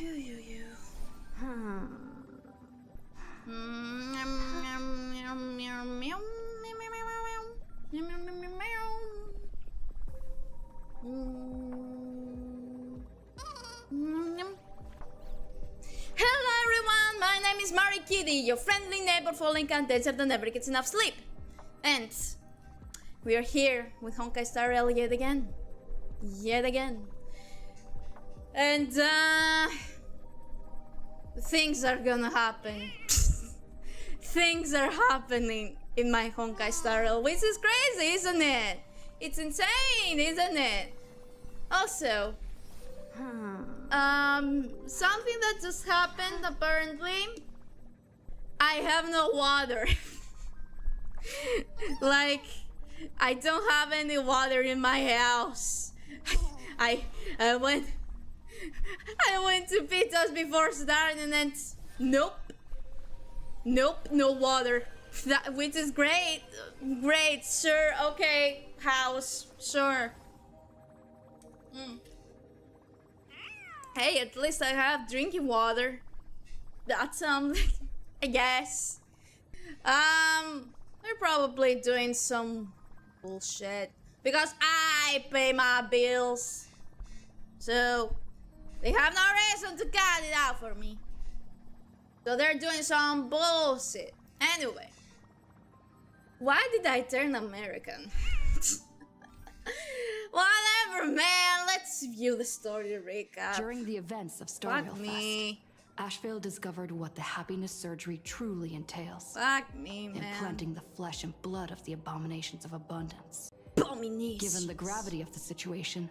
Hello everyone, my name is Mari Kitty, your friendly neighbor falling dancer that never gets enough sleep. And we are here with Honkai starrail yet again. And things are gonna happen. Things are happening in my Honkai starrail, which is crazy, isn't it? It's insane, isn't it? Also, something that just happened apparently. I have no water. Like, I don't have any water in my house. I went to pee just before starting and then nope, no water. Which is great, sure, okay, house, sure. Hey, at least I have drinking water. That's something, I guess. They're probably doing some bullshit because I pay my bills, so they have no reason to cut it out for me. So they're doing some bullshit. Anyway, why did I turn American? Whatever, man. Let's view the story recap. During the events of Starrail Fest, Asheville discovered what the happiness surgery truly entails. Fuck me, man. Implanting the flesh and blood of the abominations of abundance. Abominations. Given the gravity of the situation,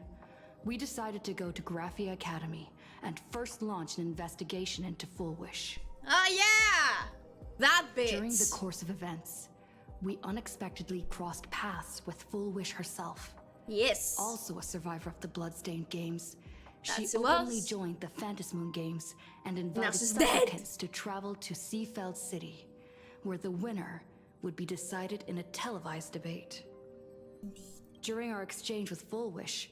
we decided to go to Graphia Academy and first launch an investigation into Full Wish. Oh yeah! That bitch! During the course of events, we unexpectedly crossed paths with Full Wish herself. Yes. Also a survivor of the Bloodstained Games, she That's openly joined the Phantasmoon Games and invited supplicants to travel to Seafeld City, where the winner would be decided in a televised debate. During our exchange with Full Wish,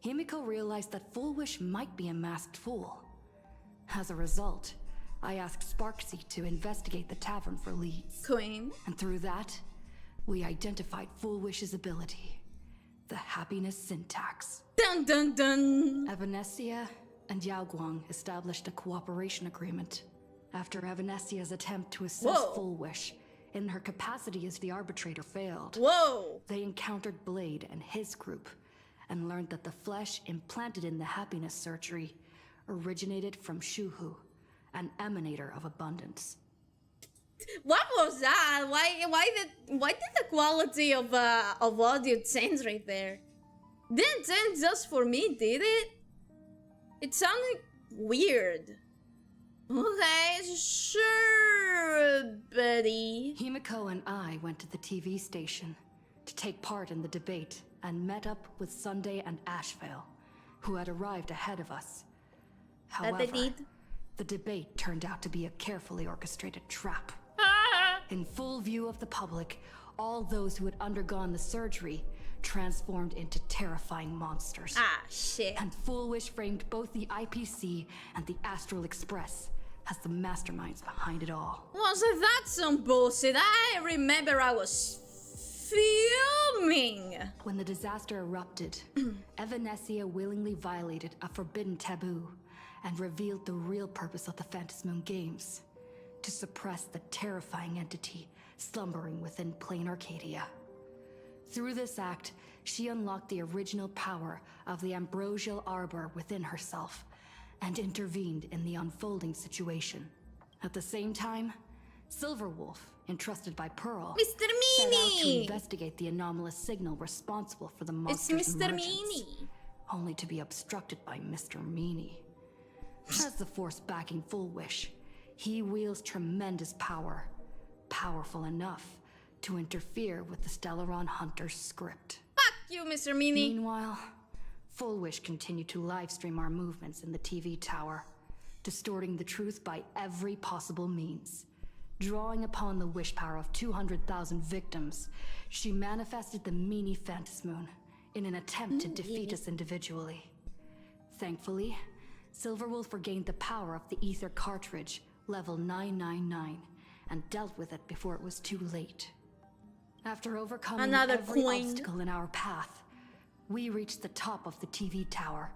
Himiko realized that Full Wish might be a masked fool. As a result, I asked Sparksy to investigate the tavern for leads. Queen. And through that, we identified Full Wish's ability, the happiness syntax. Dun dun dun! Evanescia and Yaoguang established a cooperation agreement. After Evanessia's attempt to assess Full Wish, in her capacity as the arbitrator failed, they encountered Blade and his group, and learned that the flesh implanted in the happiness surgery originated from Shuhu, an emanator of abundance. What was that? Why did the quality of audio change right there? Didn't change just for me, did it? It sounded weird. Okay, sure, buddy. Himiko and I went to the TV station to take part in the debate and met up with Sunday and Asheville, who had arrived ahead of us. However, the debate turned out to be a carefully orchestrated trap. In full view of the public, all those who had undergone the surgery transformed into terrifying monsters. Ah, shit. And Full Wish framed both the IPC and the Astral Express as the masterminds behind it all. Wasn't that some bullshit? I remember I was fuming. When the disaster erupted, Evanescia willingly violated a forbidden taboo and revealed the real purpose of the Phantasmoon Games: to suppress the terrifying entity slumbering within planarcadia. Through this act, she unlocked the original power of the ambrosial arbor within herself and intervened in the unfolding situation. At the same time, Silverwolf, entrusted by Pearl, Mr. set out to Meanie! investigate the anomalous signal responsible for the monster's It's Mr. emergence, Meanie! only to be obstructed by Mr. Meanie. As the force backing Full Wish, he wields tremendous power, powerful enough to interfere with the Stellaron Hunter's script. Fuck you, Mr. Meanie! Meanwhile, Full Wish continued to livestream our movements in the TV tower, distorting the truth by every possible means. Drawing upon the wish power of 200,000 victims, she manifested the Meanie Phantasmoon in an attempt to defeat us individually. Thankfully, Silverwolf regained the power of the ether cartridge, level 999, and dealt with it before it was too late. After overcoming Another every coin. obstacle in our path, we reached the top of the TV tower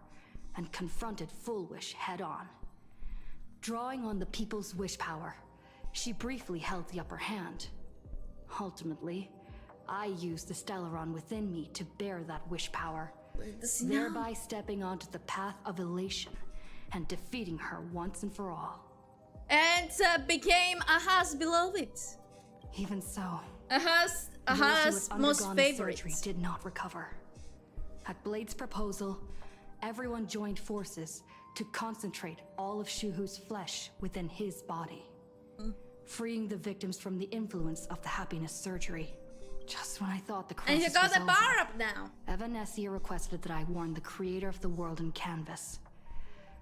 and confronted Fullwish head-on. Drawing on the people's wish power, she briefly held the upper hand. Ultimately, I used the Stellaron within me to bear that wish power, thereby stepping onto the path of elation and defeating her once and for all. And became Aha's beloved. Even so, Aha's those who had most undergone the favorite. surgery did not recover. At Blade's proposal, everyone joined forces to concentrate all of Shuhu's flesh within his body, freeing the victims from the influence of the happiness surgery. Just when I thought the crisis And you got was the over, power up now. Evanesia requested that I warn the creator of the world in canvas.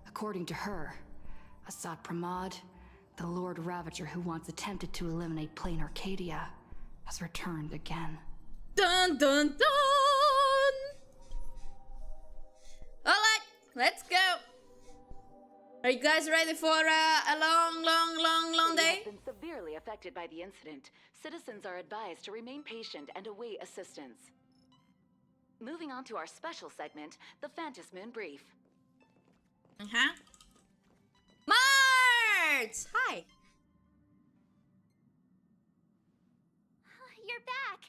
According to her, Assad Pramad, the Lord Ravager who once attempted to eliminate planarcadia, has returned again. Dun dun dun! Alright, let's go! Are you guys ready for a long day? Been severely affected by the incident. Citizens are advised to remain patient and await assistance. Moving on to our special segment, the Phantom Moon Brief. Marts! Hi! You're back.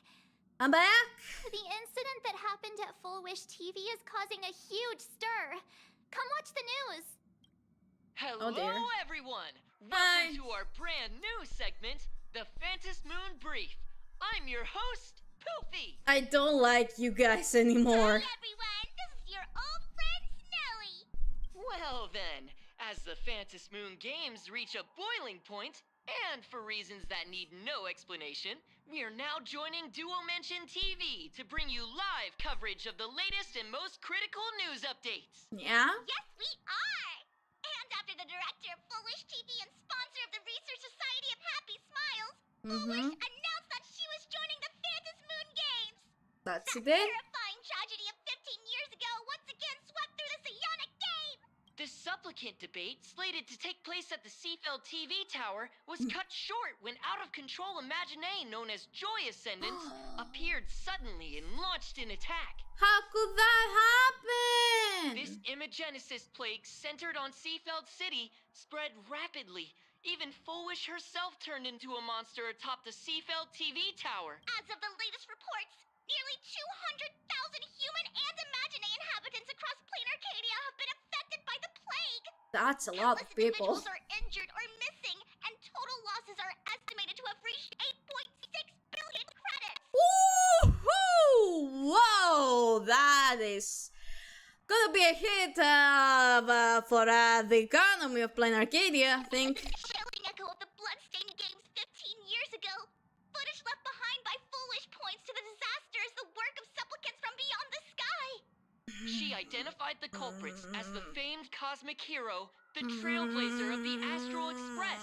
I'm back! The incident that happened at Full Wish TV is causing a huge stir. Come watch the news. Hello, dear. everyone! Hi. Welcome to our brand new segment, the Phantom Moon Brief. I'm your host, Poofy. I don't like you guys anymore. Hi everyone, this is your old friend Snowy. Well then, as the Phantom Moon games reach a boiling point, and for reasons that need no explanation, we are now joining Duo Mention TV to bring you live coverage of the latest and most critical news updates. Yeah? Yes, we are. And after the director of Full Wish TV and sponsor of the Research Society of Happy Smiles, Full Wish announced that she was joining the Phantom Moon Games. That's That it. terrifying tragedy of 15 years ago once again swept through this aeonic game. The supplicant debate, slated to take place at the Seafeld TV tower, was cut short when out-of-control Imaginee known as Joy Ascendants appeared suddenly and launched an attack. How could that happen? This Imagenesis plague centered on Seafeld City spread rapidly. Even Fullwish herself turned into a monster atop the Seafeld TV tower. As of the latest reports, nearly 200,000 human and Imaginee inhabitants across planarcadia have been affected by the plague. That's a lot of Countless people. individuals are injured or missing, and total losses are estimated to have reached 8.6 billion credits. Woohoo! Whoa! That is gonna be a hit for the economy of planarcadia, I think. A chilling echo of the bloodstained games 15 years ago. Footage left behind by Foolish points to the disaster as the work of supplicants from beyond the sky. She identified the culprits as the famed cosmic hero, the trailblazer of the Astral Express,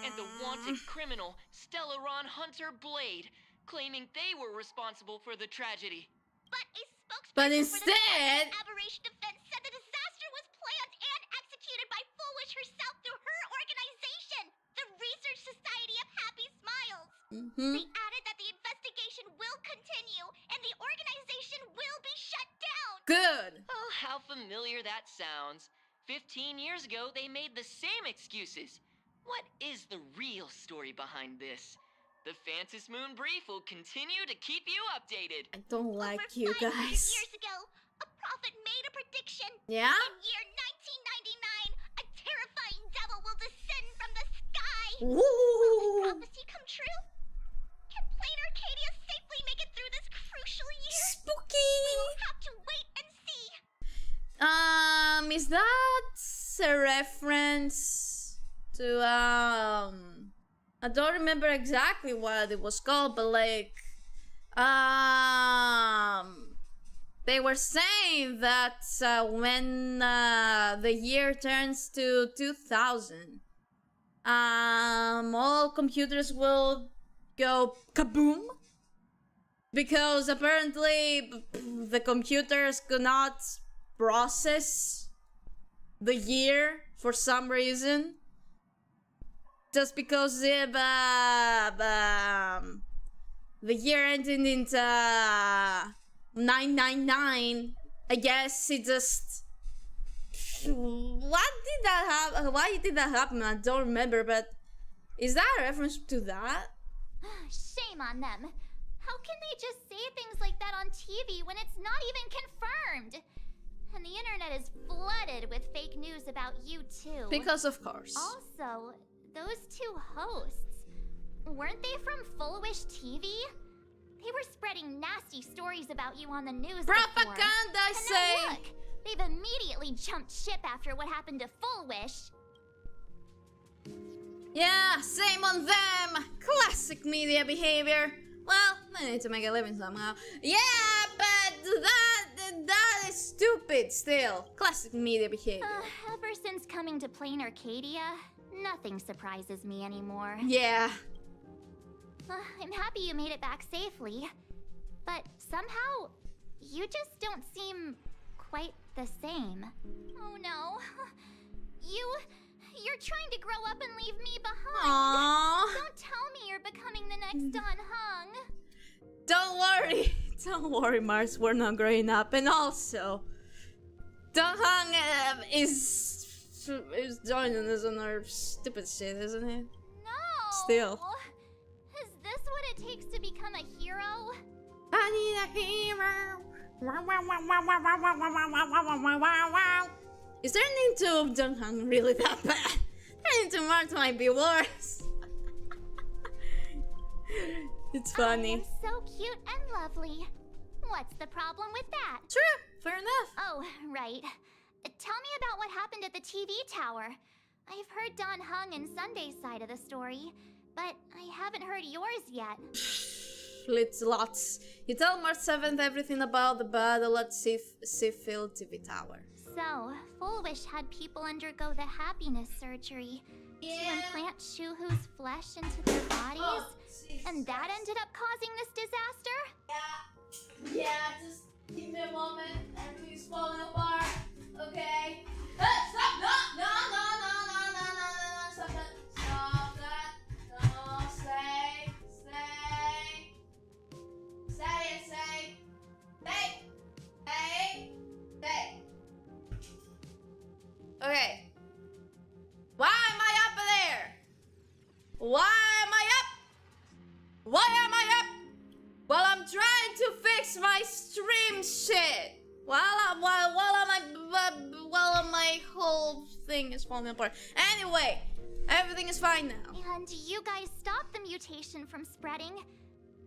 and the wanted criminal, Stellaron Hunter Blade, claiming they were responsible for the tragedy. But a spokesperson But for the instead, Aberration Defense said the disaster was planned and executed by Foolish herself through her organization, the Research Society of Happy Smiles. They added that the investigation will continue and the organization will be shut down. good. Oh, how familiar that sounds. 15 years ago, they made the same excuses. What is the real story behind this? The Phantom Moon Brief will continue to keep you updated. I don't like Over you 500 guys. years ago, a prophet made a prediction. Yeah? In year 1999, a terrifying devil will descend from the sky. Will Ooh. this prophecy come true? Can planarcadia safely make it through this crucial year? Spooky. We'll have to wait and see. Is that a reference to I don't remember exactly what it was called, but like they were saying that when the year turns to 2000, all computers will go kaboom, because apparently the computers could not process the year for some reason. Just because the year ended into 999, I guess it just... What did that happen? Why did that happen? I don't remember, but is that a reference to that? Shame on them. How can they just say things like that on TV when it's not even confirmed? And the internet is flooded with fake news about you too. Because of course. Also, those two hosts, weren't they from Full Wish TV? They were spreading nasty stories about you on the news Propaganda, before. I say! And now look, they've immediately jumped ship after what happened to Full Wish. Yeah, same on them! Classic media behavior. Well, I need to make a living somehow. Yeah, but that is stupid still. Classic media behavior. Ever since coming to planarcadia, nothing surprises me anymore. Yeah. I'm happy you made it back safely, but somehow you just don't seem quite the same. Oh no. You're trying to grow up and leave me behind. Aww. Don't tell me you're becoming the next Don Hung. Don't worry. Don't worry, Mars. We're not growing up. And also, Don Hung is joining us on our stupid shit, isn't he? No. Still. Is this what it takes to become a hero? I need a hero. Is turning into Don Hung really that bad? Turning into Mars might be worse. It's funny. I am so cute and lovely. What's the problem with that? True, fair enough. Oh, right. Tell me about what happened at the TV tower. I've heard Don Hung and Sunday's side of the story, but I haven't heard yours yet. It's lots. You tell March 7th everything about the battle at Seafield TV tower. So, Full Wish had people undergo the happiness surgery to implant Shuhu's flesh into their bodies, and that ended up causing this disaster? Yeah, just give me a moment. Everything's falling apart. Okay. Stop! No! Stop that! Stop that! No, stay! Okay. Why am I up there? Why am I up? Well, I'm trying to fix my stream shit. While my whole thing is falling apart. Anyway, everything is fine now. And you guys stopped the mutation from spreading,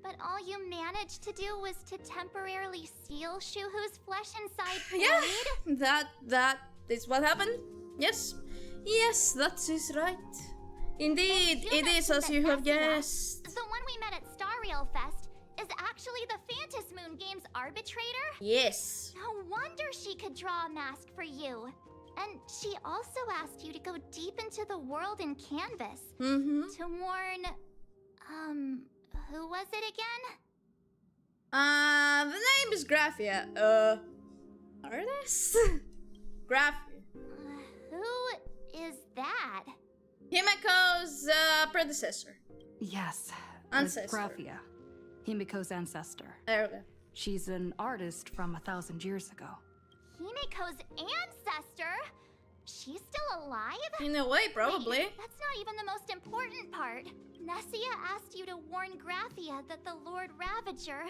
but all you managed to do was to temporarily seal Shuhu's flesh inside Yeah, Blade? that is what happened. Yes, that is right. Indeed, Well, it is mentioned as that you have Nessia, guessed. the one we met at Starrail Fest, is actually the Phantasm Moon Games arbitrator? Yes. No wonder she could draw a mask for you. And she also asked you to go deep into the world in Canvas. Mm-hmm. To warn... who was it again? The name is Graphia. Artist? Graphia. Who is that? Himeko's predecessor. Yes. Ancestor. Graphia, Himiko's ancestor. There we go. She's an artist from 1,000 years ago. Himiko's ancestor? She's still alive? In a way, probably. Wait, that's not even the most important part. Nessia asked you to warn Graphia that the Lord Ravager,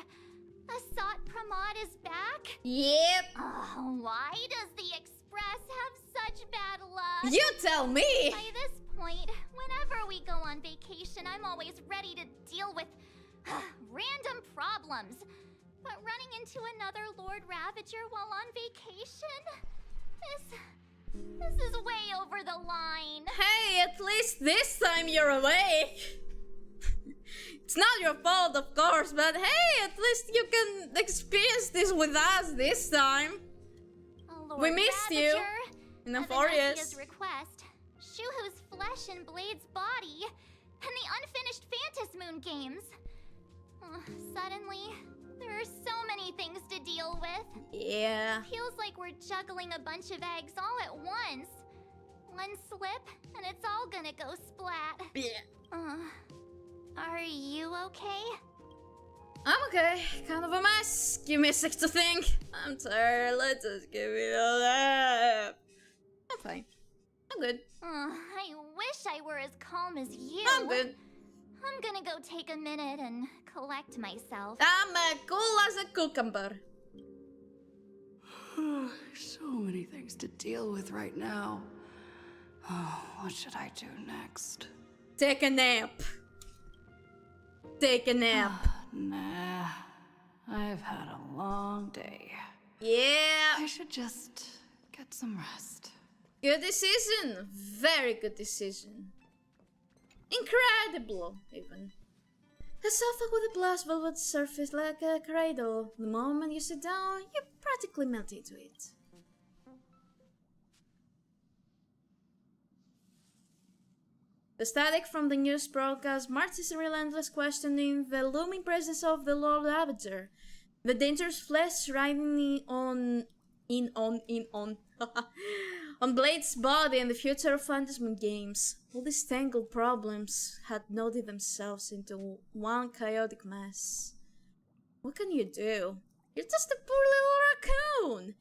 Asat Pramod, is back? Yep. Oh, why does the Express have such bad luck? You tell me. By this point, whenever we go on vacation, I'm always ready to deal with random problems. But running into another Lord Ravager while on vacation? This is way over the line. Hey, at least this time you're awake. It's not your fault, of course, but hey, at least you can experience this with us this time. Lord We missed you Ravager, in the at forest. Venetia's request, Shuhu's flesh and Blade's body, and the unfinished Phantasm Moon Games. Suddenly, There are so many things to deal with. Yeah. Feels like we're juggling a bunch of eggs all at once. One slip, and it's all gonna go splat. Yeah. Are you okay? I'm okay. Kind of a mess. Give me a sec to think. I'm tired. Let's just give it a lap. I'm fine. I'm good. I wish I were as calm as you. I'm good. I'm gonna go take a minute and collect myself. I'm cool as a cucumber. So many things to deal with right now. Oh, what should I do next? Take a nap. Take a nap. Nah, I've had a long day. Yeah. I should just get some rest. Good decision. Very good decision. Incredible, even. A sofa with a glass velvet surface like a cradle. The moment you sit down, you practically melt into it. The static from the news broadcast marks his relentless questioning the looming presence of the Lord Ravager. The dangerous flesh riding on Blade's body and the future of Phantasm games. All these tangled problems had knotted themselves into one chaotic mess. What can you do? You're just a poor little raccoon.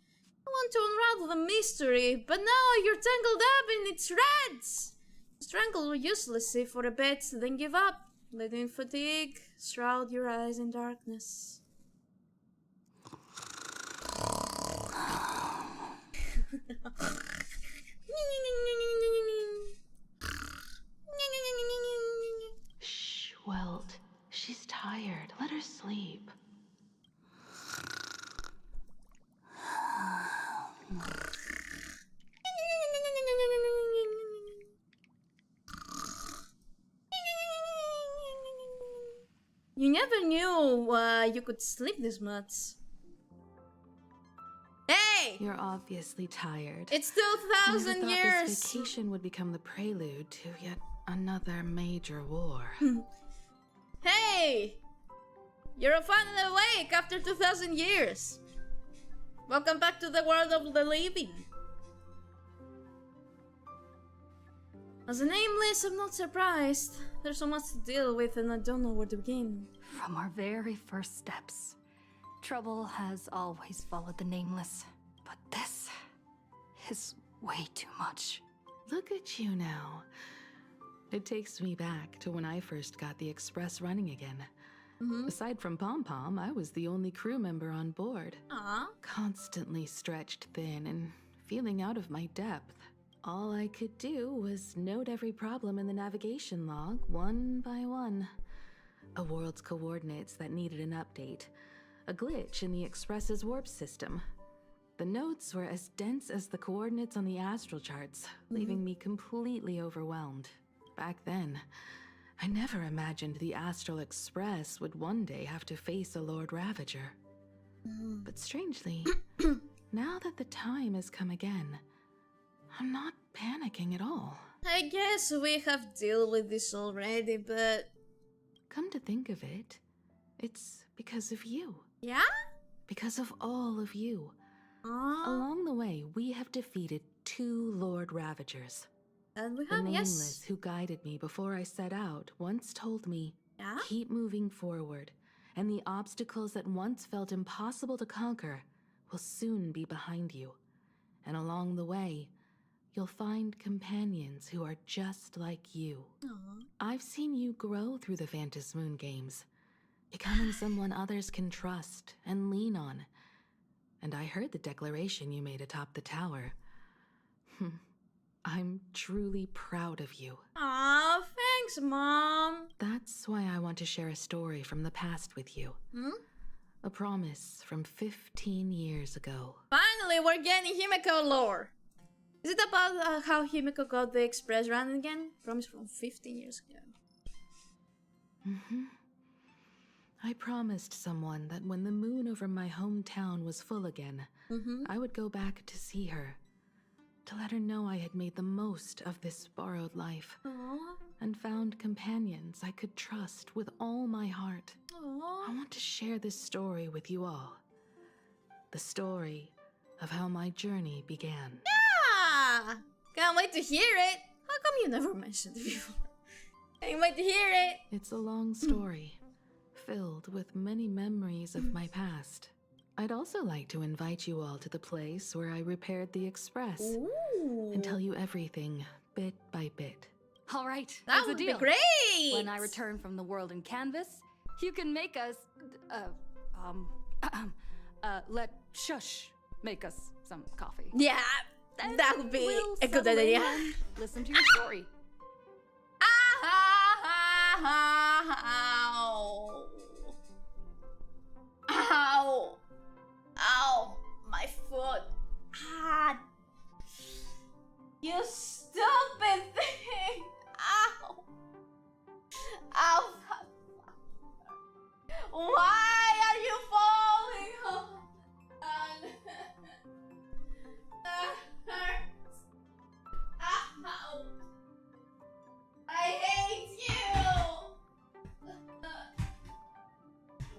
I want to unravel the mystery, but now you're tangled up in its threads. Strangle uselessly for a bit, then give up, letting fatigue shroud your eyes in darkness. Shh, Welt. She's tired. Let her sleep. You never knew you could sleep this much. Hey! You're obviously tired. It's Never 2,000 thought years! This vacation would become the prelude to yet another major war. Hey! You're finally awake after 2,000 years. Welcome back to the world of the living. As a nameless, I'm not surprised. There's so much to deal with and I don't know where to begin. From our very first steps, trouble has always followed the Nameless. But this is way too much. Look at you now. It takes me back to when I first got the Express running again. Aside from Pom Pom, I was the only crew member on board. Constantly stretched thin and feeling out of my depth. All I could do was note every problem in the navigation log, one by one. A world's coordinates that needed an update. A glitch in the Express's warp system. The notes were as dense as the coordinates on the astral charts, leaving me completely overwhelmed. Back then, I never imagined the Astral Express would one day have to face a Lord Ravager. But strangely, now that the time has come again, I'm not panicking at all. I guess we have dealt with this already, but... Come to think of it, it's because of you. Yeah? Because of all of you. Along the way, we have defeated 2 Lord Ravagers. And we The have, Nameless yes. who guided me before I set out once told me, Yeah? keep moving forward, and the obstacles that once felt impossible to conquer will soon be behind you. And along the way, you'll find companions who are just like you. I've seen you grow through the Phantasmoon games, becoming someone others can trust and lean on. And I heard the declaration you made atop the tower. I'm truly proud of you. Aw, thanks, Mom. That's why I want to share a story from the past with you. A promise from 15 years ago. Finally, we're getting Himeko lore. Is it about how Himeko got the Express running again? Promise from 15 years ago. I promised someone that when the moon over my hometown was full again, I would go back to see her. to let her know I had made the most of this borrowed life Aww. and found companions I could trust with all my heart. I Aww. want to share this story with you all. The story of how my journey began. Yeah! Can't wait to hear it. How come you never mentioned it before? Can't wait to hear it. It's a long story, filled with many memories of my past. I'd also like to invite you all to the place where I repaired the Express Ooh. and tell you everything bit by bit. All right, That that's a would be deal. great. When I return from the world in canvas, you can make us, let Shush make us some coffee. Yeah, Then that would be we'll a good settle in idea. and listen to your story. Ow. Ow. Ow. My foot. Ah. You stupid thing. Ow. Ow. Why are you falling? That hurts. Ow. I hate you!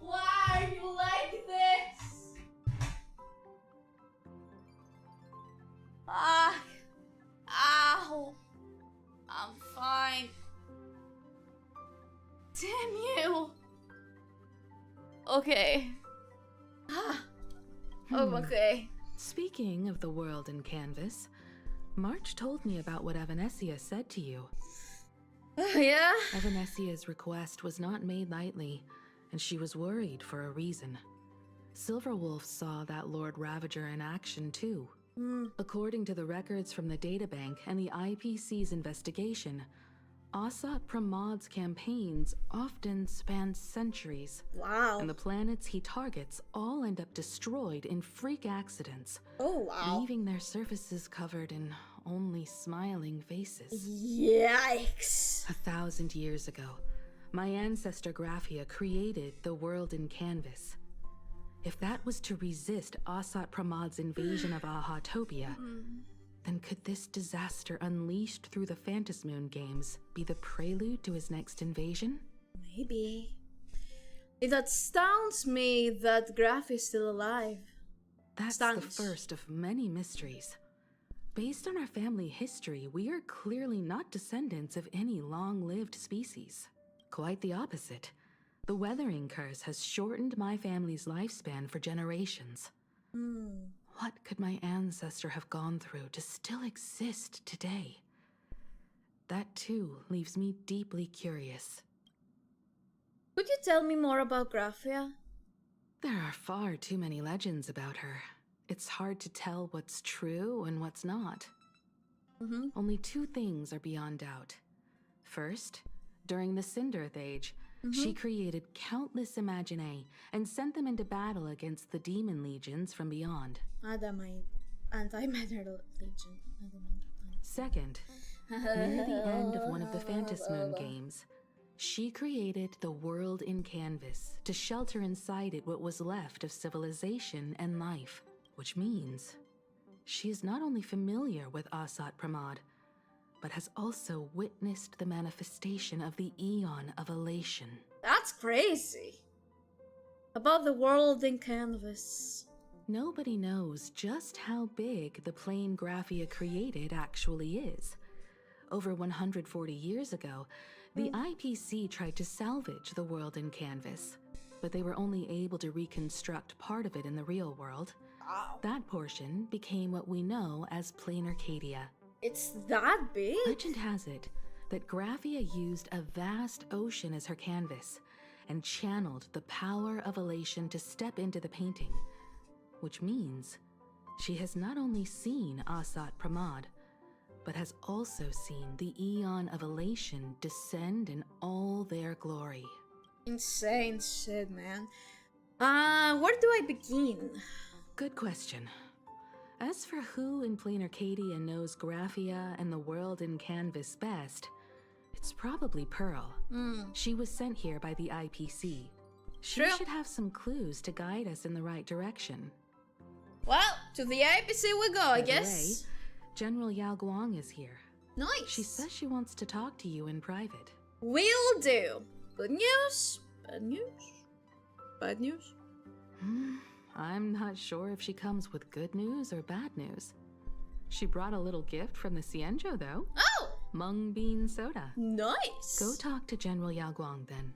Why are you like this? Ah, ow. I'm fine. Damn you. Okay. Ah. Oh, okay. Speaking of the world in canvas, March told me about what Evanescia said to you. Yeah? Evanessia's request was not made lightly, and she was worried for a reason. Silverwolf saw that Lord Ravager in action too. According to the records from the databank and the IPC's investigation, Asat Pramod's campaigns often span centuries, Wow. and the planets he targets all end up destroyed in freak accidents, Oh, wow. leaving their surfaces covered in only smiling faces. Yikes. 1,000 years ago, my ancestor Graphia created the world in canvas. If that was to resist Asat Pramod's invasion of Ahatopia, then could this disaster unleashed through the Phantasmoon games be the prelude to his next invasion? Maybe. It astounds me that Graph is still alive. That's the Stunts. first of many mysteries. Based on our family history, we are clearly not descendants of any long-lived species. Quite the opposite. The weathering curse has shortened my family's lifespan for generations. What could my ancestor have gone through to still exist today? That too leaves me deeply curious. Could you tell me more about Graphia? There are far too many legends about her. It's hard to tell what's true and what's not. Only two things are beyond doubt. First, during the Cinderth Age, she created countless Imaginae and sent them into battle against the demon legions from beyond. My anti-matter legion. Second, near the end of one of the Phantasmoon games, she created the world in canvas to shelter inside it what was left of civilization and life, which means she is not only familiar with Asat Pramod, but has also witnessed the manifestation of the aeon of elation. That's crazy. About the world in canvas. Nobody knows just how big the plane Graphia created actually is. Over 140 years ago, the IPC tried to salvage the world in canvas, but they were only able to reconstruct part of it in the real world. That portion became what we know as planarcadia. It's that big? Legend has it that Graphia used a vast ocean as her canvas and channeled the power of elation to step into the painting, which means she has not only seen Asat Pramod, but has also seen the aeon of elation descend in all their glory. Insane shit, man. Where do I begin? Good question. As for who in Planarcadia knows Graphia and the world in canvas best, it's probably Pearl. She was sent here by the IPC. She True. should have some clues to guide us in the right direction. Well, to the IPC we go, I By the guess. General Yao Guang is here. Nice. She says she wants to talk to you in private. Will do. Good news? Bad news? Bad news? I'm not sure if she comes with good news or bad news. She brought a little gift from the Cienjo, though. Oh! Mung bean soda. Nice. Go talk to General Yao Guang, then.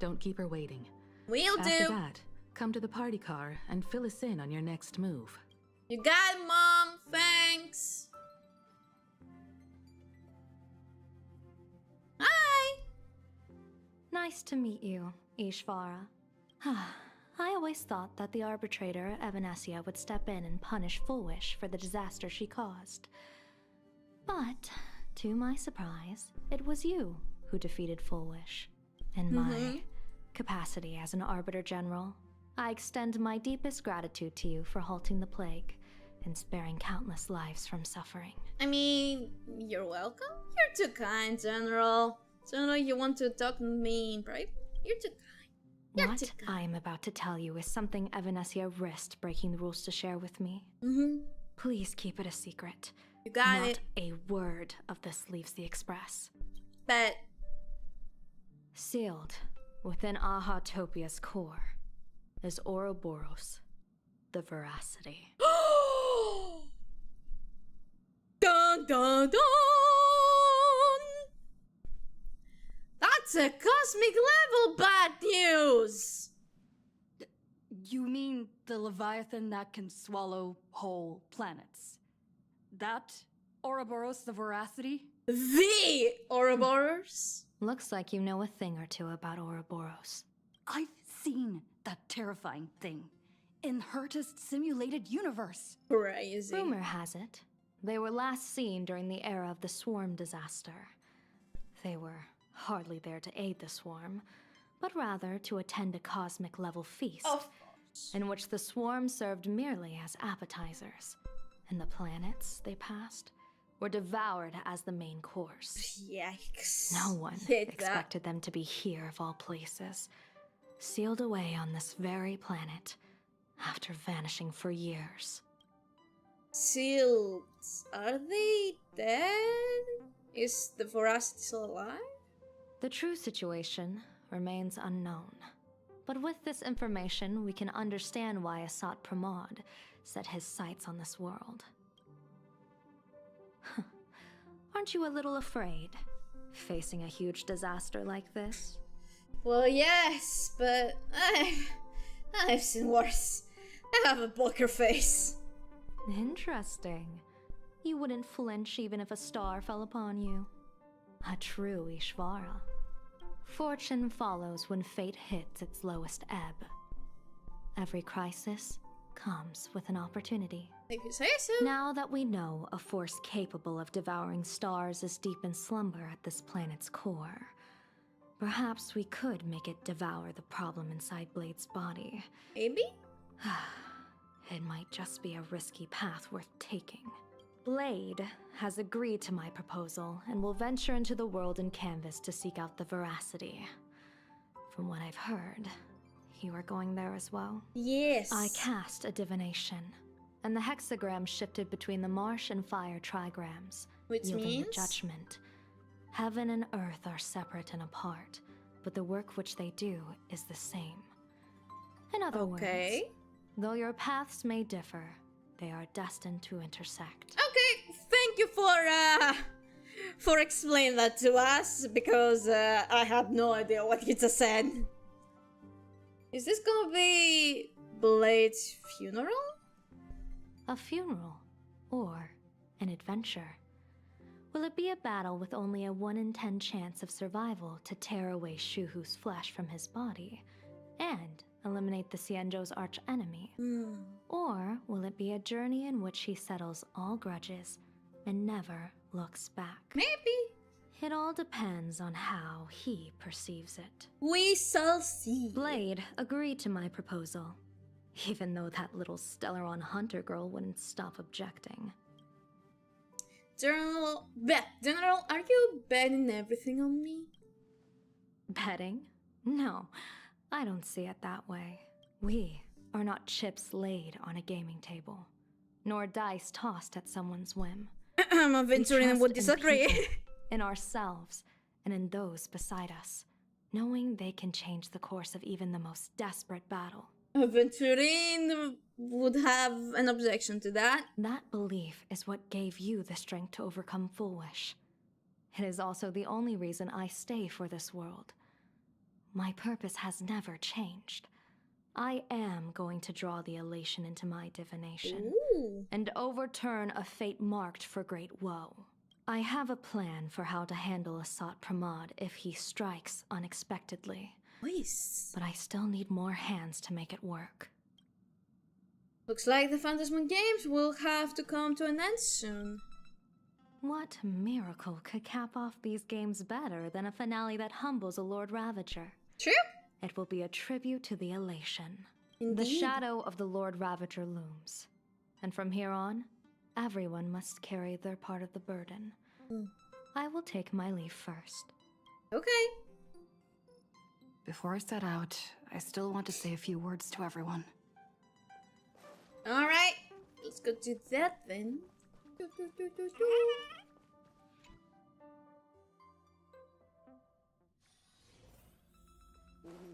Don't keep her waiting. Will do. After that, come to the party car and fill us in on your next move. You got it, Mom. Thanks. Hi. Nice to meet you, Ishvara. I always thought that the arbitrator, Evanesia, would step in and punish Fullwish for the disaster she caused. But, to my surprise, it was you who defeated Fullwish. In my capacity as an Arbiter General, I extend my deepest gratitude to you for halting the plague and sparing countless lives from suffering. I mean, you're welcome. You're too kind, General. So no, you want to talk to me in private? You're too kind. You're too What kind. I am about to tell you is something Evanesia risked breaking the rules to share with me. Mm-hmm. Please keep it a secret. You got Not it. a word of this leaves the Express. But Sealed within Ahatopia's core is Ouroboros, the Veracity. dun dun dun! That's a cosmic level bad news! You mean the Leviathan that can swallow whole planets? That Ouroboros the Veracity? The Ouroboros? Looks like you know a thing or two about Ouroboros. I've seen that terrifying thing in Herta's simulated universe. Crazy. Rumor has it, they were last seen during the era of the Swarm disaster. They were hardly there to aid the Swarm, but rather to attend a cosmic level feast, Of course. in which the Swarm served merely as appetizers, and the planets they passed were devoured as the main course. Yikes. No one Hate that. expected them to be here of all places, sealed away on this very planet after vanishing for years. Sealed. Are they dead? Is the Veracity still alive? The true situation remains unknown. But with this information, we can understand why Asat Pramod set his sights on this world. Aren't you a little afraid, facing a huge disaster like this? Well, yes, but I've seen worse. I have a poker face. Interesting. You wouldn't flinch even if a star fell upon you. A true Ishvara. Fortune follows when fate hits its lowest ebb. Every crisis comes with an opportunity. If you say so. Now that we know a force capable of devouring stars is deep in slumber at this planet's core, perhaps we could make it devour the problem inside Blade's body. Maybe? It might just be a risky path worth taking. Blade has agreed to my proposal and will venture into the world in canvas to seek out the Veracity. From what I've heard, you are going there as well? Yes. I cast a divination, and the hexagram shifted between the marsh and fire trigrams, Which yielding means? the judgment. Heaven and earth are separate and apart, but the work which they do is the same. In other Okay. words, though your paths may differ, they are destined to intersect. Okay, thank you for explaining that to us, because I have no idea what you just said. Is this gonna be Blade's funeral? A funeral, or an adventure. Will it be a battle with only a 1 in 10 chance of survival to tear away Shuhu's flesh from his body, and eliminate the Cienjo's arch-enemy? Or will it be a journey in which he settles all grudges and never looks back? Maybe. It all depends on how he perceives it. We shall see. Blade agreed to my proposal, even though that little Stellaron hunter girl wouldn't stop objecting. General, are you betting everything on me? Betting? No, I don't see it that way. We are not chips laid on a gaming table, nor dice tossed at someone's whim. A We Venturian would trust in disagree. people, in ourselves, and in those beside us, knowing they can change the course of even the most desperate battle. A Venturian would have an objection to that. That belief is what gave you the strength to overcome Foolish. It is also the only reason I stay for this world. My purpose has never changed. I am going to draw the elation into my divination Ooh. and overturn a fate marked for great woe. I have a plan for how to handle Asat Pramod if he strikes unexpectedly. Nice. But I still need more hands to make it work. Looks like the Phantasm Games will have to come to an end soon. What miracle could cap off these games better than a finale that humbles a Lord Ravager? True. It will be a tribute to the elation. The Indeed. shadow of the Lord Ravager looms. And from here on, everyone must carry their part of the burden. I will take my leave first. Okay. Before I set out, I still want to say a few words to everyone. Alright. Let's go do that then.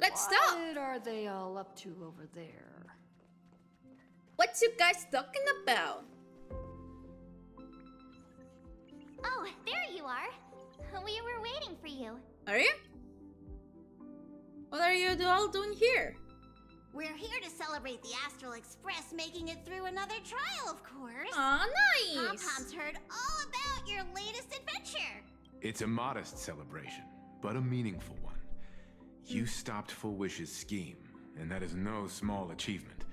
Let's stop. What are they all up to over there? What you guys talking about? Oh, there you are. We were waiting for you. Are you? What are you all doing here? We're here to celebrate the Astral Express making it through another trial, of course. Aw, nice. Pom-Pom's heard all about your latest adventure. It's a modest celebration, but a meaningful one. You stopped Full Wish's scheme, and that is no small achievement.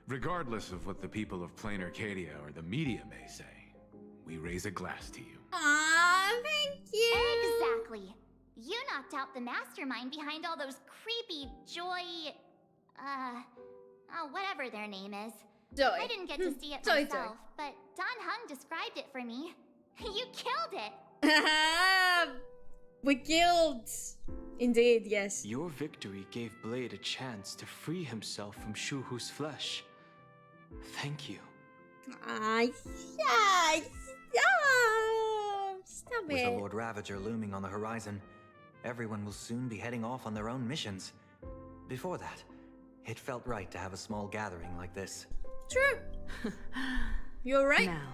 Regardless of what the people of planarcadia or the media may say, we raise a glass to you. Aw, thank you. Exactly. You knocked out the mastermind behind all those creepy whatever their name is. Joy. I didn't get to see it Joy, myself, but Don Hung described it for me. You killed it. We killed. Indeed, yes. Your victory gave Blade a chance to free himself from Shuhu's flesh. Thank you. Yeah. Stop With the it. Lord Ravager looming on the horizon, everyone will soon be heading off on their own missions. Before that, it felt right to have a small gathering like this. True. You're right. Now,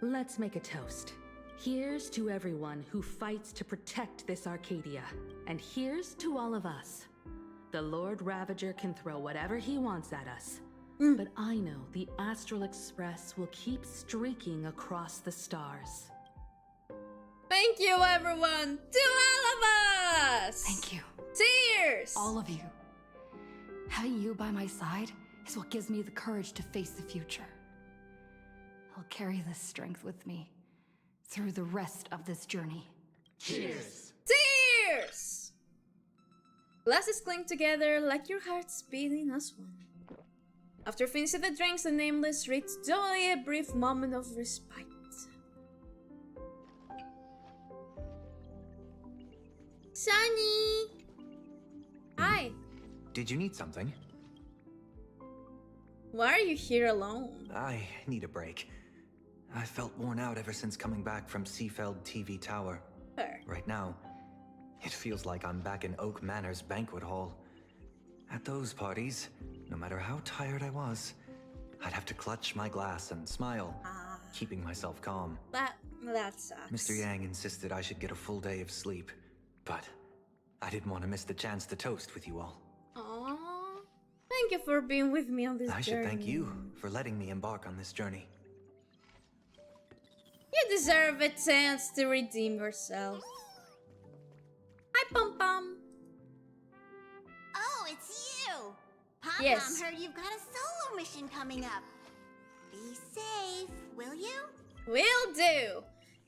let's make a toast. Here's to everyone who fights to protect this Arcadia. And here's to all of us. The Lord Ravager can throw whatever he wants at us. But I know the Astral Express will keep streaking across the stars. Thank you, everyone. To all of us. Thank you. Cheers. All of you. Having you by my side is what gives me the courage to face the future. I'll carry this strength with me through the rest of this journey. Cheers! Cheers. Glasses clink together like your hearts beating as one. After finishing the drinks, the Nameless reached only a brief moment of respite. Sunny! Hi! Did you need something? Why are you here alone? I need a break. I felt worn out ever since coming back from Seafeld TV Tower. Her. Right now, it feels like I'm back in Oak Manor's banquet hall. At those parties, no matter how tired I was, I'd have to clutch my glass and smile, keeping myself calm. That sucks. Mr. Yang insisted I should get a full day of sleep, but I didn't want to miss the chance to toast with you all. Aww. Thank you for being with me on this journey. I should thank you for letting me embark on this journey. You deserve a chance to redeem yourself. Hi, Pom Pom. Oh, it's you. Pom-Pom Yes. heard you've got a solo mission coming up. Be safe, will you? Will do.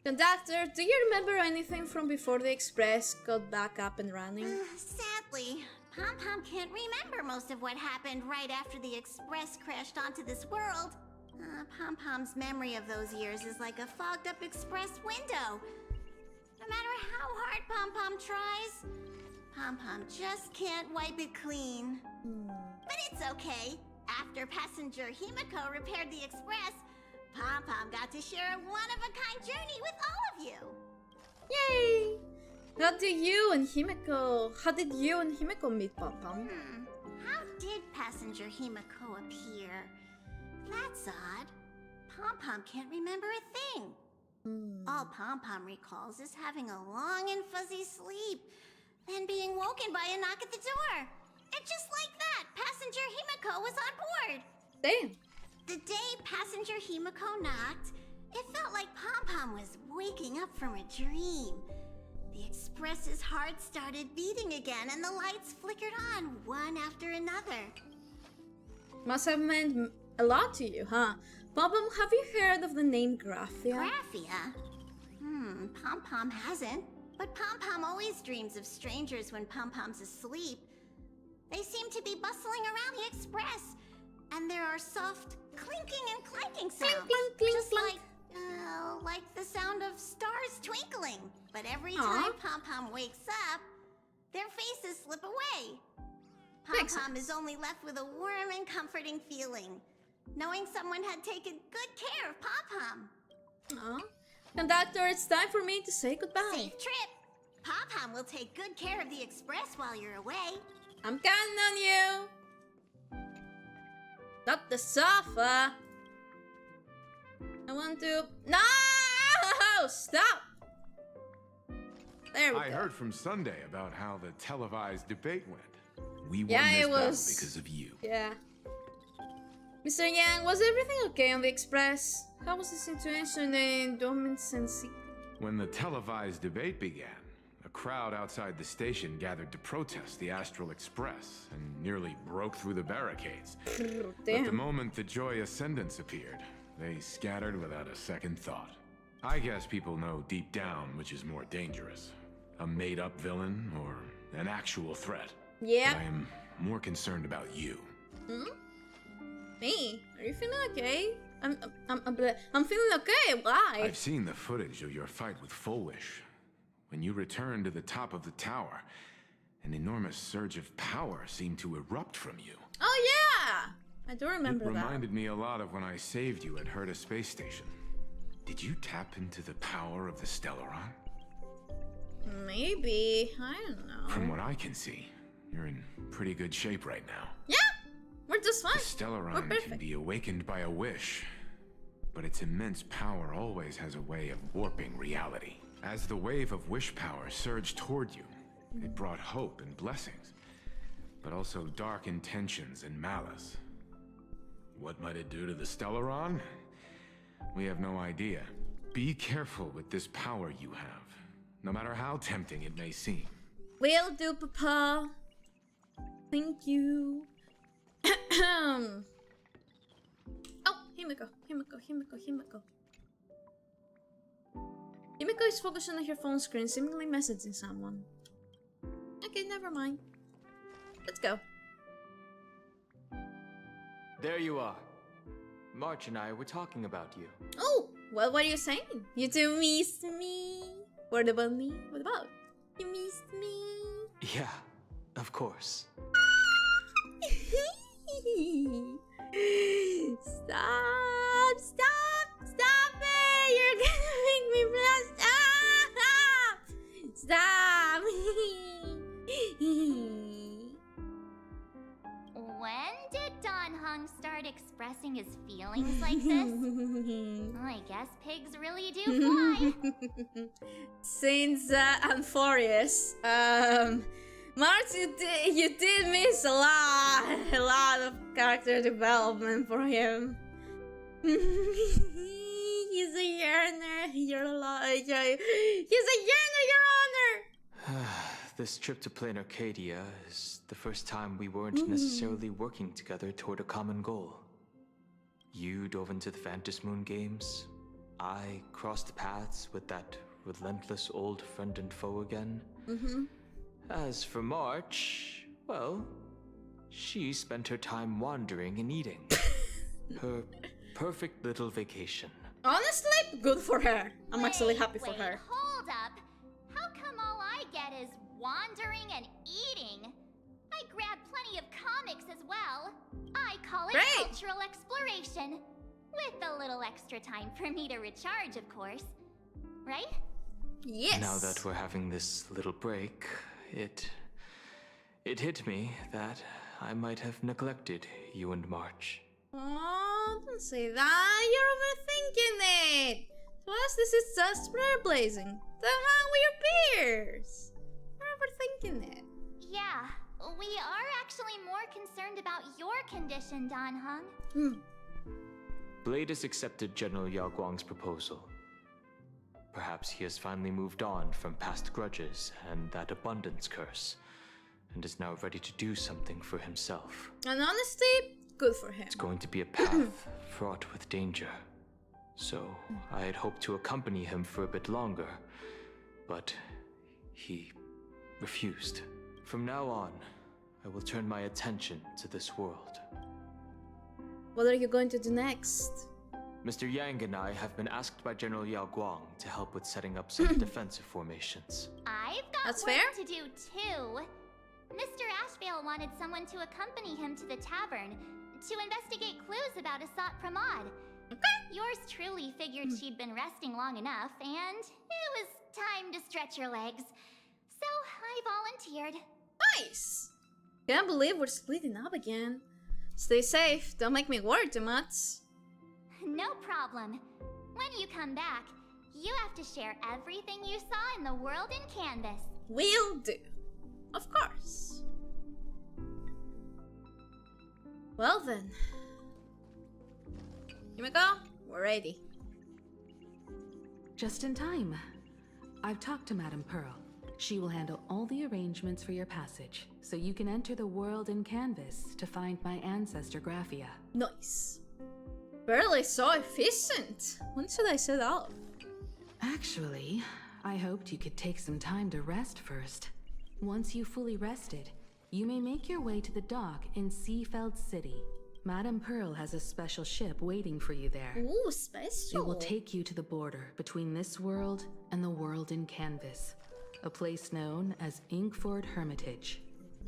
Conductor, do you remember anything from before the Express got back up and running? Sadly, Pom-Pom can't remember most of what happened right after the Express crashed onto this world. Pom-Pom's memory of those years is like a fogged-up Express window. No matter how hard Pom-Pom tries, Pom-Pom just can't wipe it clean. But it's okay. After passenger Himiko repaired the Express, Pom-Pom got to share a one-of-a-kind journey with all of you. Yay! How did you and Himeko meet, Pom-Pom? How did Passenger Himeko appear? That's odd. Pom-Pom can't remember a thing. All Pom-Pom recalls is having a long and fuzzy sleep, then being woken by a knock at the door. And just like that, Passenger Himeko was on board. Damn. The day Passenger Himeko knocked, it felt like Pom-Pom was waking up from a dream. The Express's heart started beating again and the lights flickered on one after another. Must have meant a lot to you, huh? Pom-Pom, have you heard of the name Graphia? Graphia? Pom-Pom hasn't. But Pom-Pom always dreams of strangers when Pom-Pom's asleep. They seem to be bustling around the Express. And there are soft clinking and clanking sounds. Clink, clink, just clink. like the sound of stars twinkling. But every time Pom-Pom wakes up, their faces slip away. Pom-Pom is only left with a warm and comforting feeling, knowing someone had taken good care of Pom-Pom. Aw. Conductor, it's time for me to say goodbye. Safe trip. Pom-Pom will take good care of the Express while you're away. I'm counting on you. Not the sofa. I want to... No! Stop! There we go. I heard from Sunday about how the televised debate went. We won Yeah, this it battle was- because of you. Yeah. Mr. Yang, was everything okay on the Express? How was the situation in Dominson City? When the televised debate began, a crowd outside the station gathered to protest the Astral Express and nearly broke through the barricades. But the Damn. moment the Joy Ascendants appeared, they scattered without a second thought. I guess people know deep down which is more dangerous, a made-up villain or an actual threat. Yeah. But I am more concerned about you. Me? Are you feeling okay? I'm feeling okay. Why? I've seen the footage of your fight with Full Wish. When you returned to the top of the tower, an enormous surge of power seemed to erupt from you. Oh yeah, I do remember It that. reminded me a lot of when I saved you at Herta Space Station. Did you tap into the power of the Stellaron? Maybe. I don't know. From what I can see, you're in pretty good shape right now. Yeah, we're just fine. The We're Stellaron can perfect. be awakened by a wish, but its immense power always has a way of warping reality. As the wave of wish power surged toward you, it brought hope and blessings, but also dark intentions and malice. What might it do to the Stellaron? We have no idea. Be careful with this power you have, no matter how tempting it may seem. Will do, Papa. Thank you. Oh, Himeko. Himeko is focused on her phone screen, seemingly messaging someone. Okay, never mind. Let's go. There you are. March and I were talking about you. Oh, what were you saying? You two missed me. What about me? What about? You missed me. Yeah, of course. Stop it! You're gonna make me blush. Stop! When did Don Hung start expressing his feelings like this? I guess pigs really do fly. Since Amphorius, March, you did miss a lot of character development for him. He's a yearner. He's a yearner, Your Honor. This trip to Planarcadia is the first time we weren't necessarily working together toward a common goal. You dove into the Phantasmoon games. I crossed paths with that relentless old friend and foe again. As for March, well, she spent her time wandering and eating. Her perfect little vacation. Honestly, good for her. I'm actually happy for her. Hold up. How come all I get is wandering and eating? I grab plenty of comics as well. I call it Great. cultural exploration. With a little extra time for me to recharge, of course. Right? Yes. Now that we're having this little break, it hit me that I might have neglected you and March. Oh, don't say that. You're overthinking it. To us, this is just trailblazing. The hell with your peers. You're overthinking it. Yeah, we are actually more concerned about your condition, Dan Heng. Blade has accepted General Yao Guang's proposal. Perhaps he has finally moved on from past grudges and that abundance curse, and is now ready to do something for himself. And honestly, good for him. It's going to be a path fraught with danger. So, I had hoped to accompany him for a bit longer, but he refused. From now on, I will turn my attention to this world. What are you going to do next? Mr. Yang and I have been asked by General Yao Guang to help with setting up some defensive formations. I've got That's work fair. to do too. Mr. Ashvale wanted someone to accompany him to the tavern to investigate clues about Asat Pramod. Yours truly figured she'd been resting long enough, and it was time to stretch her legs. So I volunteered. Nice. Can't believe we're splitting up again. Stay safe. Don't make me worry too much. No problem. When you come back, you have to share everything you saw in the world in Canvas. Will do. Of course. Well then. Himiko, we're ready. Just in time. I've talked to Madame Pearl. She will handle all the arrangements for your passage, so you can enter the world in Canvas to find my ancestor Graphia. Nice. Barely so efficient. When should I set off? Actually, I hoped you could take some time to rest first. Once you've fully rested, you may make your way to the dock in Seafeld City. Madame Pearl has a special ship waiting for you there. Ooh, special. It will take you to the border between this world and the world in Canvas, a place known as Inkford Hermitage.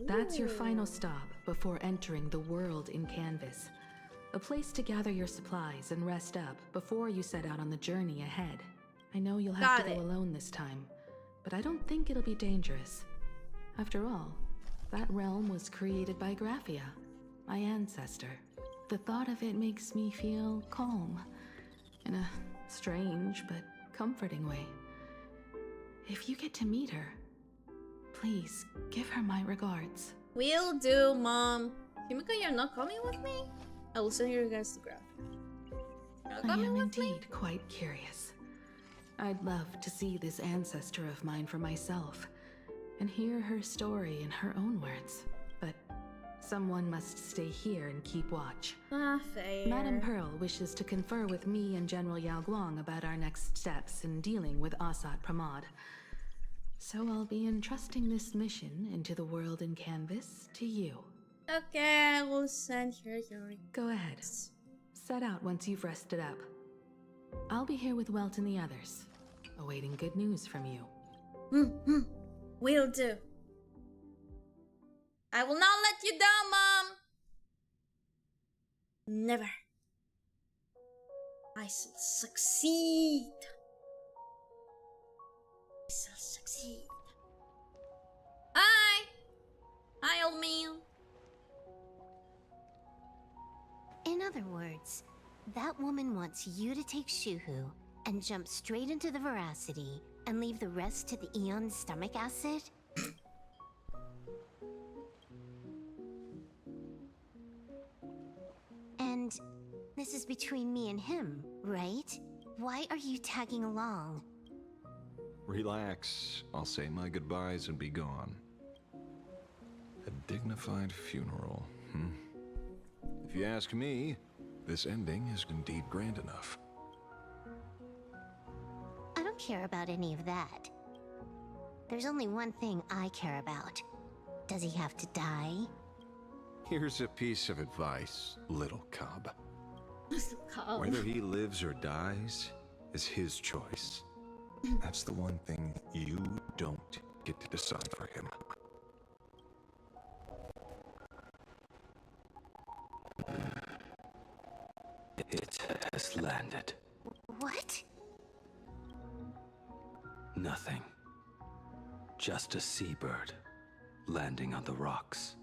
That's your final stop before entering the world in Canvas, a place to gather your supplies and rest up before you set out on the journey ahead. I know you'll have to go alone this time, but I don't think it'll be dangerous. After all, that realm was created by Graphia, my ancestor. The thought of it makes me feel calm, in a strange but comforting way. If you get to meet her, please give her my regards. Will do, Mom. Himiko, you're not coming with me? I will send you guys to Graphia. I am indeed quite curious. I'd love to see this ancestor of mine for myself, and hear her story in her own words. But someone must stay here and keep watch. Fair. Madame Pearl wishes to confer with me and General Yao Guang about our next steps in dealing with Asat Pramod. So I'll be entrusting this mission into the world in Canvas to you. Okay, I will send her your... Go ahead. Set out once you've rested up. I'll be here with Welt and the others, awaiting good news from you. Will do. I will not let you down, Mom. Never. I shall succeed. I shall succeed. Hi. Hi, old man. In other words, that woman wants you to take Shuhu and jump straight into the veracity and leave the rest to the aeon stomach acid? And this is between me and him, right? Why are you tagging along? Relax. I'll say my goodbyes and be gone. A dignified funeral, If you ask me, this ending is indeed grand enough. I don't care about any of that. There's only one thing I care about. Does he have to die? Here's a piece of advice, little cub. Cub. Whether he lives or dies is his choice. That's the one thing you don't get to decide for him. It's has landed. What? Nothing. Just a seabird landing on the rocks.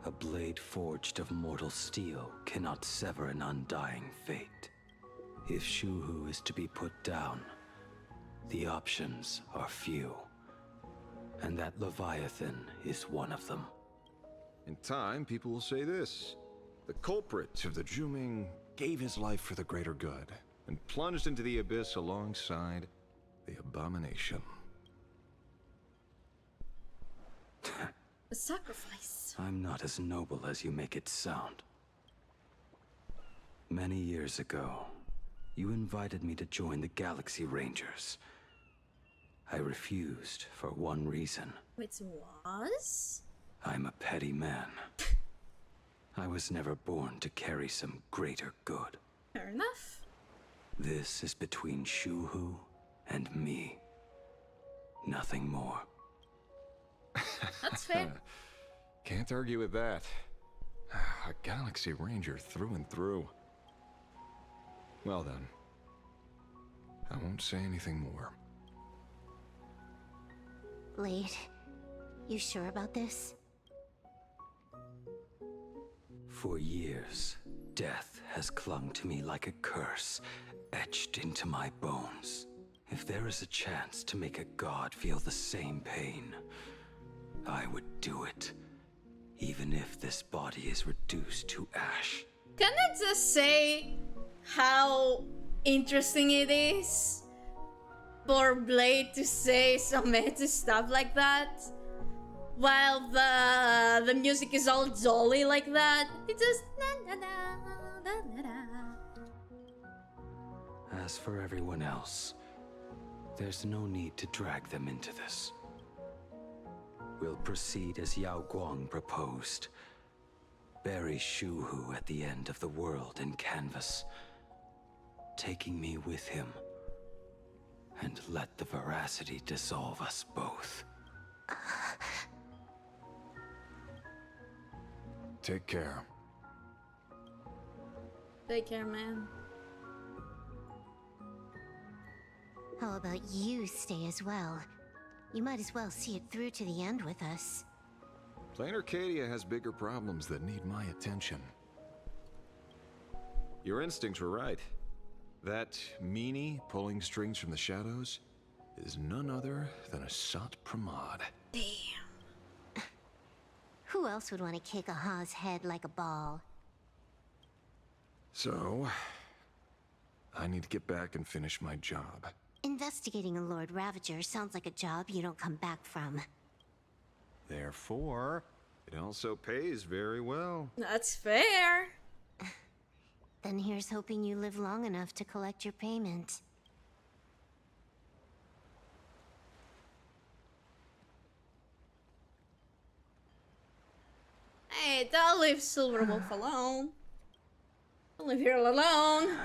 A blade forged of mortal steel cannot sever an undying fate. If Shuhu is to be put down, the options are few. And that Leviathan is one of them. In time, people will say this. The culprit of the Juming gave his life for the greater good and plunged into the abyss alongside the abomination. A sacrifice. I'm not as noble as you make it sound. Many years ago, you invited me to join the Galaxy Rangers. I refused for one reason. Which was? I'm a petty man. I was never born to carry some greater good. Fair enough. This is between Shuhu and me. Nothing more. That's fair. Can't argue with that. A Galaxy Ranger through and through. Well then, I won't say anything more. Blade, you sure about this? For years, death has clung to me like a curse, etched into my bones. If there is a chance to make a god feel the same pain, I would do it, even if this body is reduced to ash. Can I just say how interesting it is for Blade to say some meta stuff like that while the music is all jolly like that? It just na, na, na, na, na, na. As for everyone else, there's no need to drag them into this. We'll proceed as Yao Guang proposed. Bury Shuhu at the end of the world in canvas, taking me with him, and let the veracity dissolve us both. Take care. Take care, man. How about you stay as well? You might as well see it through to the end with us. Planarcadia has bigger problems that need my attention. Your instincts were right. That meanie pulling strings from the shadows is none other than a Sat Pramod. Damn. Who else would want to kick a Ha's head like a ball? So, I need to get back and finish my job. Investigating a Lord Ravager sounds like a job you don't come back from. Therefore, it also pays very well. That's fair. Then here's hoping you live long enough to collect your payment. Hey, don't leave Silverwolf alone. Don't leave here alone.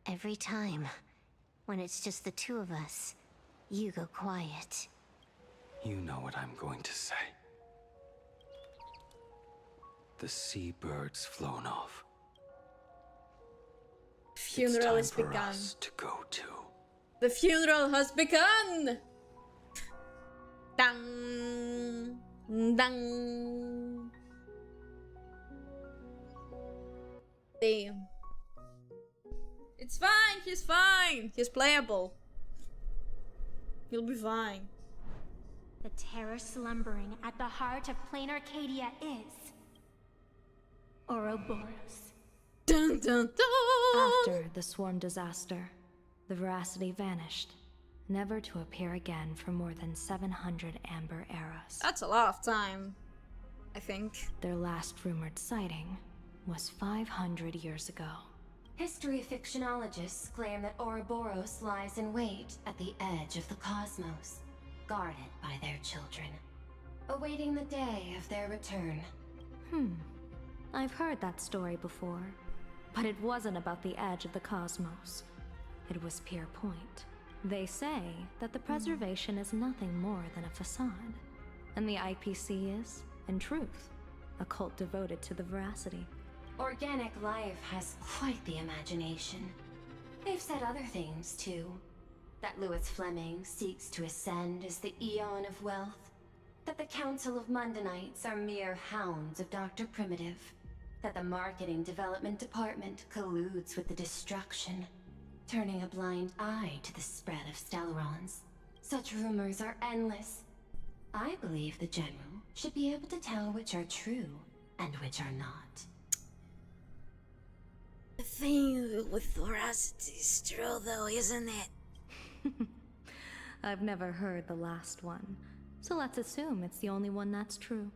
Every time, when it's just the two of us, you go quiet. You know what I'm going to say. The seabird's flown off. Funeral has it's time for begun. us to go to. The funeral has begun. Dang, dang. Damn. It's fine. He's fine. He's playable. He'll be fine. The terror slumbering at the heart of planarcadia is Ouroboros. Dun, dun, dun. After the swarm disaster, the veracity vanished, never to appear again for more than 700 amber eras. That's a lot of time, I think. Their last rumored sighting was 500 years ago. History fictionologists claim that Ouroboros lies in wait at the edge of the cosmos, guarded by their children, awaiting the day of their return. I've heard that story before, but it wasn't about the edge of the cosmos. It was Pier Point. They say that the preservation is nothing more than a facade, and the IPC is, in truth, a cult devoted to the veracity. Organic life has quite the imagination. They've said other things, too. That Louis Fleming seeks to ascend as the aeon of wealth. That the Council of Mundanites are mere hounds of Dr. Primitive. That the Marketing Development Department colludes with the destruction, turning a blind eye to the spread of Stellarons. Such rumors are endless. I believe the General should be able to tell which are true and which are not. The thing with veracity is true, though, isn't it? I've never heard the last one, so let's assume it's the only one that's true.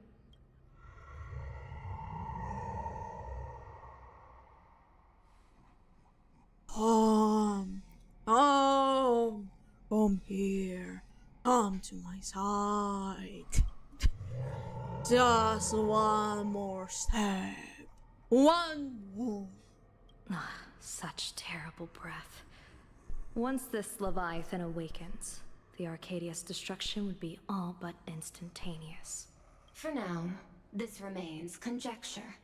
Come here. Come to my side. Just one more step. One more. Ah, such terrible breath. Once this Leviathan awakens, the Arcadia's destruction would be all but instantaneous. For now, this remains conjecture.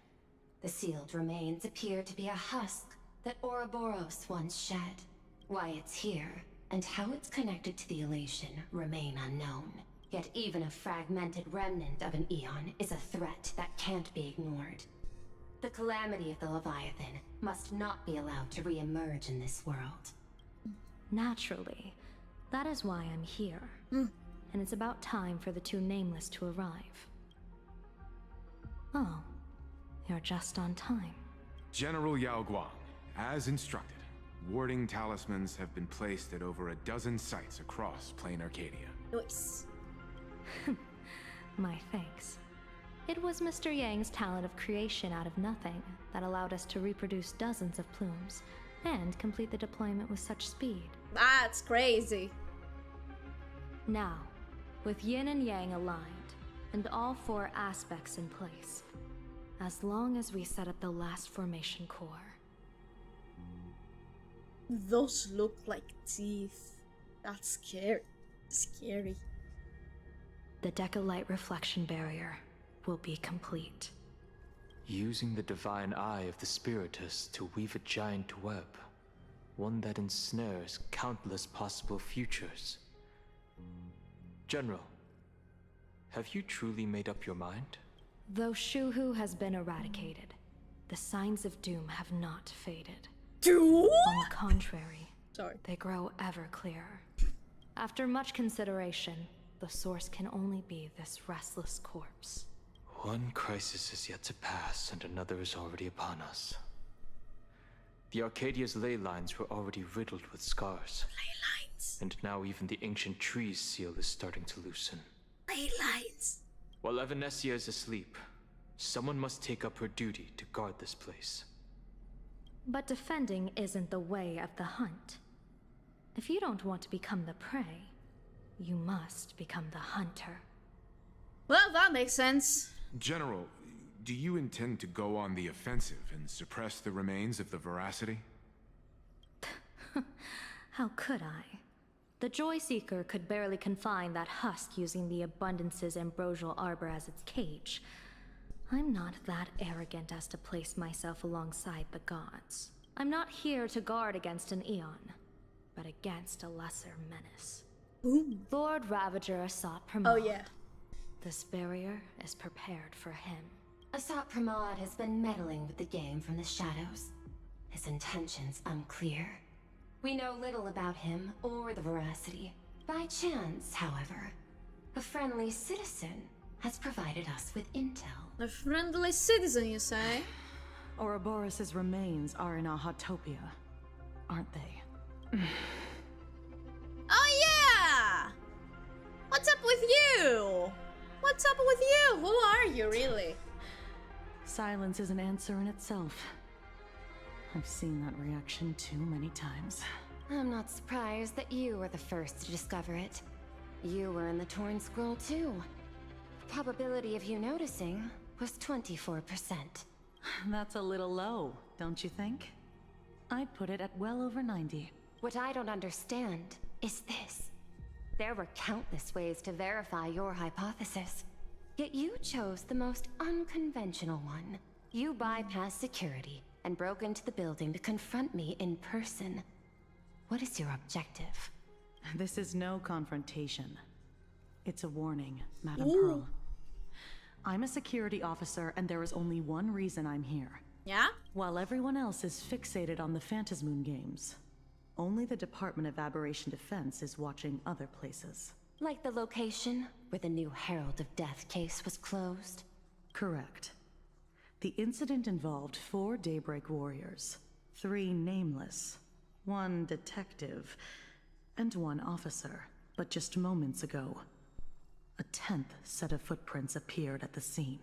The sealed remains appear to be a husk that Ouroboros once shed. Why it's here, and how it's connected to the elation, remain unknown. Yet even a fragmented remnant of an aeon is a threat that can't be ignored. The calamity of the Leviathan must not be allowed to re-emerge in this world. Naturally. That is why I'm here. And it's about time for the two Nameless to arrive. Oh, you're just on time. General Yao Guang, as instructed, warding talismans have been placed at over a dozen sites across Plain Arcadia. Nice. My thanks. It was Mr. Yang's talent of creation out of nothing that allowed us to reproduce dozens of plumes and complete the deployment with such speed. That's crazy. Now, with yin and yang aligned, and all four aspects in place, as long as we set up the last formation core. Those look like teeth. That's scary. Scary. The Decalight reflection barrier will be complete. Using the divine eye of the Spiritus to weave a giant web, one that ensnares countless possible futures. General, have you truly made up your mind? Though Shuhu has been eradicated, the signs of doom have not faded. Doom? On the contrary, they grow ever clearer. After much consideration, the source can only be this restless corpse. One crisis is yet to pass, and another is already upon us. The Arcadia's ley lines were already riddled with scars. Ley lines. And now even the ancient trees seal is starting to loosen. Ley lines. While Evanesia is asleep, someone must take up her duty to guard this place. But defending isn't the way of the hunt. If you don't want to become the prey, you must become the hunter. Well, that makes sense. General, do you intend to go on the offensive and suppress the remains of the veracity? How could I? The Joy Seeker could barely confine that husk using the Abundance's ambrosial arbor as its cage. I'm not that arrogant as to place myself alongside the gods. I'm not here to guard against an aeon, but against a lesser menace. Ooh. Lord Ravager Asat Pramod. Oh yeah. This barrier is prepared for him. Asat Pramod has been meddling with the game from the shadows. His intentions unclear. We know little about him or the veracity. By chance, however, a friendly citizen has provided us with intel. A friendly citizen, you say? Ouroboros' remains are in Ahatopia, aren't they? Oh yeah! What's up with you? What's up with you? Who are you, really? Silence is an answer in itself. I've seen that reaction too many times. I'm not surprised that you were the first to discover it. You were in the Torn Scroll too. The probability of you noticing was 24%. That's a little low, don't you think? I'd put it at well over 90. What I don't understand is this. There were countless ways to verify your hypothesis. Yet you chose the most unconventional one. You bypassed security and broke into the building to confront me in person. What is your objective? This is no confrontation. It's a warning, Madam Pearl. I'm a security officer, and there is only one reason I'm here. Yeah? While everyone else is fixated on the Phantasmoon games, only the Department of Aberration Defense is watching other places. Like the location where the new Herald of Death case was closed? Correct. The incident involved 4 Daybreak warriors, 3 nameless, 1 detective, and 1 officer. But just moments ago, a 10th set of footprints appeared at the scene.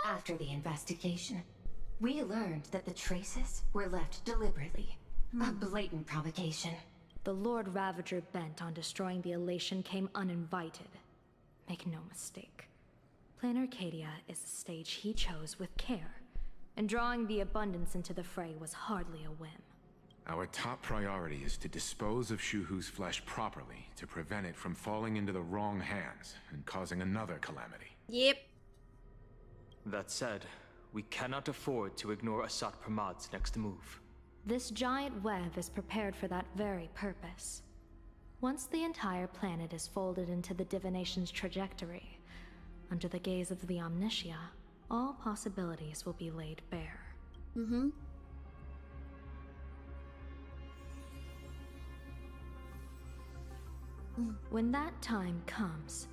After the investigation, we learned that the traces were left deliberately. A blatant provocation. The Lord Ravager bent on destroying the elation came uninvited. Make no mistake. Planarcadia is a stage he chose with care, and drawing the abundance into the fray was hardly a whim. Our top priority is to dispose of Shuhu's flesh properly to prevent it from falling into the wrong hands and causing another calamity. Yep. That said, we cannot afford to ignore Asat Pramad's next move. This giant web is prepared for that very purpose. Once the entire planet is folded into the divination's trajectory, under the gaze of the Omnitia, all possibilities will be laid bare. When that time comes,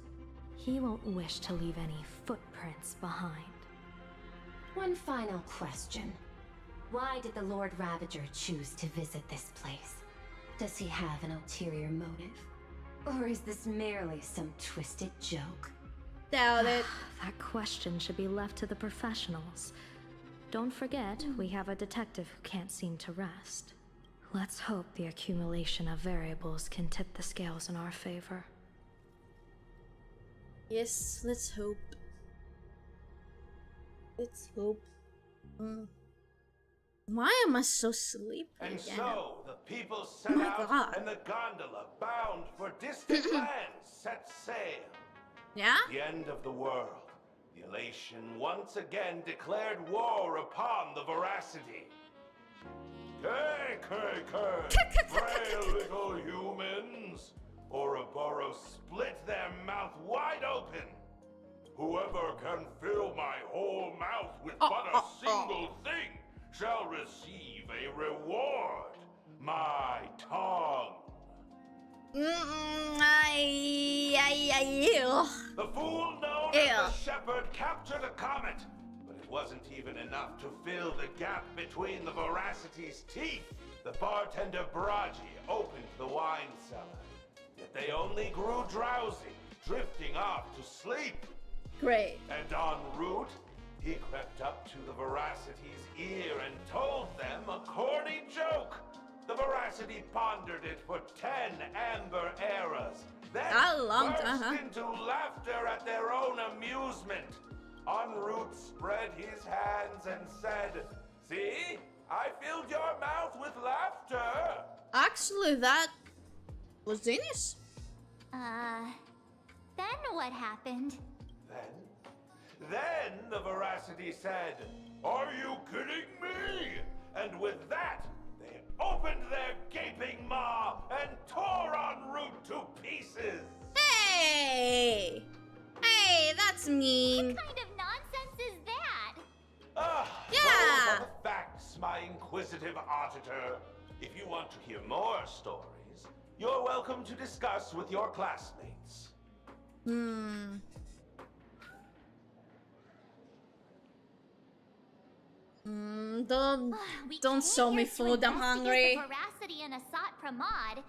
he won't wish to leave any footprints behind. One final question. Why did the Lord Ravager choose to visit this place? Does he have an ulterior motive? Or is this merely some twisted joke? Doubt it. That question should be left to the professionals. Don't forget, we have a detective who can't seem to rest. Let's hope the accumulation of variables can tip the scales in our favor. Yes, let's hope. Let's hope. Why am I so sleepy And again? so, the people set my out, God. and the gondola, bound for distant lands, set sail. Yeah? The end of the world. The elation once again declared war upon the veracity. Frail little humans! Ouroboros split their mouth wide open. Whoever can fill my whole mouth with but a single thing shall receive a reward. My tongue. The fool known as the shepherd captured a comet, but it wasn't even enough to fill the gap between the veracity's teeth. The bartender Braji opened the wine cellar, yet they only grew drowsy, drifting off to sleep. Great. And en route, he crept up to the veracity's ear and told them a corny joke. The veracity pondered it for 10 amber eras, then burst into laughter at their own amusement. En route spread his hands and said, "See, I filled your mouth with laughter." Actually, that was genius. Then what happened? Then the veracity said, "Are you kidding me?" And with that, they opened their gaping maw and tore en route to pieces. Hey! Hey, that's mean. What kind of nonsense is that? Yeah! Those are the facts, my inquisitive auditor. If you want to hear more stories, you're welcome to discuss with your classmates. Don't show me food, I'm hungry. The veracity and Asat Pramad,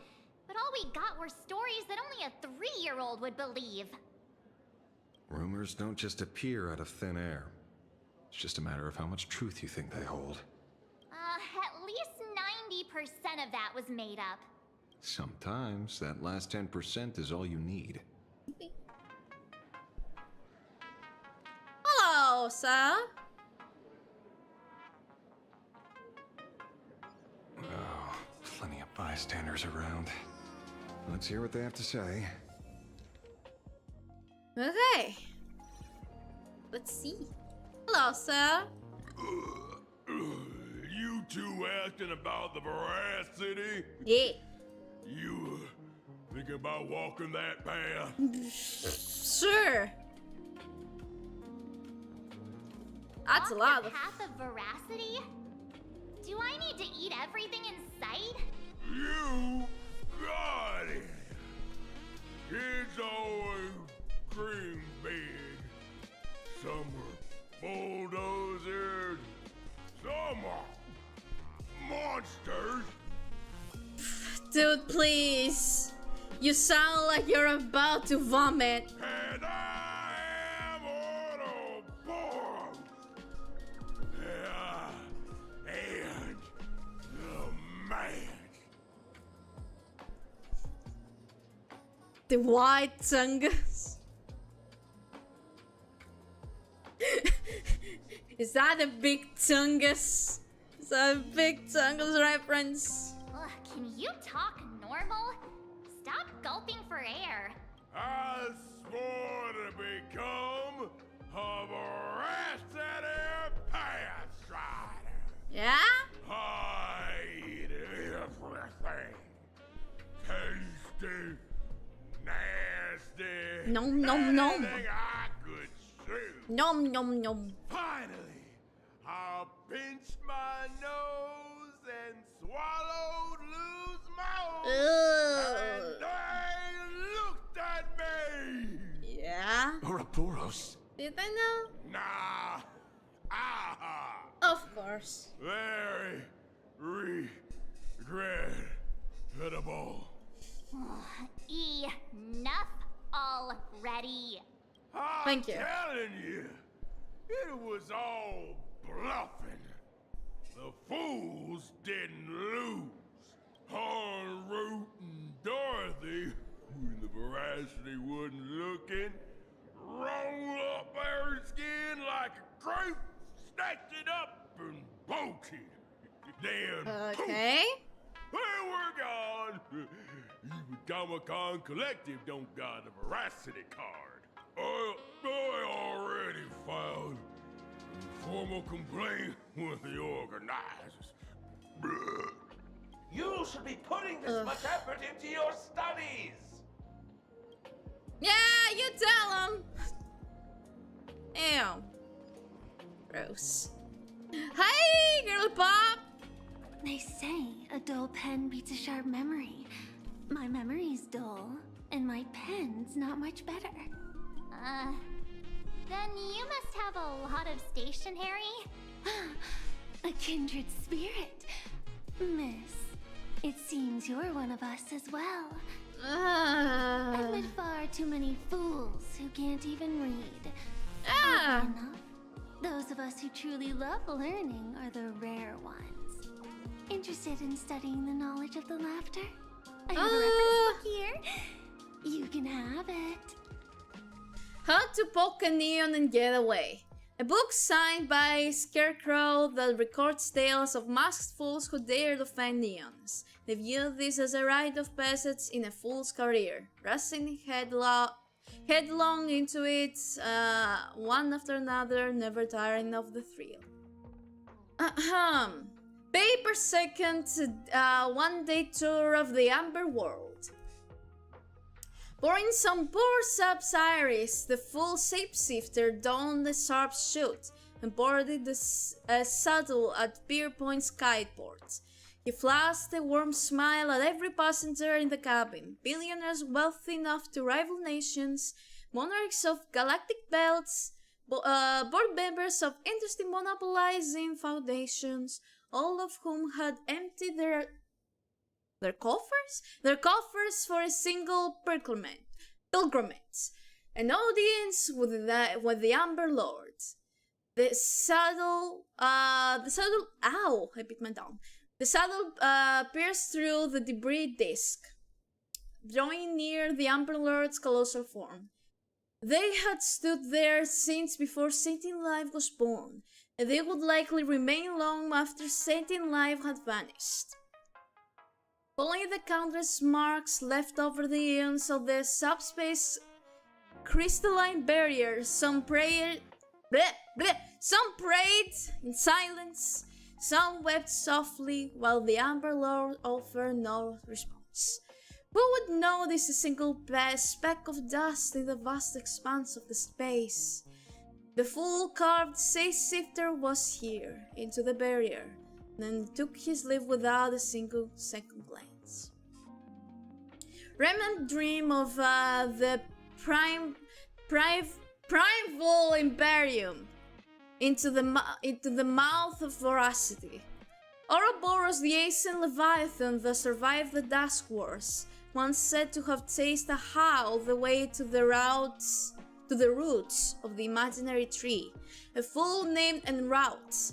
but all we got were stories that only a 3-year-old would believe. Rumors don't just appear out of thin air. It's just a matter of how much truth you think they hold. At least 90% of that was made up. Sometimes that last 10% is all you need. Hello, sir. Oh, plenty of bystanders around. Let's hear what they have to say. Okay, Let's see. Hello, sir. You two asking about the veracity? Yeah. You thinking about walking that path? Sure. That's a lot of... Path of veracity? Do I need to eat everything in sight? You got it. Kids always dream big. Some were bulldozers. Some are monsters. Dude, please. You sound like you're about to vomit. And I am Autoboros. And the man. The white tungus. Is that a big tungus? Is that a big tungus reference? Ugh, can you talk normal? Stop gulping for air. I swore to become a veracity path strider. Yeah? I eat everything. Tasty, nasty. Nom nom nom. Anything I could chew. Nom nom nom. Finally, I pinched my nose and swallowed loose mouth. And they looked at me. Yeah? Ouroboros. Did I know? Nah. Ah. Of course. Very regrettable. Enough already. Thank you. I'm telling you, it was all bluffing. The fools didn't lose. En route and Dorothy, when the veracity wasn't looking, rolled up her skin like a grape, snatched it up and bolted. Then, okay. Well, we're gone. Even Comic-Con Collective don't got a veracity card. I already filed a formal complaint with the organizers. You should be putting this much effort into your studies. Yeah, you tell him. Ew. Gross. Hi, girl pop. They say a dull pen beats a sharp memory. My memory's dull, and my pen's not much better. Then you must have a lot of stationery. A kindred spirit. Miss, it seems you're one of us as well. I've met far too many fools who can't even read. Oddly enough, those of us who truly love learning are the rare ones. Interested in studying the knowledge of the laughter? I have a reference book here. You can have it. How to Poke an Aeon and Get Away. A book signed by Scarecrow that records tales of masked fools who dare to find Aeons. They view this as a rite of passage in a fool's career, rushing headlong into it, one after another, never tiring of the thrill. Pay per second, one-day tour of the Amber World. Pouring some poor subs iris, the full shapeshifter donned a sharp shoot and boarded the shuttle at Pierpoint Skyport. He flashed a warm smile at every passenger in the cabin, billionaires wealthy enough to rival nations, monarchs of galactic belts, board members of industry monopolizing foundations, all of whom had emptied their coffers for a single pilgrimage, an audience with the Amber Lords. The saddle, ow, I bit my tongue. The saddle pierced through the debris disk, drawing near the Amber Lord's colossal form. They had stood there since before sentient life was born, and they would likely remain long after sentient life had vanished. Following the countless marks left over the eons of the subspace crystalline barrier, some prayed Bleh, bleh. Some prayed in silence, some wept softly, while the Amber Lord offered no response. Who would notice a single speck of dust in the vast expanse of the space? The full carved shifter was here, into the barrier, and took his leave without a single second glance. Remnant dream of the primeval Imperium into the mouth of Voracity. Ouroboros, the ancient Leviathan that survived the Dusk Wars, once said to have chased a all the way to the roots of the imaginary tree. A fool named Enroute,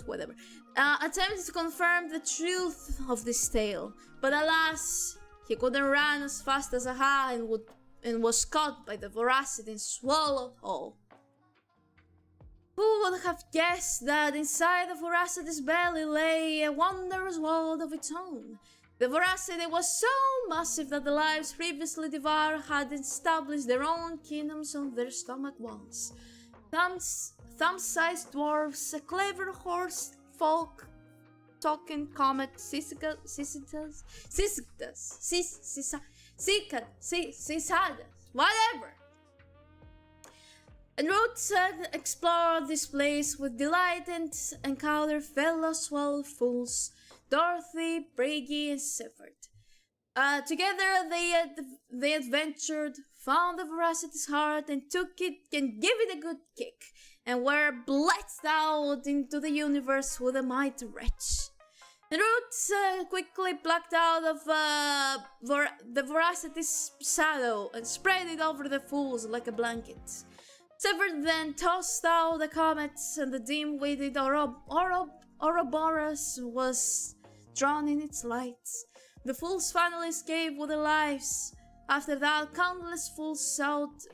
whatever, attempted to confirm the truth of this tale, but alas, he couldn't run as fast as Aha and was caught by the voracity and swallowed whole. Who would have guessed that inside the voracity's belly lay a wondrous world of its own? The voracity was so massive that the lives previously devoured had established their own kingdoms on their stomach walls. Thumb-sized dwarves, a clever horse folk, talking comet, cicadas, whatever. And Ruth explored this place with delight and encountered fellow swell fools, Dorothy, Brady, and Sifford. Together they adventured, found the voracity's heart, and took it and gave it a good kick, and were blessed out into the universe with a mighty wretch. And Ruth quickly plucked out of the voracity's shadow and spread it over the fools like a blanket. Severed then tossed out the comets, and the dim-witted Ouroboros was drawn in its lights. The fools finally escaped with their lives. After that, countless fools sought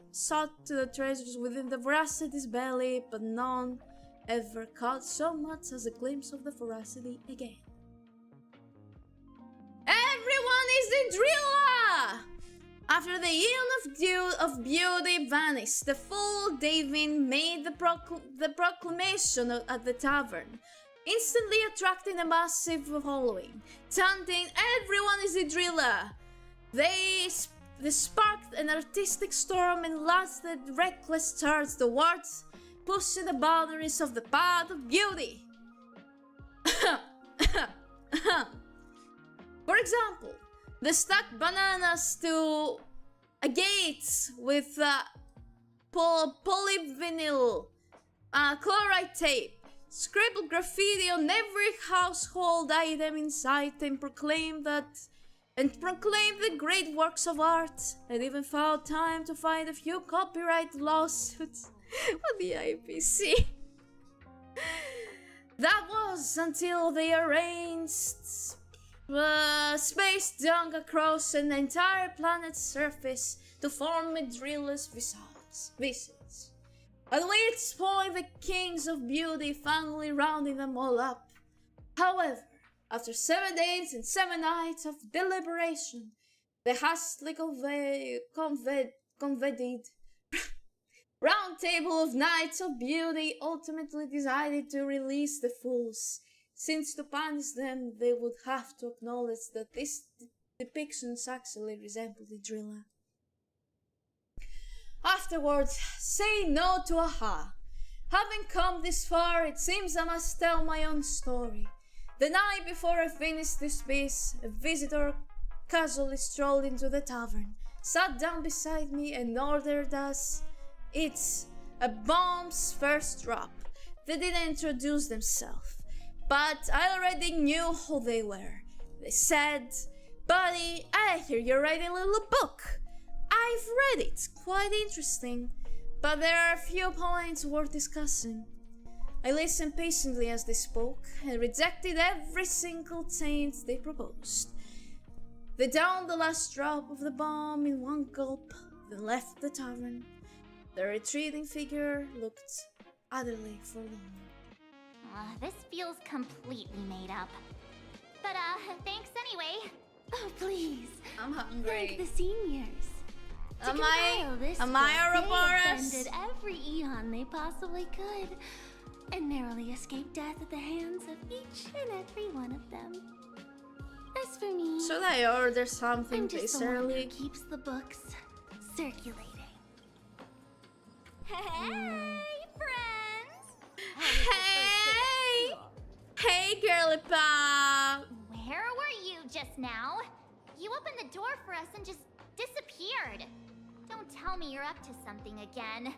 the treasures within the voracity's belly, but none ever caught so much as a glimpse of the voracity again. Everyone is in Drilla! After the Aeon of Beauty vanished, the fool Davin made the proclamation at the tavern, instantly attracting a massive following, chanting, "Everyone is in Drilla!" They sparked an artistic storm and launched a reckless charge towards pushing the boundaries of the path of beauty. For example, they stuck bananas to a gate with polyvinyl chloride tape, scribbled graffiti on every household item in sight, and proclaimed the great works of art, and even found time to find a few copyright lawsuits with the IPC. That was until they arranged space junk across an entire planet's surface to form a Drilla's visage. At which point the kings of beauty finally rounded them all up. However, after 7 days and 7 nights of deliberation, the hastily convened round table of knights of beauty ultimately decided to release the fools, since to punish them they would have to acknowledge that these depictions actually resembled the Drilla. Afterwards, say no to Aha. Having come this far, it seems I must tell my own story. The night before I finished this piece, a visitor casually strolled into the tavern, sat down beside me, and ordered us "It's a bomb's first drop." They didn't introduce themselves, but I already knew who they were. They said, "Buddy, I hear you're writing a little book. I've read it, quite interesting, but there are a few points worth discussing." I listened patiently as they spoke, and rejected every single change they proposed. They downed the last drop of the bomb in one gulp, then left the tavern. The retreating figure looked utterly forlorn. This feels completely made up. But, thanks anyway. Oh, please. I'm hungry. Thank the seniors. To Am compile this I book, they Ouroboros? offended every eon they possibly could, and narrowly escaped death at the hands of each and every one of them. As for me, Should I order something I'm just this the one who early? keeps the books circulating. Hey, friends! Hey! Hey, girly pop! Where were you just now? You opened the door for us and just disappeared. Don't tell me you're up to something again.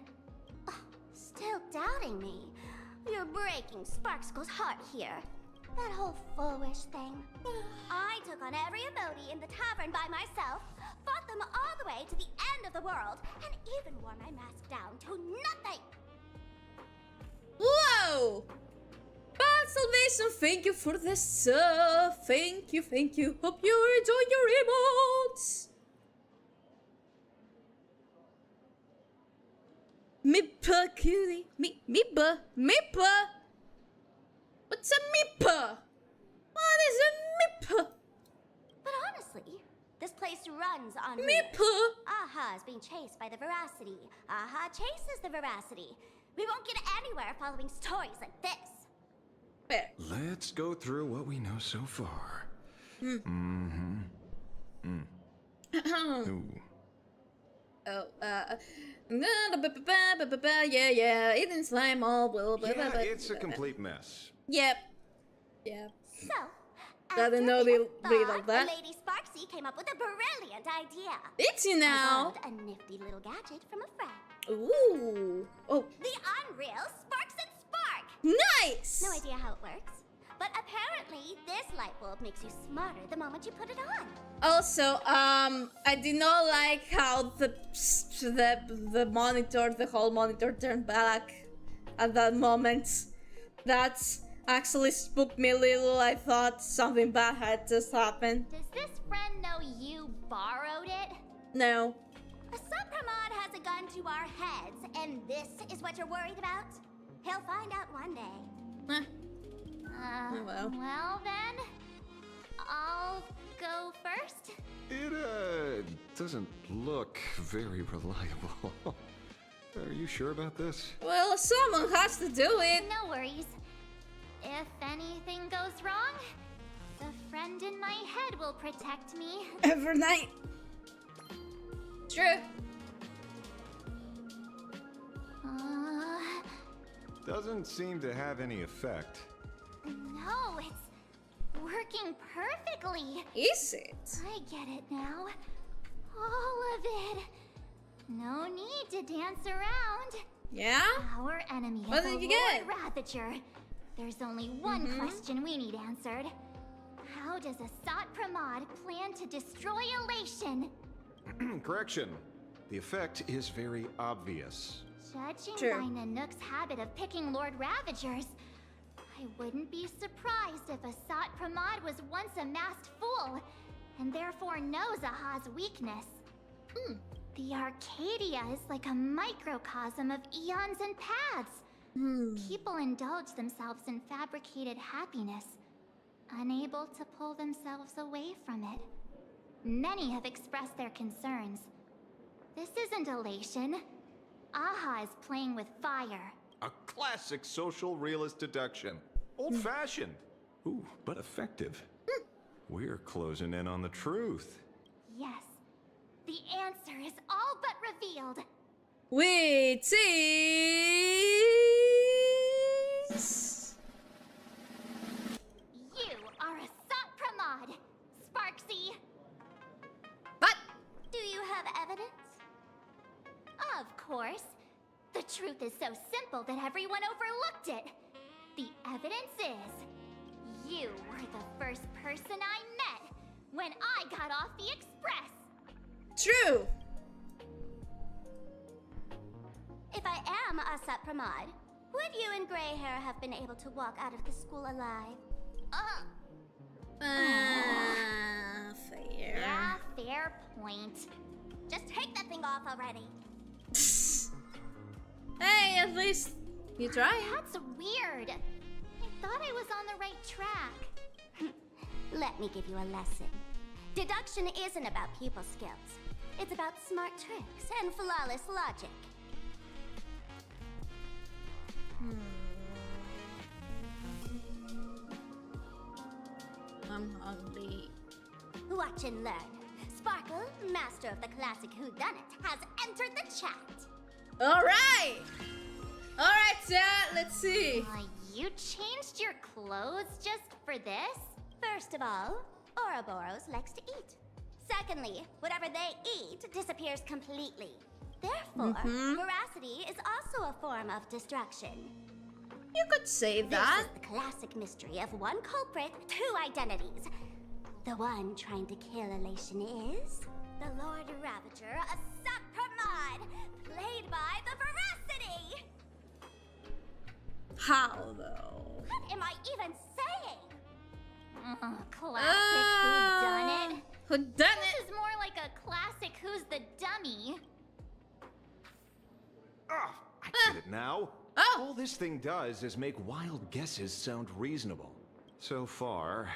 Still doubting me? You're breaking Sparkskull's heart here. That whole foolish thing. I took on every emoji in the tavern by myself, fought them all the way to the end of the world, and even wore my mask down to nothing! Whoa! Bad Salvation, thank you for the sub. Thank you, thank you. Hope you enjoy your emotes. Meepa cutie. Meepa. What's a meepa? What is a meepa? But honestly, this place runs on Meepa. Aha is being chased by the veracity. Aha chases the veracity. We won't get anywhere following stories like this. Where? Let's go through what we know so far. Ooh. Oh, yeah, eating slime all Yeah, it's a complete mess. Yep. Yeah. So, Gotta know the read of that. Lady Sparksy came up with a brilliant idea. Itchy now. I borrowed a nifty little gadget from a friend. Ooh. Oh. The unreal Sparks and Spark! Nice! No idea how it works, but apparently this light bulb makes you smarter the moment you put it on. Also, I did not like how the monitor, the whole monitor turned black at that moment. That actually spooked me a little. I thought something bad had just happened. Does this friend know you borrowed it? No. A Supramod has a gun to our heads, and this is what you're worried about? He'll find out one day. Oh, well. Well then, I'll go first. It, doesn't look very reliable. Are you sure about this? Well, someone has to do it. No worries. If anything goes wrong, the friend in my head will protect me. Every night. True. Doesn't seem to have any effect. No, it's working perfectly. Is it? I get it now. All of it. No need to dance around. Yeah? Our enemy What is did a you get? Lord Ravager. There's only one question we need answered. How does Asat Pramod plan to destroy Elation? Correction. The effect is very obvious. Judging True. by Nanook's habit of picking Lord Ravagers, I wouldn't be surprised if Asat Pramod was once a masked fool, and therefore knows Aha's weakness. The Arcadia is like a microcosm of eons and paths. People indulge themselves in fabricated happiness, unable to pull themselves away from it. Many have expressed their concerns. This isn't elation. Aha is playing with fire. A classic social realist deduction. Old-fashioned. Ooh, but effective. We're closing in on the truth. Yes, the answer is all but revealed. Which is... You are Asat Pramod, Sparksy. What? Do you have evidence? Of course. The truth is so simple that everyone overlooked it. The evidence is, you were the first person I met when I got off the express. True. If I am Asat Pramod, would you and Grey Hair have been able to walk out of the school alive? Fair. Yeah, fair point. Just take that thing off already. Hey, at least you try. That's weird. I thought I was on the right track. Let me give you a lesson. Deduction isn't about people skills. It's about smart tricks and flawless logic. I'm hungry. Watch and learn. Sparkle, master of the classic whodunit, has entered the chat. Alright! Alright, chat, let's see. You changed your clothes just for this? First of all, Ouroboros likes to eat. Secondly, whatever they eat disappears completely. Therefore, veracity is also a form of destruction. You could say that. This is the classic mystery of one culprit, two identities. The one trying to kill Elation is the Lord Ravager, a Sapramod, played by the Veracity. How though? What am I even saying? Classic whodunit. Whodunit? This is more like a classic Who's the Dummy. I get it now. All this thing does is make wild guesses sound reasonable. So far,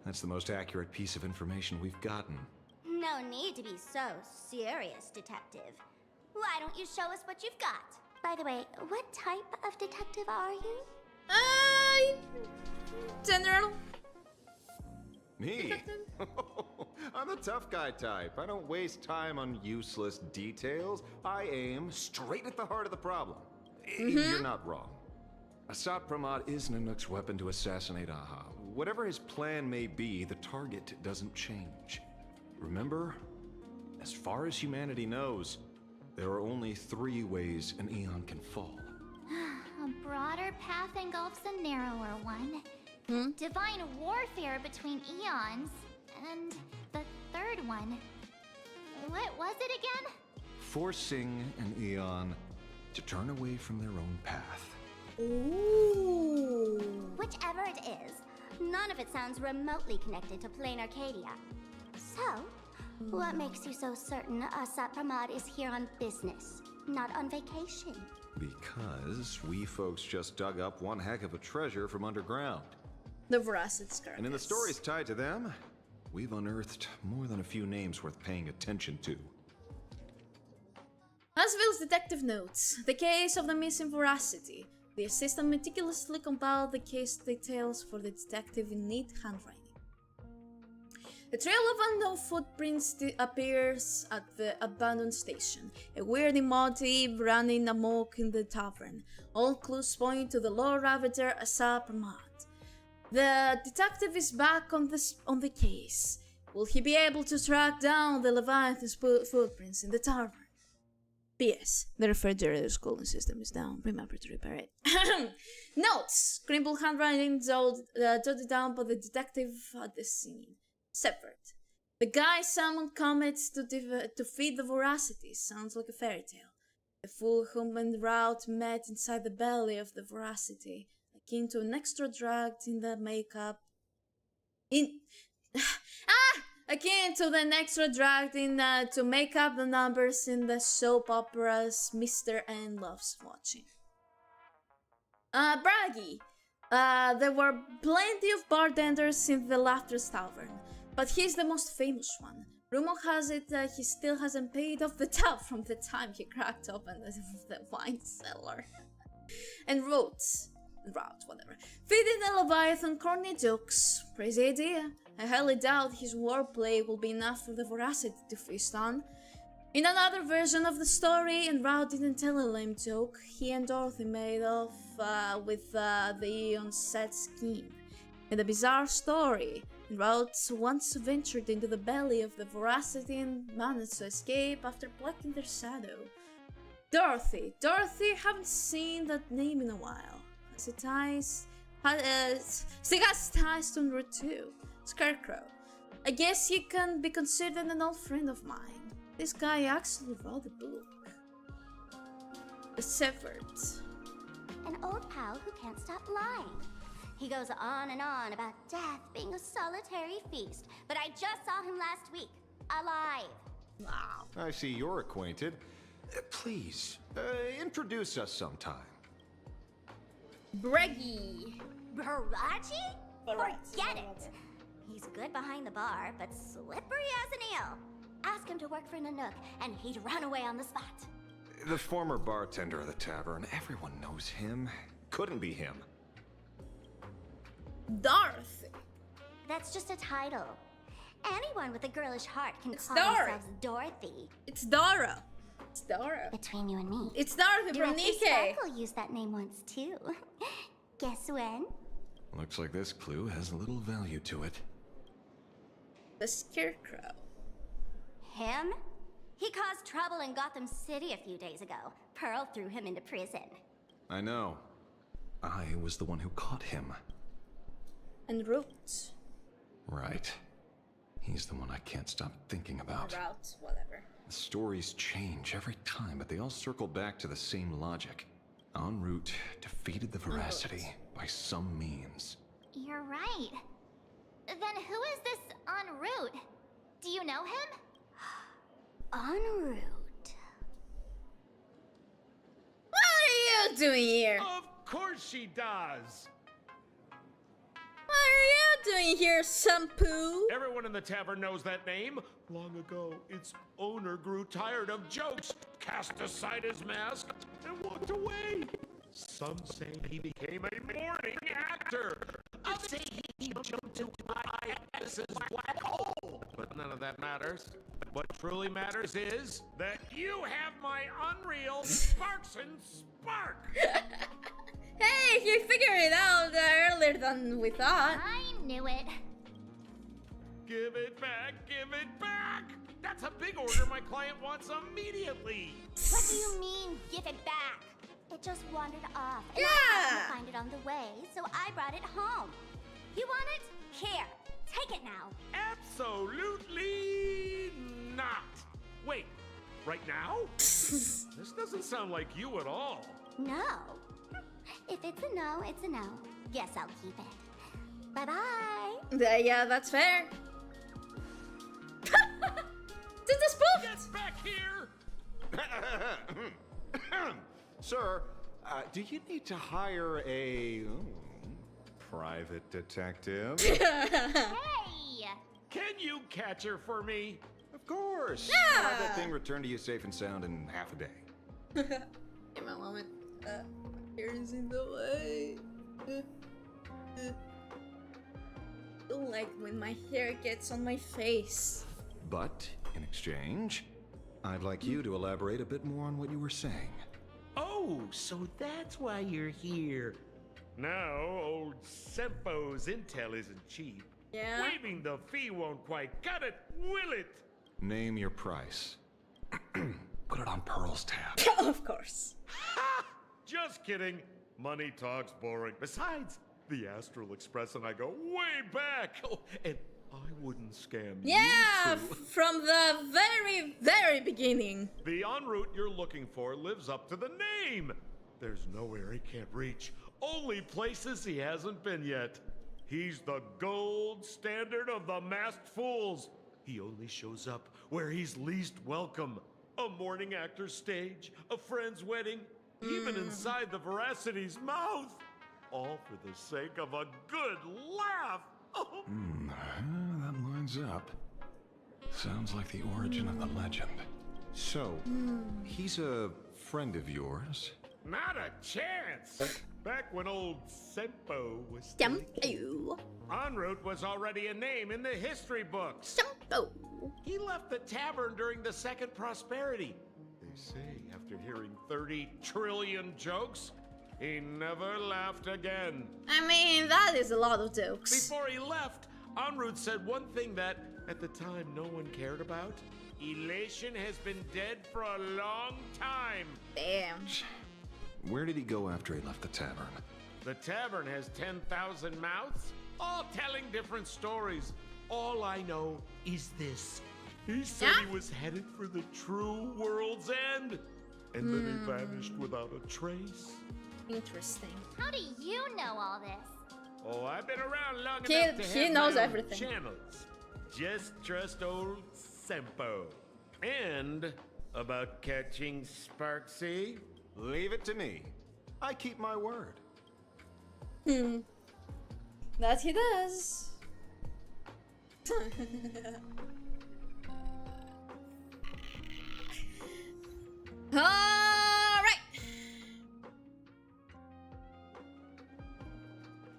that's the most accurate piece of information we've gotten. No need to be so serious, detective. Why don't you show us what you've got? By the way, what type of detective are you? General. Me? I'm the tough guy type. I don't waste time on useless details. I aim straight at the heart of the problem. You're not wrong. Assad Pramod is Nanook's weapon to assassinate Aha. Whatever his plan may be, the target doesn't change. Remember, as far as humanity knows, there are only 3 ways an aeon can fall. A broader path engulfs a narrower one. Divine warfare between eons. And the third one. What was it again? Forcing an aeon to turn away from their own path. Ooh. Whichever it is, none of it sounds remotely connected to planarcadia. So, what makes you so certain Assad Pramod is here on business, not on vacation? Because we folks just dug up one heck of a treasure from underground. The Veracity carcass. And in the stories tied to them, we've unearthed more than a few names worth paying attention to. Asville's detective notes. The case of the missing Veracity. The assistant meticulously compiled the case details for the detective in neat handwriting. A trail of unknown footprints appears at the abandoned station, a weird motif running amok in the tavern. All clues point to the Lord Ravager Assad Pramod. The detective is back on the case. Will he be able to track down the Leviathan's footprints in the tavern? P.S. The refrigerator's cooling system is down. Remember to repair it. Notes! Scribbled handwriting jotted down by the detective at the scene. Severed. The guy summoned comets to feed the Veracity. Sounds like a fairy tale. The full human route met inside the belly of the Veracity, akin to an extra dragged in the makeup. Akin to an extra dragged in to make up the numbers in the soap operas Mr. N loves watching. Braggy. There were plenty of bartenders in the Laughter's Tavern, but he's the most famous one. Rumor has it he still hasn't paid off the tab from the time he cracked open the wine cellar. And whatever. Feeding the Leviathan corny jokes. Crazy idea. I highly doubt his wordplay will be enough for the Veracity to feast on. In another version of the story, and Rao didn't tell a lame joke, he and Dorothy made off with the Aeon's set scheme. In the bizarre story, Rao once ventured into the belly of the Veracity and managed to escape after blocking their shadow. Dorothy, haven't seen that name in a while. She has ties to Route 2. Scarecrow. I guess he can be considered an old friend of mine. This guy actually wrote a book. The Severed. An old pal who can't stop lying. He goes on and on about death being a solitary feast, but I just saw him last week, alive. Wow. I see you're acquainted. Please, introduce us sometime. Breggy. Barachi? Forget it. He's good behind the bar, but slippery as an eel. Ask him to work for Nanook, and he'd run away on the spot. The former bartender of the tavern, everyone knows him. Couldn't be him. Darth. That's just a title. Anyone with a girlish heart can call Dora. themselves Dorothy. It's Dora. It's Dora. Between you and me. It's Dorothy from Director Nikkei. Sparkle used that name once too. Guess when? Looks like this clue has little value to it. The Scarecrow. Him? He caused trouble in Gotham City a few days ago. Pearl threw him into prison. I know. I was the one who caught him. And Roots. Right. He's the one I can't stop thinking about. Routes, whatever. The stories change every time, but they all circle back to the same logic. En route defeated the veracity by some means. You're right. Then who is this en route? Do you know him? En route. What are you doing here? Of course she does. What are you doing here, Shampoo? Everyone in the tavern knows that name. Long ago, its owner grew tired of jokes, cast aside his mask, and walked away. Some say he became a morning actor. Others say he jumped into my ass' black hole. But none of that matters. What truly matters is that you have my unreal Sparks and Spark. Hey, you figured it out earlier than we thought. I knew it. Give it back, give it back! That's a big order my client wants immediately. What do you mean, give it back? It just wandered off, and I happened to find it on the way, so I brought it home. You want it? Here, take it now. Absolutely not. Wait, right now? This doesn't sound like you at all. No. If it's a no, it's a no. Guess I'll keep it. Bye-bye. Yeah, that's fair. Did this book? Get back here! Sir, do you need to hire a private detective? Hey! Can you catch her for me? Of course. Yeah. I'll have that thing returned to you safe and sound in half a day. Give me a moment. Here is in the way. Don't like when my hair gets on my face. But in exchange, I'd like you to elaborate a bit more on what you were saying. Oh, so that's why you're here. Now, old Sempo's intel isn't cheap. Yeah. Waiving the fee won't quite cut it, will it? Name your price. Put it on Pearl's tab. Of course. Ha! Just kidding. Money talk's boring. Besides, the Astral Express and I go way back. Oh, and I wouldn't scam Yeah, you two. from the very, very beginning. The en route you're looking for lives up to the name. There's nowhere he can't reach. Only places he hasn't been yet. He's the gold standard of the masked fools. He only shows up where he's least welcome. A morning actor's stage, a friend's wedding, even inside the Veracity's mouth. All for the sake of a good laugh. Oh. That lines up. Sounds like the origin of the legend. So, he's a friend of yours? Not a chance! Back when old Sempo was still a kid, en route was already a name in the history books. Sempo! He left the tavern during the Second Prosperity. They say after hearing 30 trillion jokes, he never laughed again. I mean, that is a lot of jokes. Before he left, en route said one thing that, at the time, no one cared about. Elation has been dead for a long time. Damn. Where did he go after he left the tavern? The tavern has 10,000 mouths, all telling different stories. All I know is this. He said he was headed for the true world's end. And then he vanished without a trace. Interesting. How do you know all this? Oh, I've been around long enough to He have knows my own everything. channels. Just trust old Sempo. And about catching Sparksy, leave it to me. I keep my word. That he does. Alright.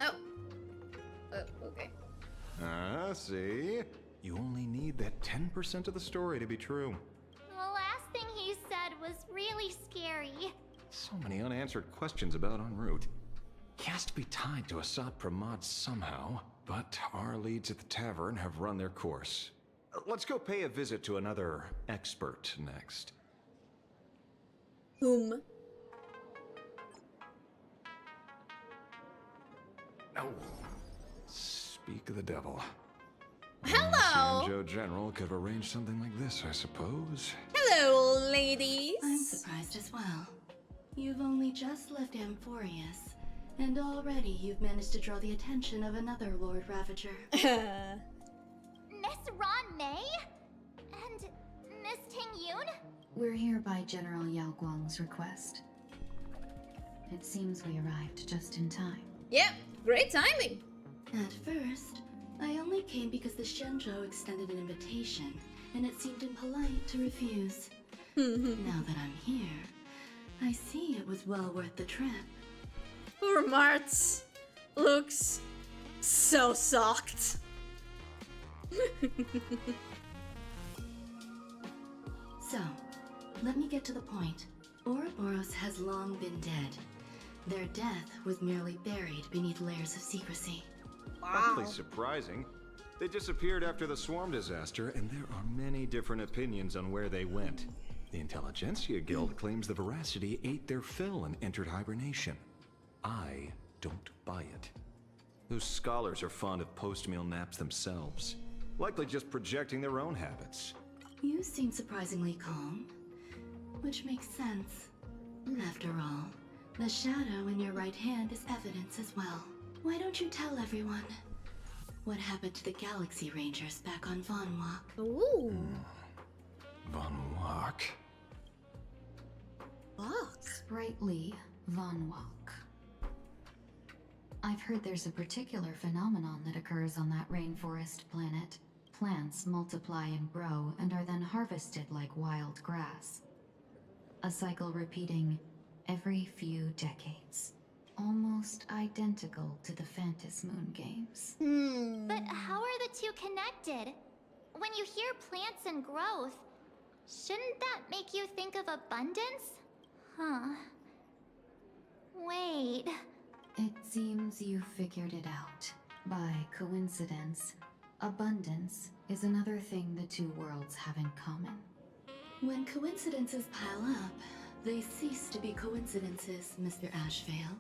Oh. Okay. See? You only need that 10% of the story to be true. The last thing he said was really scary. So many unanswered questions about en route. He has to be tied to Asat Pramod somehow, but our leads at the tavern have run their course. Let's go pay a visit to another expert next. Whom? Oh. Speak of the devil. Hello! Joe General could have arranged something like this, I suppose. Hello, ladies! I'm surprised as well. You've only just left Amphorius, and already you've managed to draw the attention of another Lord Ravager. Miss Ron May? And Miss Ting Yoon? We're here by General Yao Guang's request. It seems we arrived just in time. Yep, great timing. At first, I only came because the Shenzhou extended an invitation, and it seemed impolite to refuse. Now that I'm here, I see it was well worth the trip. Poor Martz looks so sucked. So, let me get to the point. Ouroboros has long been dead. Their death was merely buried beneath layers of secrecy. Oddly surprising. They disappeared after the swarm disaster, and there are many different opinions on where they went. The Intelligentsia Guild claims the Veracity ate their fill and entered hibernation. I don't buy it. Those scholars are fond of post-meal naps themselves, likely just projecting their own habits. You seem surprisingly calm, which makes sense. After all, the shadow in your right hand is evidence as well. Why don't you tell everyone what happened to the Galaxy Rangers back on Von Walk? Ooh. Von Walk? Walk? Sprightly Von Walk. I've heard there's a particular phenomenon that occurs on that rainforest planet. Plants multiply and grow and are then harvested like wild grass. A cycle repeating every few decades. Almost identical to the Phantom Moon games. But how are the two connected? When you hear plants and growth, shouldn't that make you think of abundance? Huh. Wait. It seems you figured it out. By coincidence, abundance is another thing the two worlds have in common. When coincidences pile up, they cease to be coincidences, Mr. Ashvale.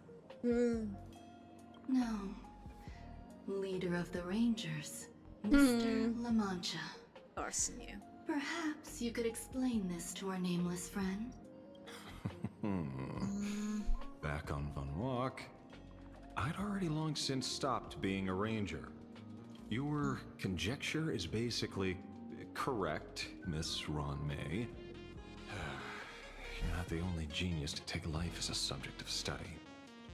No. Leader of the Rangers, Mr. La Mancha. Of course knew. Perhaps you could explain this to our nameless friend? Back on Von Walk, I'd already long since stopped being a ranger. Your conjecture is basically correct, Miss Ron May. You're not the only genius to take life as a subject of study.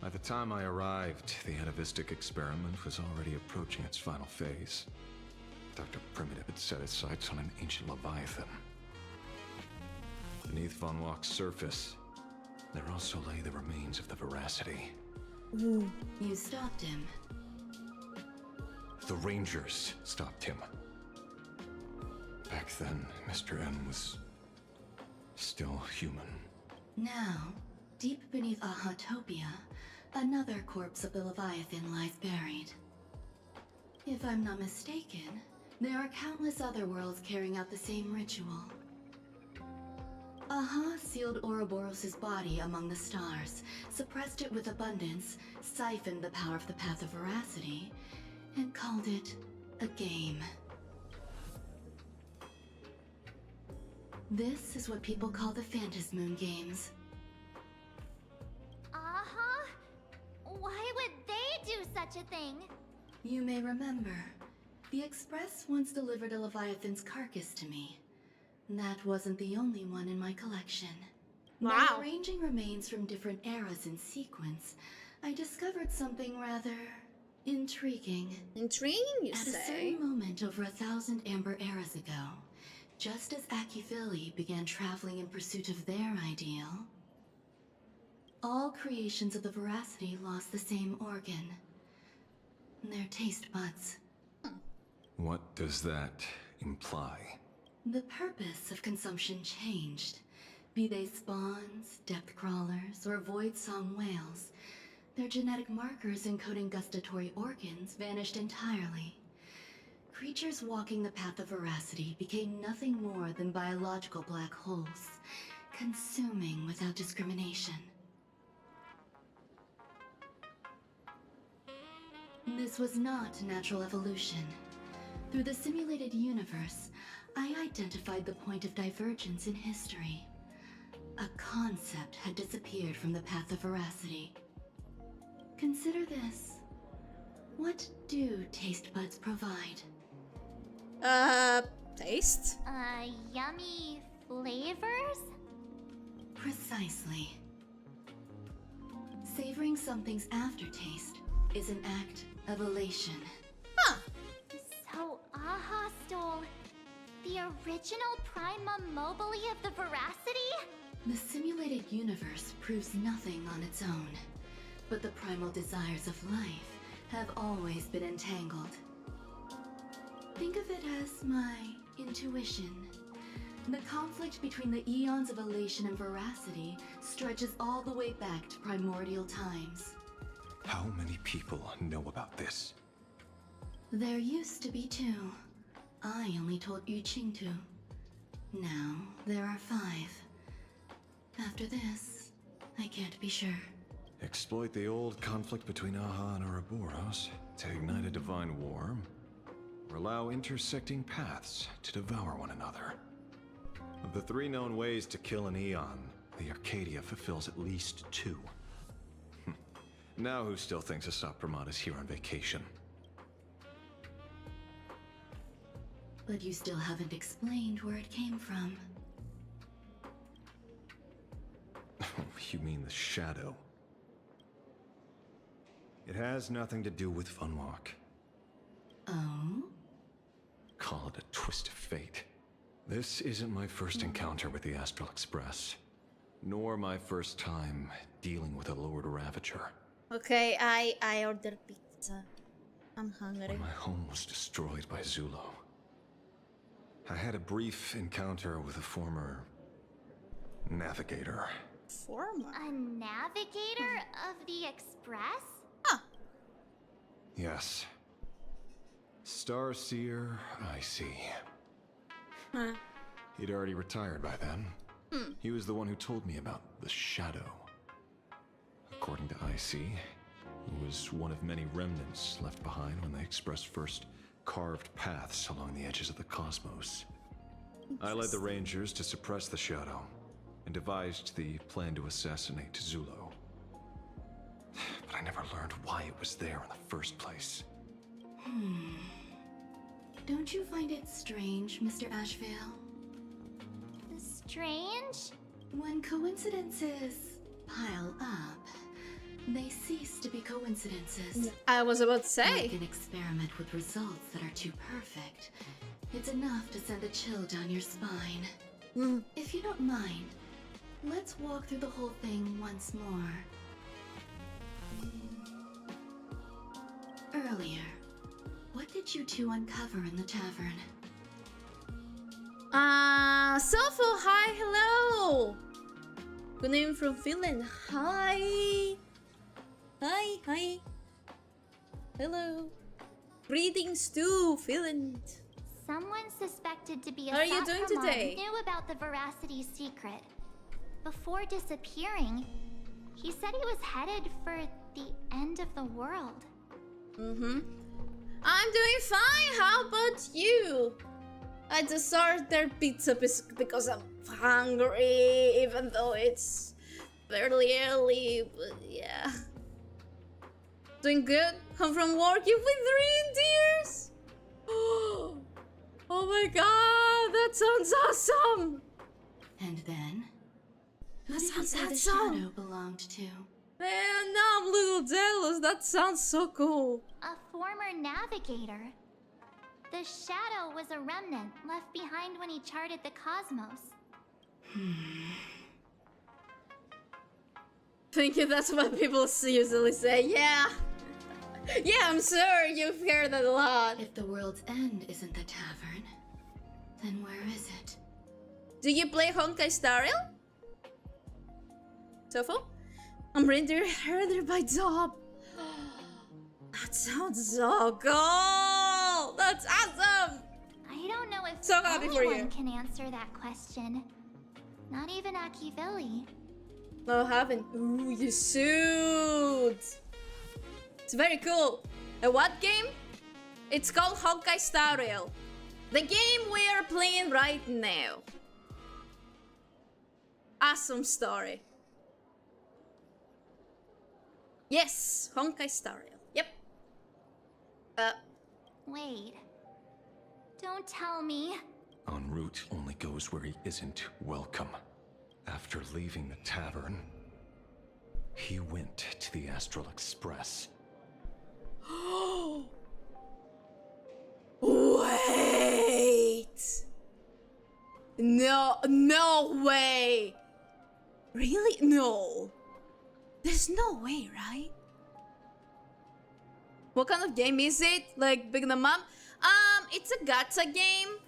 By the time I arrived, the atavistic experiment was already approaching its final phase. Dr. Primitive had set his sights on an ancient leviathan. Beneath Von Walk's surface, there also lay the remains of the Veracity. You stopped him. The Rangers stopped him. Back then, Mr. M was still human. Now, deep beneath Ahatopia, another corpse of the Leviathan lies buried. If I'm not mistaken, there are countless other worlds carrying out the same ritual. Aha sealed Ouroboros' body among the stars, suppressed it with abundance, siphoned the power of the Path of Veracity, and called it a game. This is what people call the Phantom Moon games. Why would they do such a thing? You may remember, the Express once delivered a Leviathan's carcass to me. That wasn't the only one in my collection. By arranging remains from different eras in sequence, I discovered something rather Intriguing. Intriguing, you At say? a certain moment over 1,000 Amber eras ago, just as Akifili began traveling in pursuit of their ideal, all creations of the Veracity lost the same organ. Their taste buds. What does that imply? The purpose of consumption changed. Be they spawns, depth crawlers, or void song whales, their genetic markers encoding gustatory organs vanished entirely. Creatures walking the path of veracity became nothing more than biological black holes, consuming without discrimination. This was not natural evolution. Through the simulated universe, I identified the point of divergence in history. A concept had disappeared from the path of veracity. Consider this. What do taste buds provide? Taste? Yummy flavors? Precisely. Savoring something's aftertaste is an act of elation. Huh. So Aha stole the original Prima Mobile of the Veracity? The simulated universe proves nothing on its own, but the primal desires of life have always been entangled. Think of it as my intuition. The conflict between the eons of elation and veracity stretches all the way back to primordial times. How many people know about this? There used to be 2. I only told Yu Qingtu. Now there are 5. After this, I can't be sure. Exploit the old conflict between Aha and Ouroboros to ignite a divine war, or allow intersecting paths to devour one another. Of the 3 known ways to kill an aeon, the Arcadia fulfills at least 2. Now who still thinks Asapramat is here on vacation? But you still haven't explained where it came from. You mean the shadow? It has nothing to do with Funwalk. Oh? Call it a twist of fate. This isn't my first encounter with the Astral Express, nor my first time dealing with a Lord Ravager. Okay, I ordered pizza. I'm hungry. When my home was destroyed by Zulo, I had a brief encounter with a former navigator. A navigator of the Express? Yes. Starseer, I see. Huh. He'd already retired by then. He was the one who told me about the shadow. According to IC, he was one of many remnants left behind when the Express first carved paths along the edges of the cosmos. I led the Rangers to suppress the shadow and devised the plan to assassinate Zulo. But I never learned why it was there in the first place. Don't you find it strange, Mr. Ashvale? Strange? When coincidences pile up, they cease to be coincidences. I was about to say. Like an experiment with results that are too perfect. It's enough to send a chill down your spine. If you don't mind, let's walk through the whole thing once more. Earlier, what did you 2 uncover in the tavern? Sofo, hi, hello. Good name from Finland. Hi. Hi. Hello. Greetings to Finland. Someone suspected to be a How are you doing today? knew about the Veracity secret. Before disappearing, he said he was headed for the end of the world. I'm doing fine. How about you? I just ordered pizza because I'm hungry, even though it's fairly early, but yeah. Doing good. Come from work. You've been 3 reindeers. Oh my god, that sounds awesome. And then? Who That did you sounds say the awesome. shadow belonged to? Man, now I'm a little jealous. That sounds so cool. A former navigator. The shadow was a remnant left behind when he charted the cosmos. Thinking that's what people usually say. Yeah. Yeah, I'm sure you've heard that a lot. If the world's end isn't the tavern, then where is it? Do you play Honkai starrail? Tofu? I'm rendered herder by job. That sounds so cool. That's awesome. I don't know if So happy for you. anyone can answer that question. Not even Akivili. No, I haven't. Ooh, you should. It's very cool. A what game? It's called Honkai starrail. The game we are playing right now. Awesome story. Yes, Honkai starrail. Yep. Wait. Don't tell me. En route only goes where he isn't welcome. After leaving the tavern, he went to the Astral Express. Wait. No way. Really? No. There's no way, right? What kind of game is it? Like Big the Mom? It's a gacha game.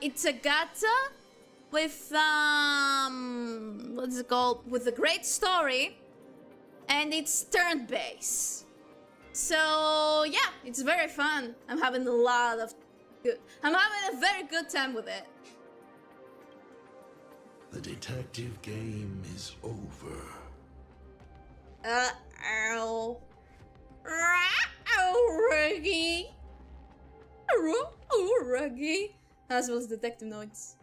It's a gacha with what's it called? With a great story, and it's turn-based. So yeah, it's very fun. I'm having a very good time with it. The detective game is over. Oh, Ruggy. Ruggy. As well as detective notes.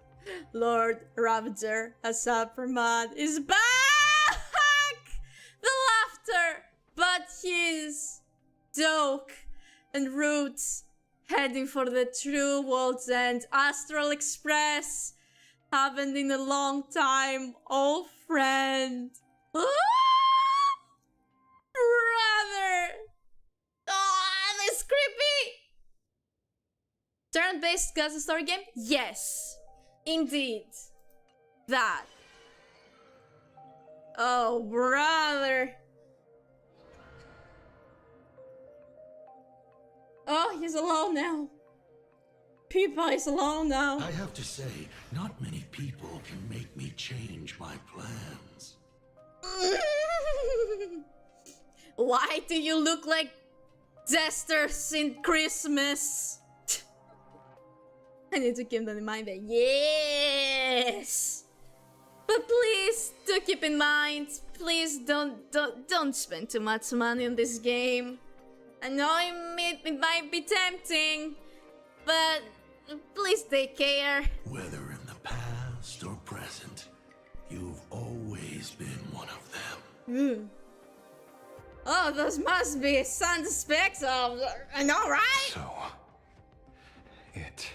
Lord Ravager Asapramad is back! The laughter, but his joke and roots heading for the true world's end. Astral Express. Haven't in a long time, old friend. Brother! Oh, that's creepy! Turn-based gacha story game? Yes. Indeed. That. Oh, brother. Oh, he's alone now. Peepa is alone now. I have to say, not many people can make me change my plans. Why do you look like jesters in Christmas? I need to keep that in mind. Yes, but please do keep in mind. Please don't spend too much money on this game. I know it might be tempting, but please take care. Whether in the past or present, you've always been one of them. Oh, those must be sound effects of. I know, right? So, it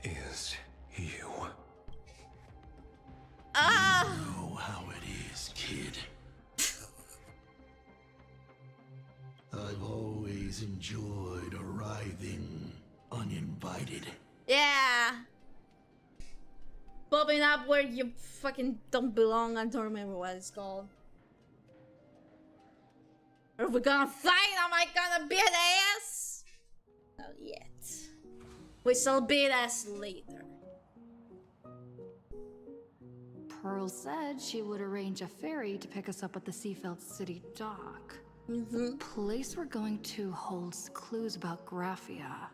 is you. You know how it is, kid. I've always enjoyed arriving uninvited. Yeah. Popping up where you fucking don't belong. I don't remember what it's called. Are we gonna fight? Am I gonna beat ass? Not yet. We shall beat ass later. Pearl said she would arrange a ferry to pick us up at the Seafeld City dock. Place we're going to holds clues about Graphia.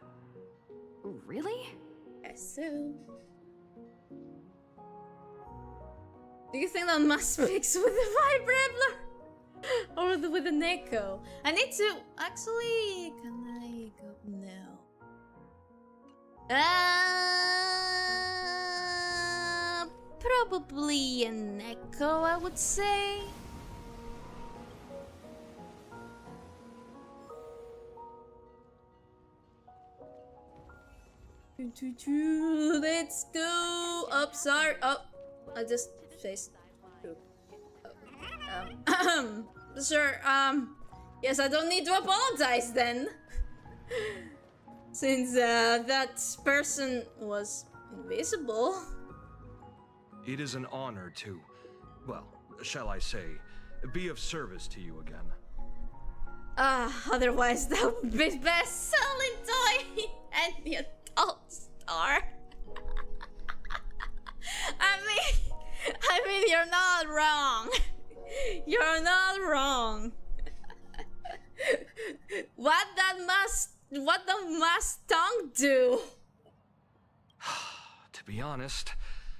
Really? Yes, so. Do you think that must mix with the Vibravler? Or with the Neko? I need to... Actually, can I go? No. Probably an Echo, I would say. Let's go. Oh, sorry. Oh, I just faced. Sure, yes, I don't need to apologize then. Since, that person was invisible. It is an honor to, well, shall I say, be of service to you again. Otherwise that would be best-selling toy and the adult store. I mean, you're not wrong. You're not wrong. What the masked tongue do? To be honest,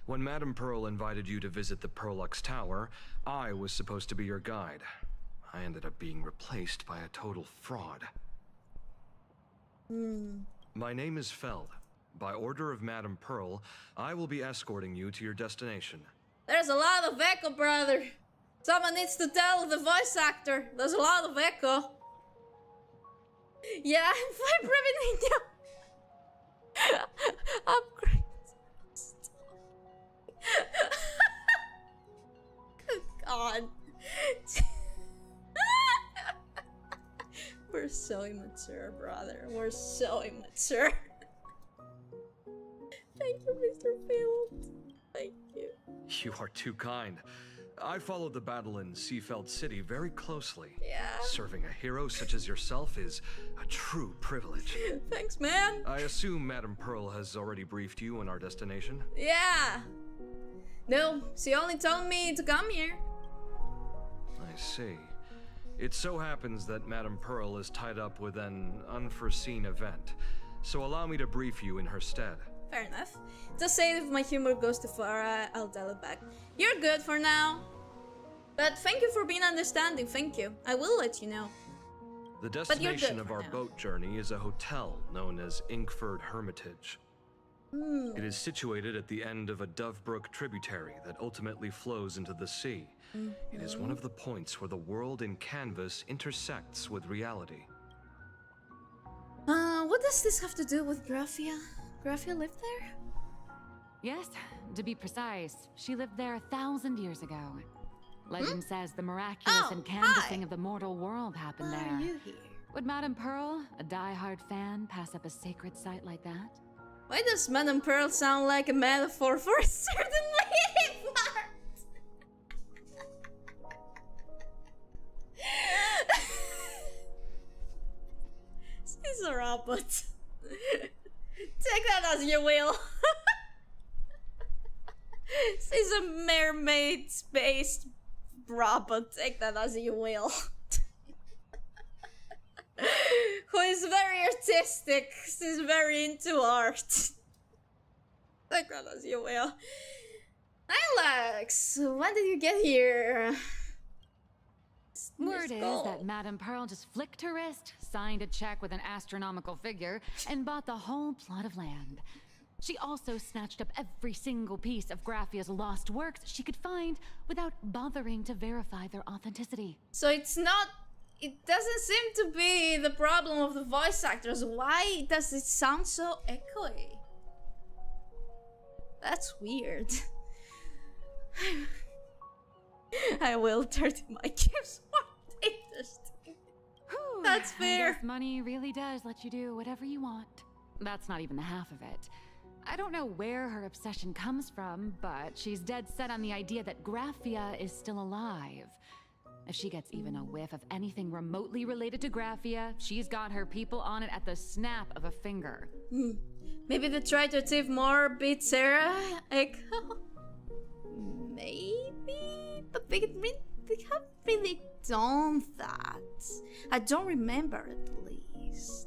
when Madame Pearl invited you to visit the Perlux Tower, I was supposed to be your guide. I ended up being replaced by a total fraud. My name is Feld. By order of Madame Pearl, I will be escorting you to your destination. There's a lot of echo, brother. Someone needs to tell the voice actor. There's a lot of echo. Yeah, I'm preventing you. Upgrade. Good God. We're so immature, brother. We're so immature. Thank you, Mr. Field. Thank you. You are too kind. I followed the battle in Seafeld City very closely. Yeah. Serving a hero such as yourself is a true privilege. Thanks, man. I assume Madame Pearl has already briefed you on our destination? Yeah. No, she only told me to come here. I see. It so happens that Madame Pearl is tied up with an unforeseen event, so allow me to brief you in her stead. Fair enough. Just say if my humor goes too far, I'll dial it back. You're good for now. But thank you for being understanding, thank you. I will let you know. The destination of our boat journey is a hotel known as Inkford Hermitage. It is situated at the end of a Dovebrook tributary that ultimately flows into the sea. It is one of the points where the world in canvas intersects with reality. What does this have to do with Graphia? Graphia lived there? Yes, to be precise, she lived there 1,000 years ago. Legend says the miraculous canvassing of the mortal world happened there. You here? Would Madame Pearl, a die-hard fan, pass up a sacred site like that? Why does Madame Pearl sound like a metaphor for a certain lady part? She's a robot. Take that as you will. She's a mermaid space robot. Take that as you will. Who is very artistic. She's very into art. Take that as you will. Alex, when did you get here? Word is that Madame Pearl just flicked her wrist, signed a check with an astronomical figure, and bought the whole plot of land. She also snatched up every single piece of Graphia's lost works she could find without bothering to verify their authenticity. So it's not... It doesn't seem to be the problem of the voice actors. Why does it sound so echoey? That's weird. I will turn to my gifts more interesting. That's fair. I guess money really does let you do whatever you want. That's not even the half of it. I don't know where her obsession comes from, but she's dead set on the idea that Graphia is still alive. If she gets even a whiff of anything remotely related to Graphia, she's got her people on it at the snap of a finger. Maybe they try to achieve more beat Sarah Echo? Maybe? But they haven't really done that. I don't remember at least.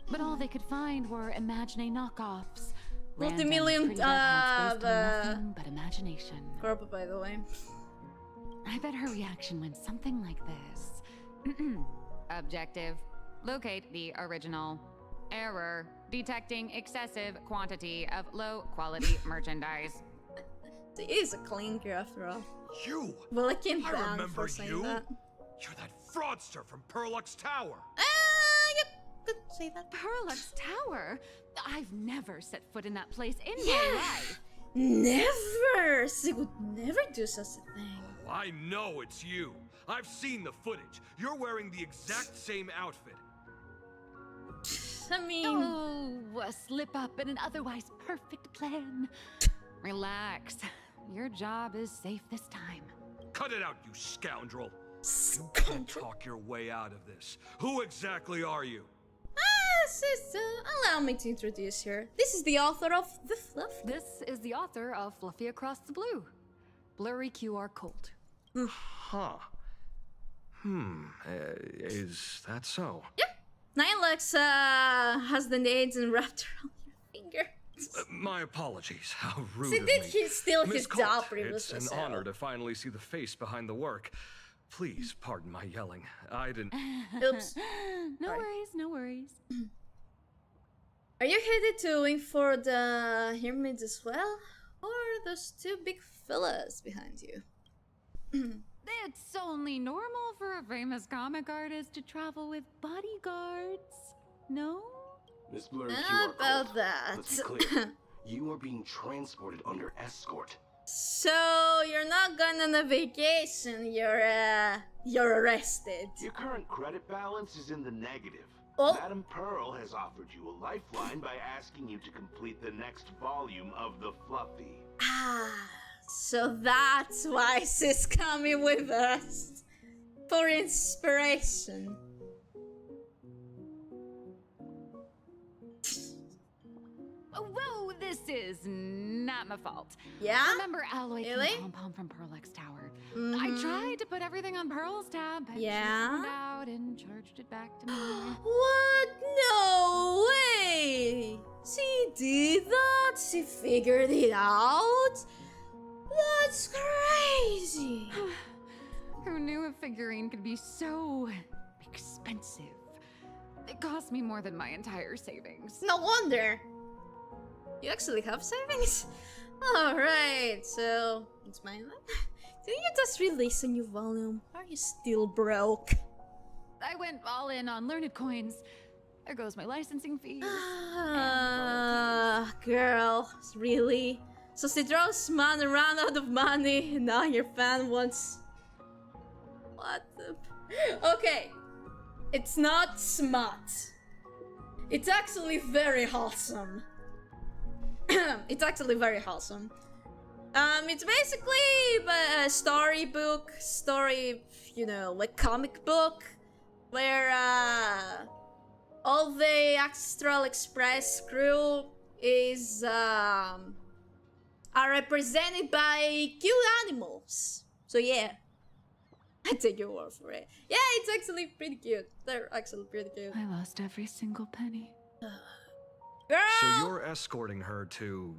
But all they could find were imagining knockoffs. Multi-million, nothing but imagination. Corpo, by the way. I bet her reaction went something like this. Objective. Locate the original. Error. Detecting excessive quantity of low-quality merchandise. She is a clinker after all. You! Well, I can't I ban remember for saying you. that. You're that fraudster from Perlux Tower. You could say that. Perlux Tower? I've never set foot in that place in my life. Never! She would never do such a thing. I know it's you. I've seen the footage. You're wearing the exact same outfit. I mean... Oh, a slip up in an otherwise perfect plan. Relax. Your job is safe this time. Cut it out, you scoundrel. You can't talk your way out of this. Who exactly are you? Sister, allow me to introduce her. This is the author of The Fluff. This is the author of Fluffy Across the Blue. Blurry QR code. Huh. Is that so? Yep. Nylex has the nades wrapped around your finger. My apologies. How rude See, of did me. he steal Miss his Colt, job previously? It's an honor to finally see the face behind the work. Please pardon my yelling. I didn't... Oops. No worries, no worries. Are you headed to wing for the Hermids as well? Or those two big fellas behind you? It's only normal for a famous comic artist to travel with bodyguards, no? Miss Blurry How QR about code. that? Let's be clear. You are being transported under escort. So you're not going on a vacation, you're arrested. Your current credit balance is in the negative. Oh. Madam Pearl has offered you a lifeline by asking you to complete the next volume of the Fluffy. Ah, so that's why she's coming with us. For inspiration. Whoa, this is not my fault. Yeah? Remember Alloy Really? King Pom Pom from Pearl X Tower? I tried to put everything on Pearl's tab, but Yeah? she found out and charged it back to me. What? No way! She did that? She figured it out? That's crazy! Who knew a figurine could be so expensive? It cost me more than my entire savings. No wonder! You actually have savings? Alright, so it's mine then? Did you just release a new volume? Are you still broke? I went all in on learned coins. There goes my licensing fees. Girl, really? So she draws money, ran out of money, and now your fan wants... What the... Okay. It's not smart. It's actually very wholesome. It's actually very wholesome. It's basically a storybook, you know, like comic book, where all the Astral Express crew is are represented by cute animals. So yeah, I take your word for it. Yeah, it's actually pretty cute. They're actually pretty cute. I lost every single penny. Girl! So you're escorting her to,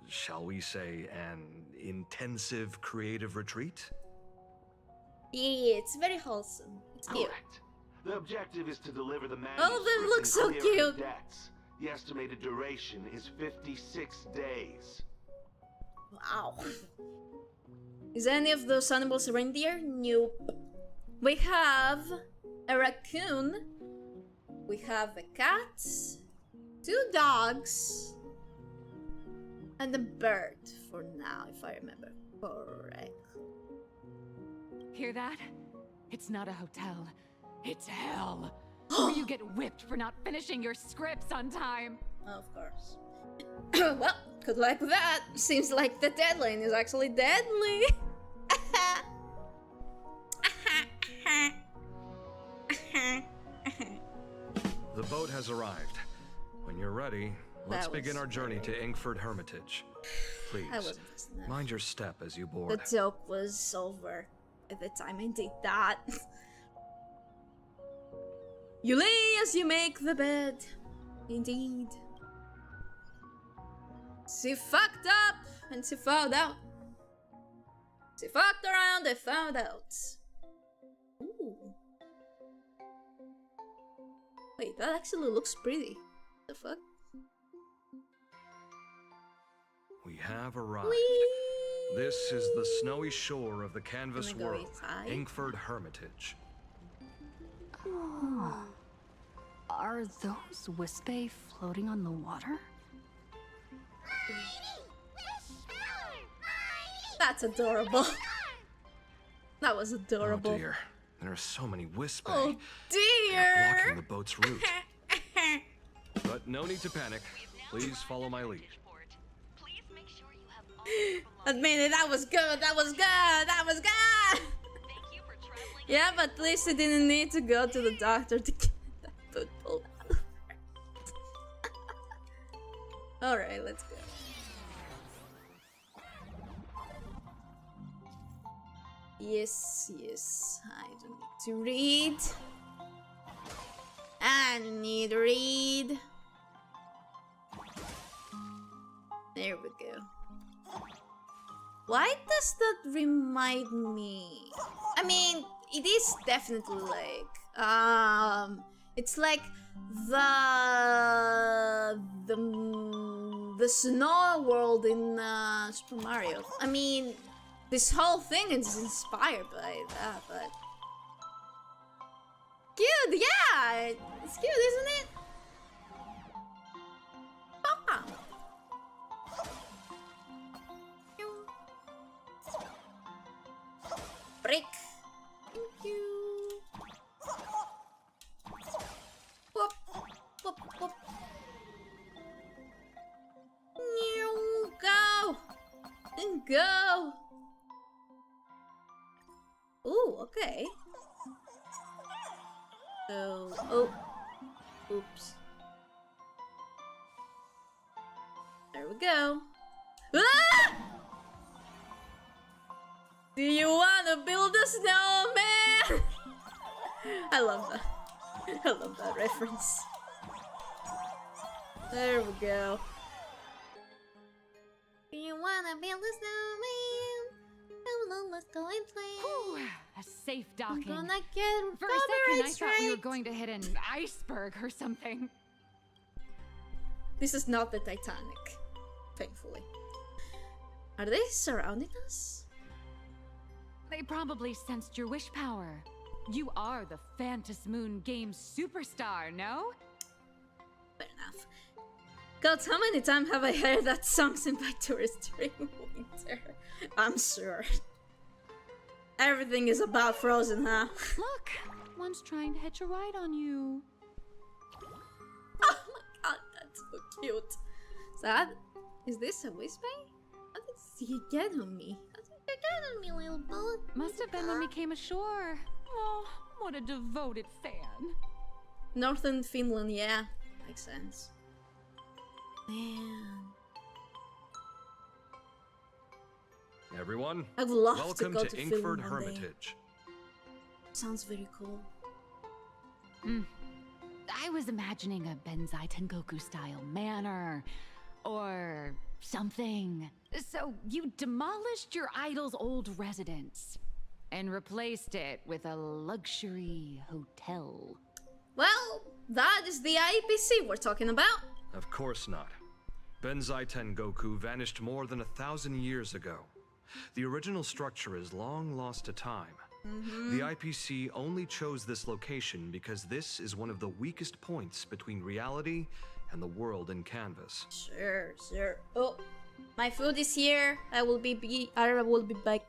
shall we say, an intensive creative retreat? Yeah, it's very wholesome. It's cute. Correct. The objective is to deliver the manuscript. All of them look and so clear her cute. debts. The estimated duration is 56 days. Wow. Is any of those animals a reindeer? Nope. We have a raccoon. We have a cat. 2 dogs. And a bird for now, if I remember correctly. Hear that? It's not a hotel. It's hell. Where you get whipped for not finishing your scripts on time. Of course. Well, good luck with that. Seems like the deadline is actually deadly. The boat has arrived. When you're ready, let's That begin was our journey to Inkford Hermitage. Please, I wasn't fast enough. mind your step as you board. The joke was over at the time I did that. You lay as you make the bed. Indeed. She fucked up and she found out. She fucked around and found out. Ooh. Wait, that actually looks pretty. The fuck? We have arrived. Whee! This is the snowy shore of the canvas Can I go world, inside? Inkford Hermitage. Are those Wispae floating on the water? That's adorable. That was adorable. Oh dear, there are so many Wispai. Oh They are blocking dear. the boat's route. But no need to panic. Please follow my lead. Admit it, that was good. That was good. That was good. Yeah, but at least I didn't need to go to the doctor to get that boat pulled out. Alright, let's go. Yes, yes. I don't need to read. I don't need to read. There we go. Why does that remind me? I mean, it is definitely like it's like the snow world in Super Mario. I mean, this whole thing is inspired by that, but cute, yeah, it's cute, isn't it? Papa. Break. Thank you. Whoop, whoop, whoop. Go. And go. Ooh, okay. Oh. Oops. There we go. Ah! Do you wanna build a snowman? I love that. I love that reference. There we go. Do you wanna build a snowman? Come on, let's go and play. Whew, a safe docking. I'm gonna get For a second, I copyright thought we were strike. going to hit an iceberg or something. This is not the Titanic, thankfully. Are they surrounding us? They probably sensed your wish power. You are the Phantasm Moon Games superstar, no? Fair enough. God, how many times have I heard that song sung by tourists during winter? I'm sure. Everything is about Frozen, huh? Look, one's trying to hitch a ride on you. Oh my god, that's so cute. Is this a Wispai? How did he get on me? How did you get on me, little boat? Must have been when we came ashore. Oh, what a devoted fan. Northern Finland, yeah. Makes sense. Man. Everyone, I'd love welcome to go to Inkford Finland one day. Hermitage. Sounds very cool. I was imagining a Benzai Tengoku style manor or something. So you demolished your idol's old residence and replaced it with a luxury hotel. Well, that is the IPC we're talking about. Of course not. Benzai Tengoku vanished more than 1,000 years ago. The original structure is long lost to time. The IPC only chose this location because this is one of the weakest points between reality and the world in Canvas. Sure. Oh, my food is here. I will be back.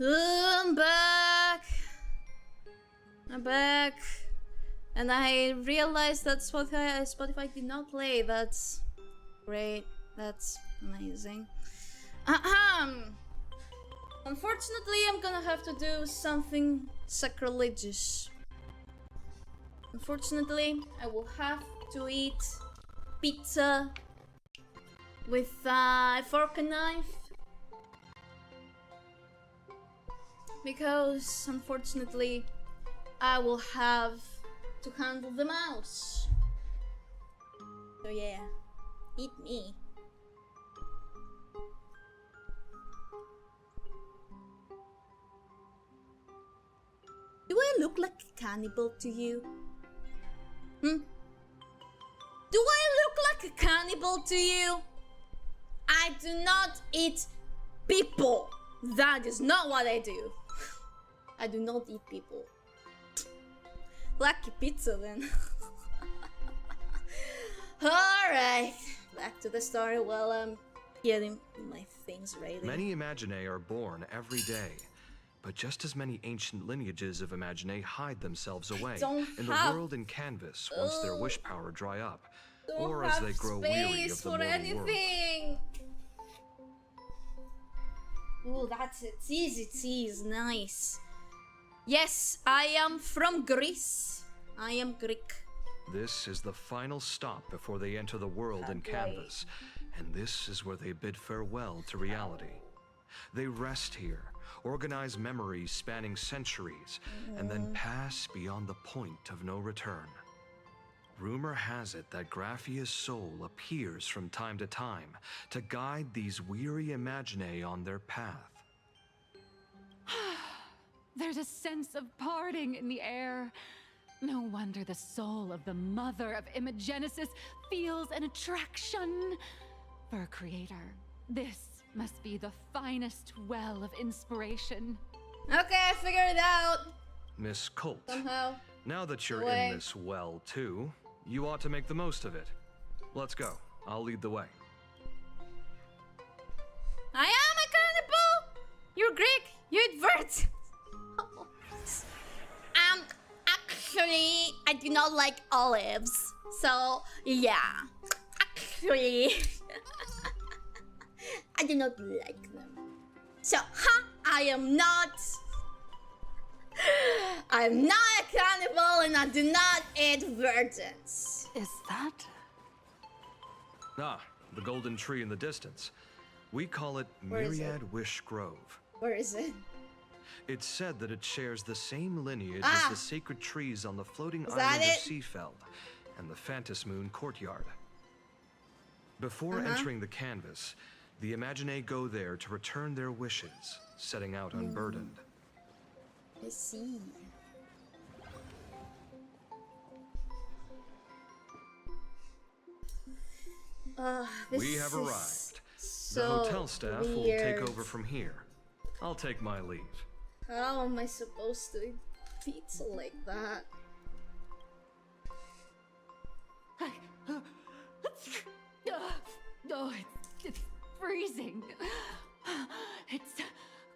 I'm back. I'm back. And I realized that Spotify did not play. That's great. That's amazing. Unfortunately, I'm gonna have to do something sacrilegious. Unfortunately, I will have to eat pizza with a fork and knife. Because, unfortunately, I will have to handle the mouse. So yeah, eat me. Do I look like a cannibal to you? Do I look like a cannibal to you? I do not eat people. That is not what I do. I do not eat people. Lucky pizza then. Alright, back to the story while I'm getting my things ready. Many Imaginae are born every day, but just as many ancient lineages of Imaginae hide themselves away in the world in canvas once their wish power dry up, or as they grow weary of the mortal world. Ooh, that's it. Easy, nice. Yes, I am from Greece. I am Greek. This is the final stop before they enter the world in canvas, and this is where they bid farewell to reality. They rest here, organize memories spanning centuries, and then pass beyond the point of no return. Rumor has it that Graphia's soul appears from time to time to guide these weary Imaginae on their path. There's a sense of parting in the air. No wonder the soul of the mother of Imagenesis feels an attraction for a creator. This must be the finest well of inspiration. Okay, I figured it out. Miss Colt, Somehow. now that you're in this well too, you ought to make the most of it. Let's go. I'll lead the way. I am a cannibal! You're Greek! You eat birds! Actually, I do not like olives. So, yeah. Actually, I do not like them. So, I am not a cannibal and I do not eat virgins. Is that? Ah, the golden tree in the distance. We call it Myriad Wish Grove. Where is it? It's said that it shares the same lineage as the sacred trees on the floating island of Seafeld and the Phantom Moon courtyard. Before entering the canvas, the Imaginae go there to return their wishes, setting out unburdened. I see. We have arrived. The hotel staff will take over from here. I'll take my leave. How am I supposed to eat pizza like that? Oh, it's freezing. It's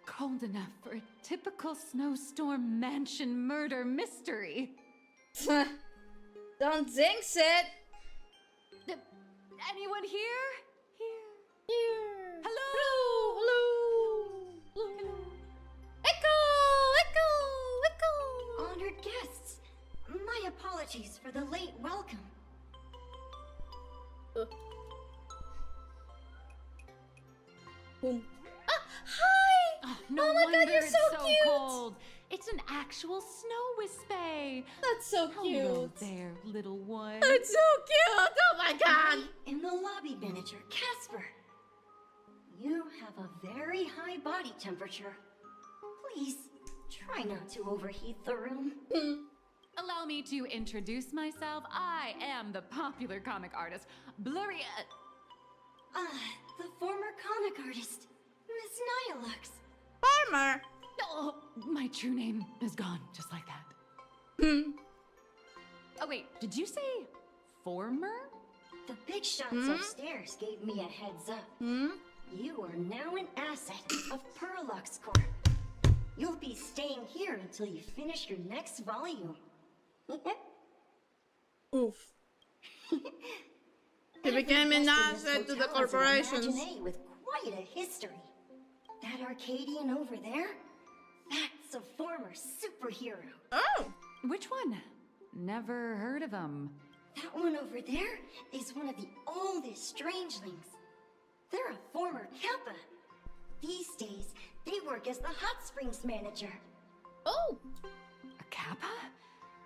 cold enough for a typical snowstorm mansion murder mystery. Don't jinx it. Anyone here? Here. Hello. Hello. Echo. Honored guests, my apologies for the late welcome. Hi! Oh, no oh my wonder god, you're it's so cute! Cold. It's an actual snow wispay. That's so cute. Hello there, little one. It's so cute! Oh my god! I am the lobby manager, Casper. You have a very high body temperature. Please, try not to overheat the room. Allow me to introduce myself. I am the popular comic artist, Blurry... the former comic artist, Miss Nihilux. Farmer! Oh, my true name is gone, just like that. Oh wait, did you say former? The big shots upstairs gave me a heads up. You are now an asset of Perlux Corp. You'll be staying here until you finish your next volume. Oof. He became an asset to the corporations. With quite a history. That Arcadian over there? That's a former superhero. Oh! Which one? Never heard of him. That one over there is one of the oldest strangelings. They're a former Kappa. These days, they work as the hot springs manager. Oh! A Kappa?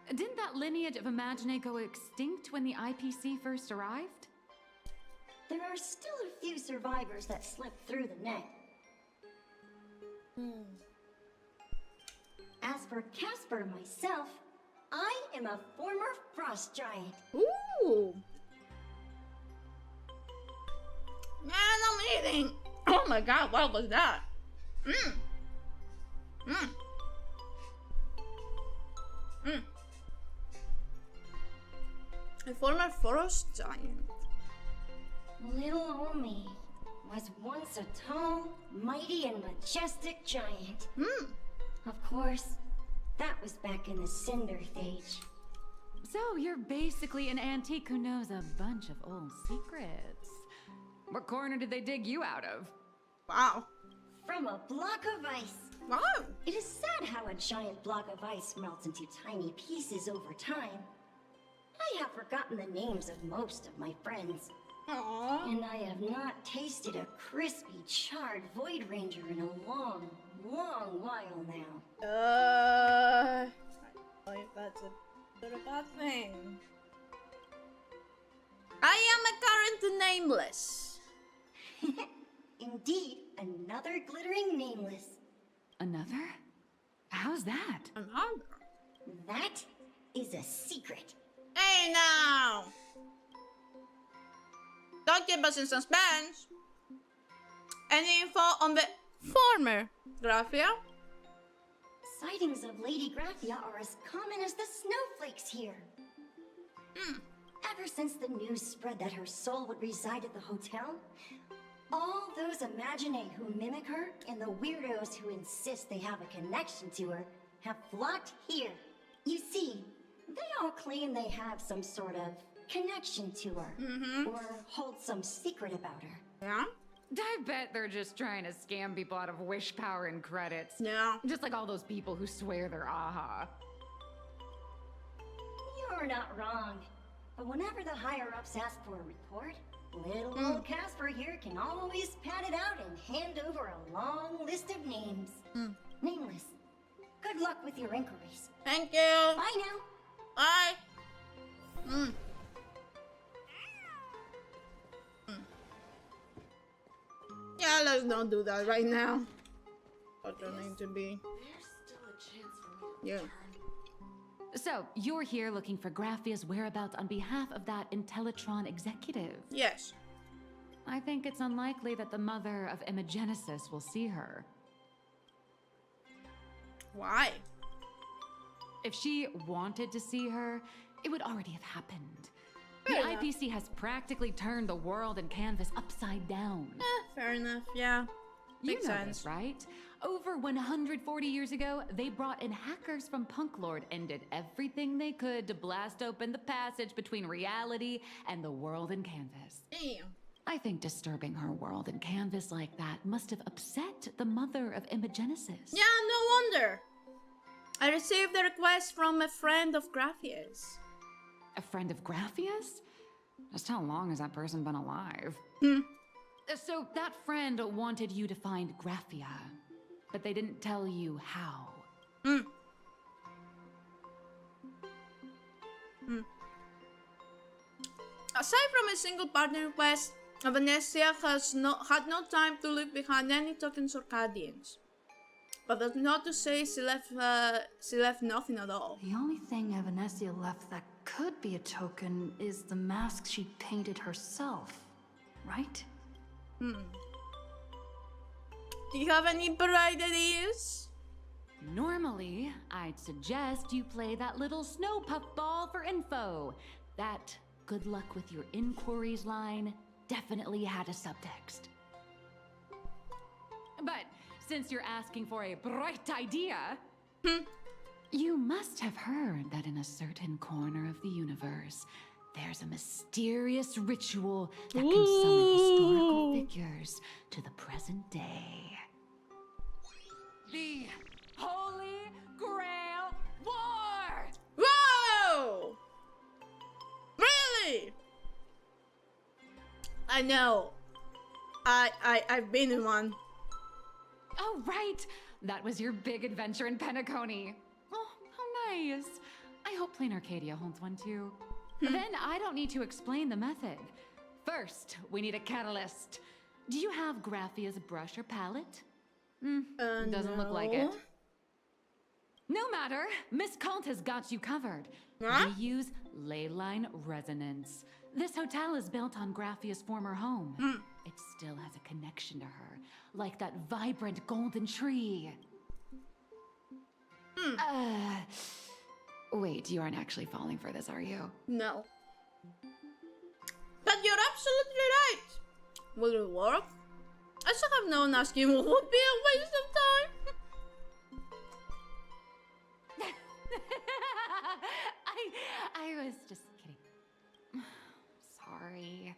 Didn't that lineage of Imagine go extinct when the IPC first arrived? There are still a few survivors that slipped through the net. As for Casper myself, I am a former frost giant. Ooh! Man, I'm eating! Oh my god, what was that? A former frost giant. Little old me was once a tall, mighty, and majestic giant. Of course, that was back in the Cinder Stage. So you're basically an antique who knows a bunch of old secrets. What corner did they dig you out of? Wow. From a block of ice. Wow. It is sad how a giant block of ice melts into tiny pieces over time. I have forgotten the names of most of my friends. Aww. And I have not tasted a crispy, charred Void Ranger in a long, long while now. I don't know if that's a good or bad thing. I am a current nameless. Indeed, another glittering nameless. Another? How's that? Another? That is a secret. Hey now! Don't keep us in suspense. Any info on the former Graphia? Sightings of Lady Graphia are as common as the snowflakes here. Ever since the news spread that her soul would reside at the hotel, all those Imagine who mimic her and the weirdos who insist they have a connection to her have flocked here. You see, they all claim they have some sort of connection to her, or hold some secret about her. Yeah? I bet they're just trying to scam people out of wish power and credits. Yeah. Just like all those people who swear they're AHA. You're not wrong. But whenever the higher-ups ask for a report, little old Casper here can always pad it out and hand over a long list of names. Nameless. Good luck with your inquiries. Thank you. Bye now. Bye. Yeah, let's not do that right now. I don't need to be. Yeah. So, you're here looking for Graphia's whereabouts on behalf of that Intellitron executive? Yes. I think it's unlikely that the mother of Imagenesis will see her. Why? If she wanted to see her, it would already have happened. Fair The enough. IPC has practically turned the world and canvas upside down. Fair enough, yeah. You Makes know sense. this, right? Over 140 years ago, they brought in hackers from Punklord and did everything they could to blast open the passage between reality and the world in canvas. Damn. I think disturbing her world in canvas like that must have upset the mother of Imagenesis. Yeah, no wonder. I received a request from a friend of Graphia's. A friend of Graphia's? Just how long has that person been alive? So that friend wanted you to find Graphia, but they didn't tell you how. Aside from a single partner request, Venetia has had no time to look behind any tokens or Cadians. But that's not to say she left nothing at all. The only thing Evanesia left that could be a token is the mask she painted herself, right? Do you have any bright ideas? Normally, I'd suggest you play that little snow puffball for info. That good luck with your inquiries line definitely had a subtext. But since you're asking for a bright idea, you must have heard that in a certain corner of the universe, there's a mysterious ritual that can summon historical figures to the present day. The Holy Grail War! Whoa! Really? I know. I've been in one. Oh, right! That was your big adventure in Penacony. Oh, how nice. I hope Planarcadia holds one too. Then I don't need to explain the method. First, we need a catalyst. Do you have Graphia's brush or palette? Doesn't look like it. No matter, Miss Kant has got you covered. Huh? We use ley line resonance. This hotel is built on Graphia's former home. It still has a connection to her, like that vibrant golden tree. Wait, you aren't actually falling for this, are you? No. But you're absolutely right. Will it work? I should have known asking would be a waste of time. I was just kidding. Sorry.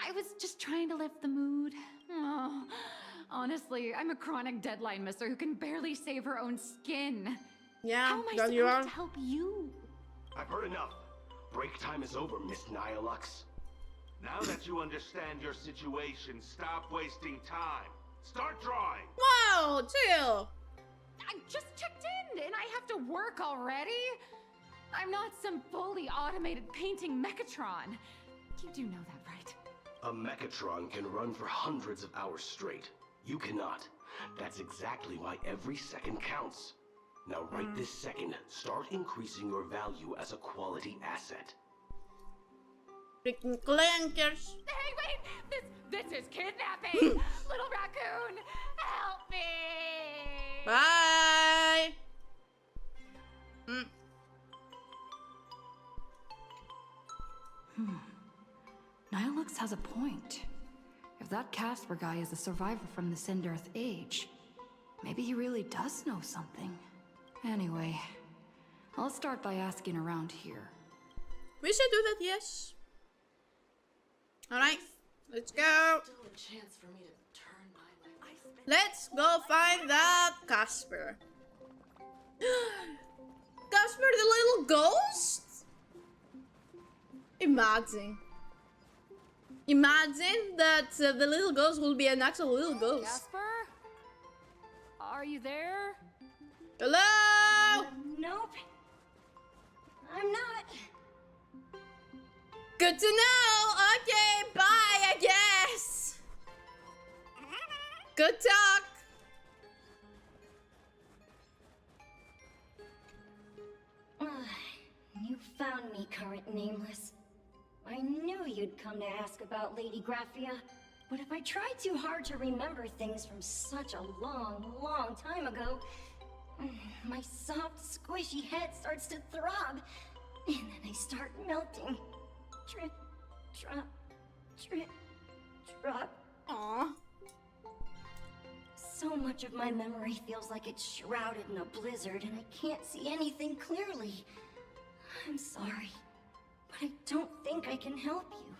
I was just trying to lift the mood. Oh, honestly, I'm a chronic deadline misser who can barely save her own skin. Yeah, how am I supposed to help you? I've heard enough. Break time is over, Miss Nihilux. Now that you understand your situation, stop wasting time. Start drawing. Whoa, chill. I just checked in and I have to work already? I'm not some fully automated painting Mechatron. You do know that, right? A Mechatron can run for hundreds of hours straight. You cannot. That's exactly why every second counts. Now right this second, start increasing your value as a quality asset. Freaking clankers. Hey, wait! This is kidnapping! Little raccoon, help me! Bye! Nihilux has a point. If that Casper guy is a survivor from the Sindarth age, maybe he really does know something. Anyway, I'll start by asking around here. We should do that, yes. Alright, let's go. Let's go find that Casper. Casper the little ghost? Imagine that the little ghost will be an actual little ghost. Casper? Are you there? Hello? Nope. I'm not. Good to know. Okay, bye, I guess. Good talk. You found me, current nameless. I knew you'd come to ask about Lady Graphia, but if I tried too hard to remember things from such a long, long time ago, my soft, squishy head starts to throb, and then I start melting. Drip, drop, drip, drop. Aww. So much of my memory feels like it's shrouded in a blizzard, and I can't see anything clearly. I'm sorry, but I don't think I can help you.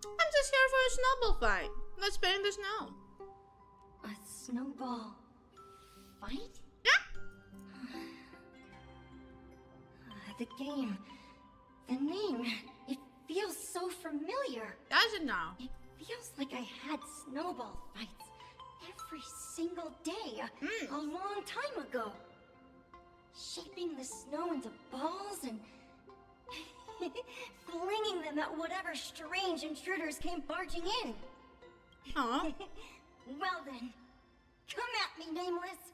I'm just here for a snowball fight. Let's play in the snow. A snowball fight? Yeah. The game, the name, it feels so familiar. Does it now? It feels like I had snowball fights every single day a long time ago. Shaping the snow into balls and flinging them at whatever strange intruders came barging in. Aww. Well then, come at me, Nameless.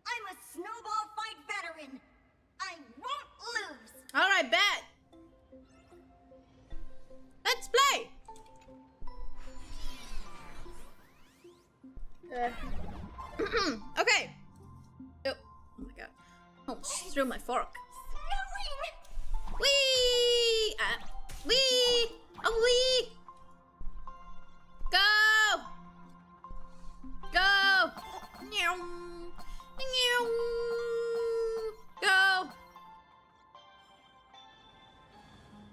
I'm a snowball fight veteran. I won't lose. Alright, bet. Let's play. Okay. Oh my god. Almost threw my fork. Wee! Wee! Oh, wee! Go! Go!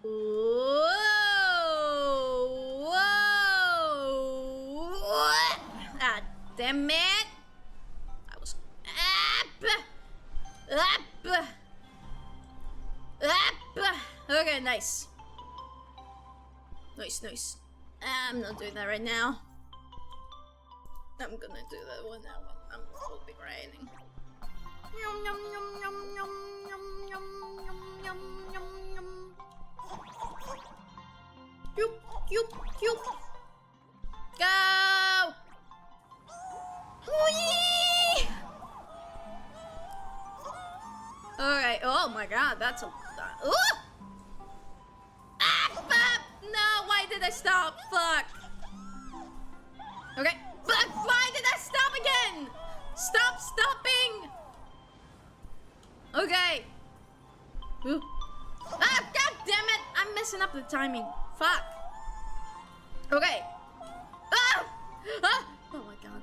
Whoa! Whoa! Ah, damn it! I was up. Okay, nice. Nice. I'm not doing that right now. I'm gonna do that one now. I'm will be grinding. Cute. Go! Whee! Alright, oh my god, that's a... Ooh! No, why did I stop? Fuck. Okay, but why did I stop again? Stop stopping! Okay. Ooh. Ah, god damn it! I'm messing up the timing. Fuck. Okay. Ah! Ah! Oh my god.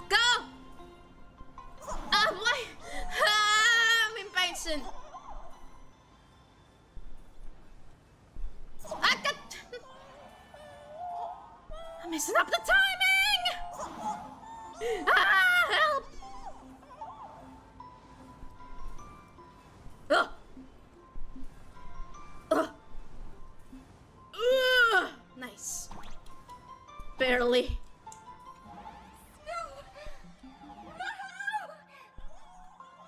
Go! Ah, why? Ah, I'm impatient. Ah, god. I'm messing up the timing! Ah, help! Ugh. Nice. Barely.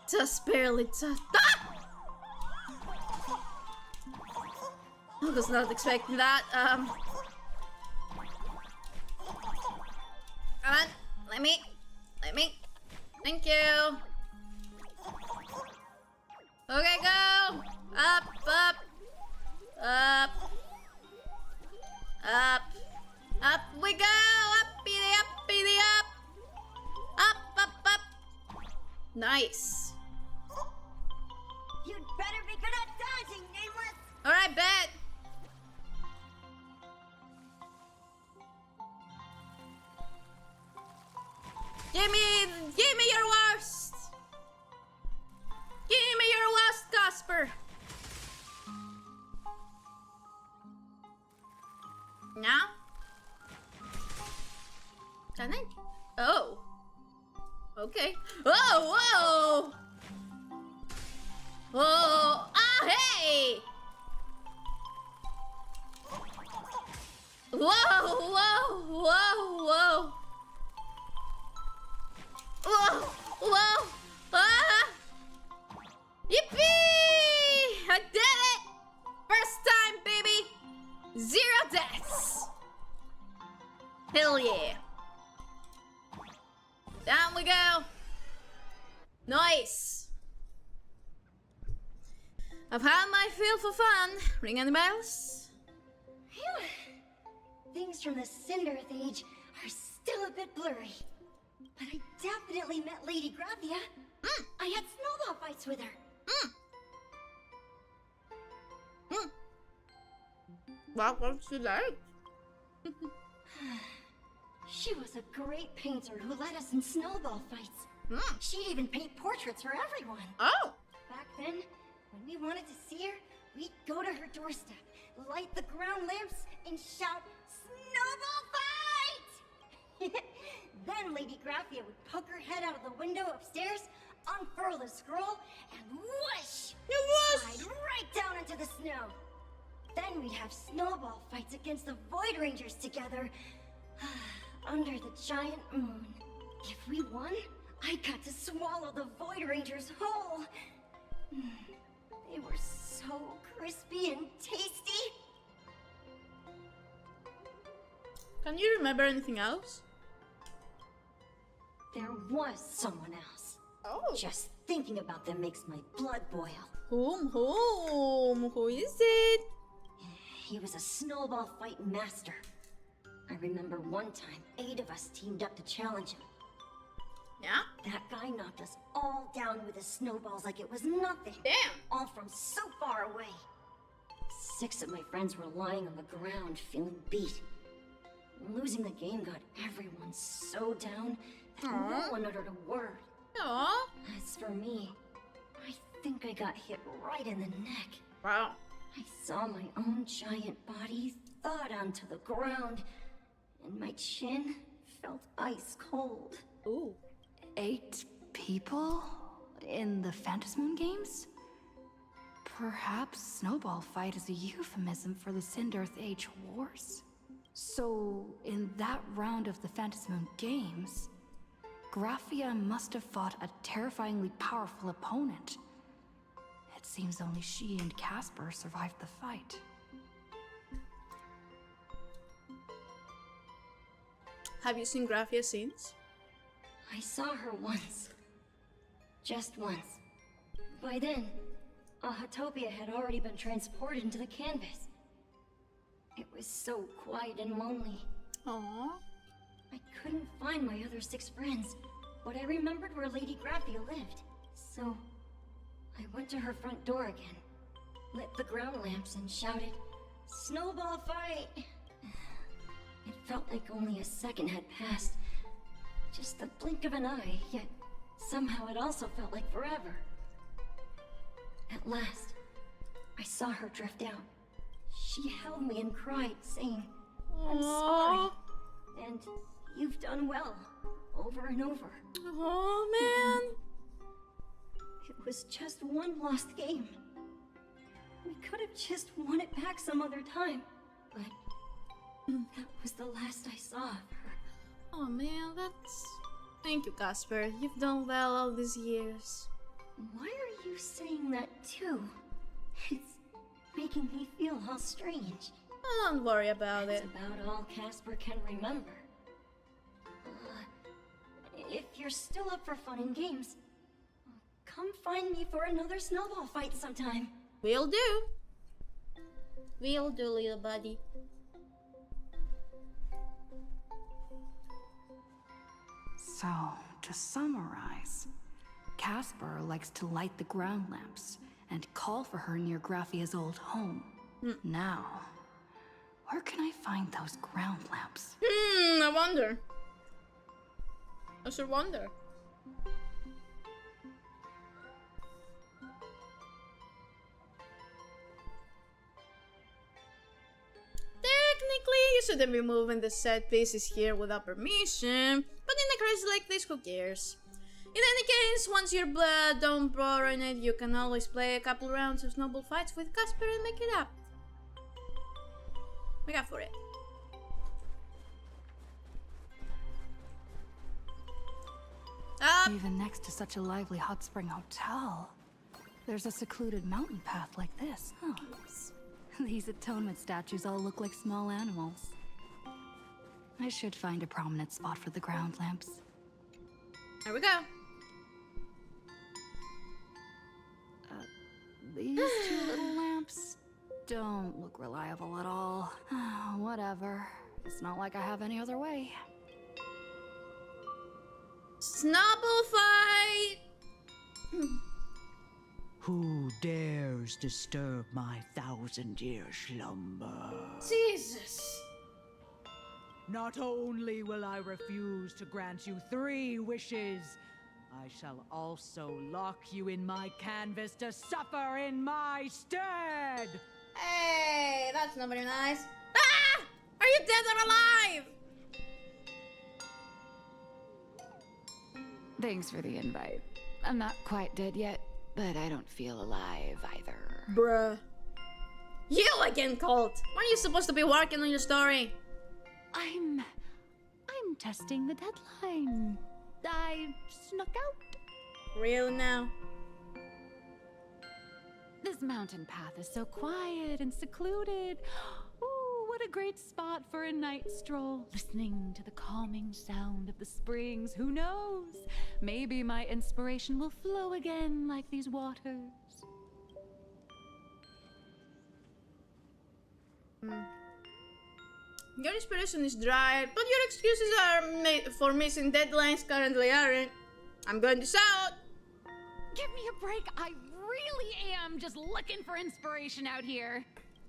Just barely. Ah! I was not expecting that. Come on. Let me. Thank you. Okay, go. Up. Up we go. Uppity up. Up. Nice. You'd better be good at dodging, Nameless. All right, bet. Give me your worst. Give me your worst, Casper. Now? Can I? Oh. Okay. Oh, whoa! Oh, ah, hey! Whoa! Ah! Yippee! I did it! First time, baby! 0 deaths! Hell yeah! Down we go! Nice! I've had my fill for fun. Ring any bells? Phew. Things from the Cinderth Age are still a bit blurry. But I definitely met Lady Graphia. I had snowball fights with her. What was she like? She was a great painter who led us in snowball fights. She'd even paint portraits for everyone. Oh! Back then, when we wanted to see her, we'd go to her doorstep, light the ground lamps, and shout, "Snowball fight!" Then Lady Graphia would poke her head out of the window upstairs, unfurl the scroll, and whoosh! Slide right down into the snow. Then we'd have snowball fights against the Void Rangers together, under the giant moon. If we won, I got to swallow the Void Rangers whole. They were so crispy and tasty. Can you remember anything else? There was someone else. Oh. Just thinking about them makes my blood boil. Whom? Who is it? He was a snowball fight master. I remember one time, 8 of us teamed up to challenge him. Yeah? That guy knocked us all down with his snowballs like it was nothing. Damn! All from so far away. 6 of my friends were lying on the ground feeling beat. Losing the game got everyone so down that no one uttered a word. Aww. As for me, I think I got hit right in the neck. Wow. I saw my own giant body thud onto the ground, and my chin felt ice cold. Ooh. 8 people in the Phantasmoon games? Perhaps Snowball Fight is a euphemism for the Cinderth Age Wars? So, in that round of the Phantasmoon games, Graphia must have fought a terrifyingly powerful opponent. It seems only she and Casper survived the fight. Have you seen Graphia since? I saw her once. Just once. By then, Ahatopia had already been transported into the canvas. It was so quiet and lonely. Aww. I couldn't find my other 6 friends, but I remembered where Lady Graphia lived. So, I went to her front door again, lit the ground lamps and shouted, "Snowball Fight!" It felt like only a second had passed. Just the blink of an eye, yet somehow it also felt like forever. At last, I saw her drift out. She held me and cried, saying, "I'm sorry, and you've done well," over and over. Oh man! It was just one lost game. We could have just won it back some other time, but that was the last I saw of her. Oh man, that's... Thank you, Casper. You've done well all these years. Why are you saying that too? It's making me feel all strange. Oh, don't worry about That's it. about all Casper can remember. If you're still up for fun and games, come find me for another snowball fight sometime. Will do. Will do, little buddy. So, to summarize, Casper likes to light the ground lamps and call for her near Graphia's old home. Now, where can I find those ground lamps? I wonder. I should wonder. Technically, you shouldn't be moving the set pieces here without permission, but in a crisis like this, who cares? In any case, once your blood don't pour in it, you can always play a couple rounds of snowball fights with Casper and make it up. Make up for it. Even next to such a lively hot spring hotel, there's a secluded mountain path like this. Huh. These atonement statues all look like small animals. I should find a prominent spot for the ground lamps. There we go. These 2 little lamps don't look reliable at all. Whatever. It's not like I have any other way. Snowball fight! Who dares disturb my 1,000-year slumber? Jesus! Not only will I refuse to grant you 3 wishes, I shall also lock you in my canvas to suffer in my stead! Hey, that's not very nice. Ah! Are you dead or alive? Thanks for the invite. I'm not quite dead yet, but I don't feel alive either. Bruh. You again, Colt! Weren't you supposed to be working on your story? I'm testing the deadline. I snuck out. Really now? This mountain path is so quiet and secluded. Ooh, what a great spot for a night stroll. Listening to the calming sound of the springs. Who knows? Maybe my inspiration will flow again like these waters. Your inspiration is dry, but your excuses are for missing deadlines currently aren't. I'm going to shout. Give me a break. I really am just looking for inspiration out here.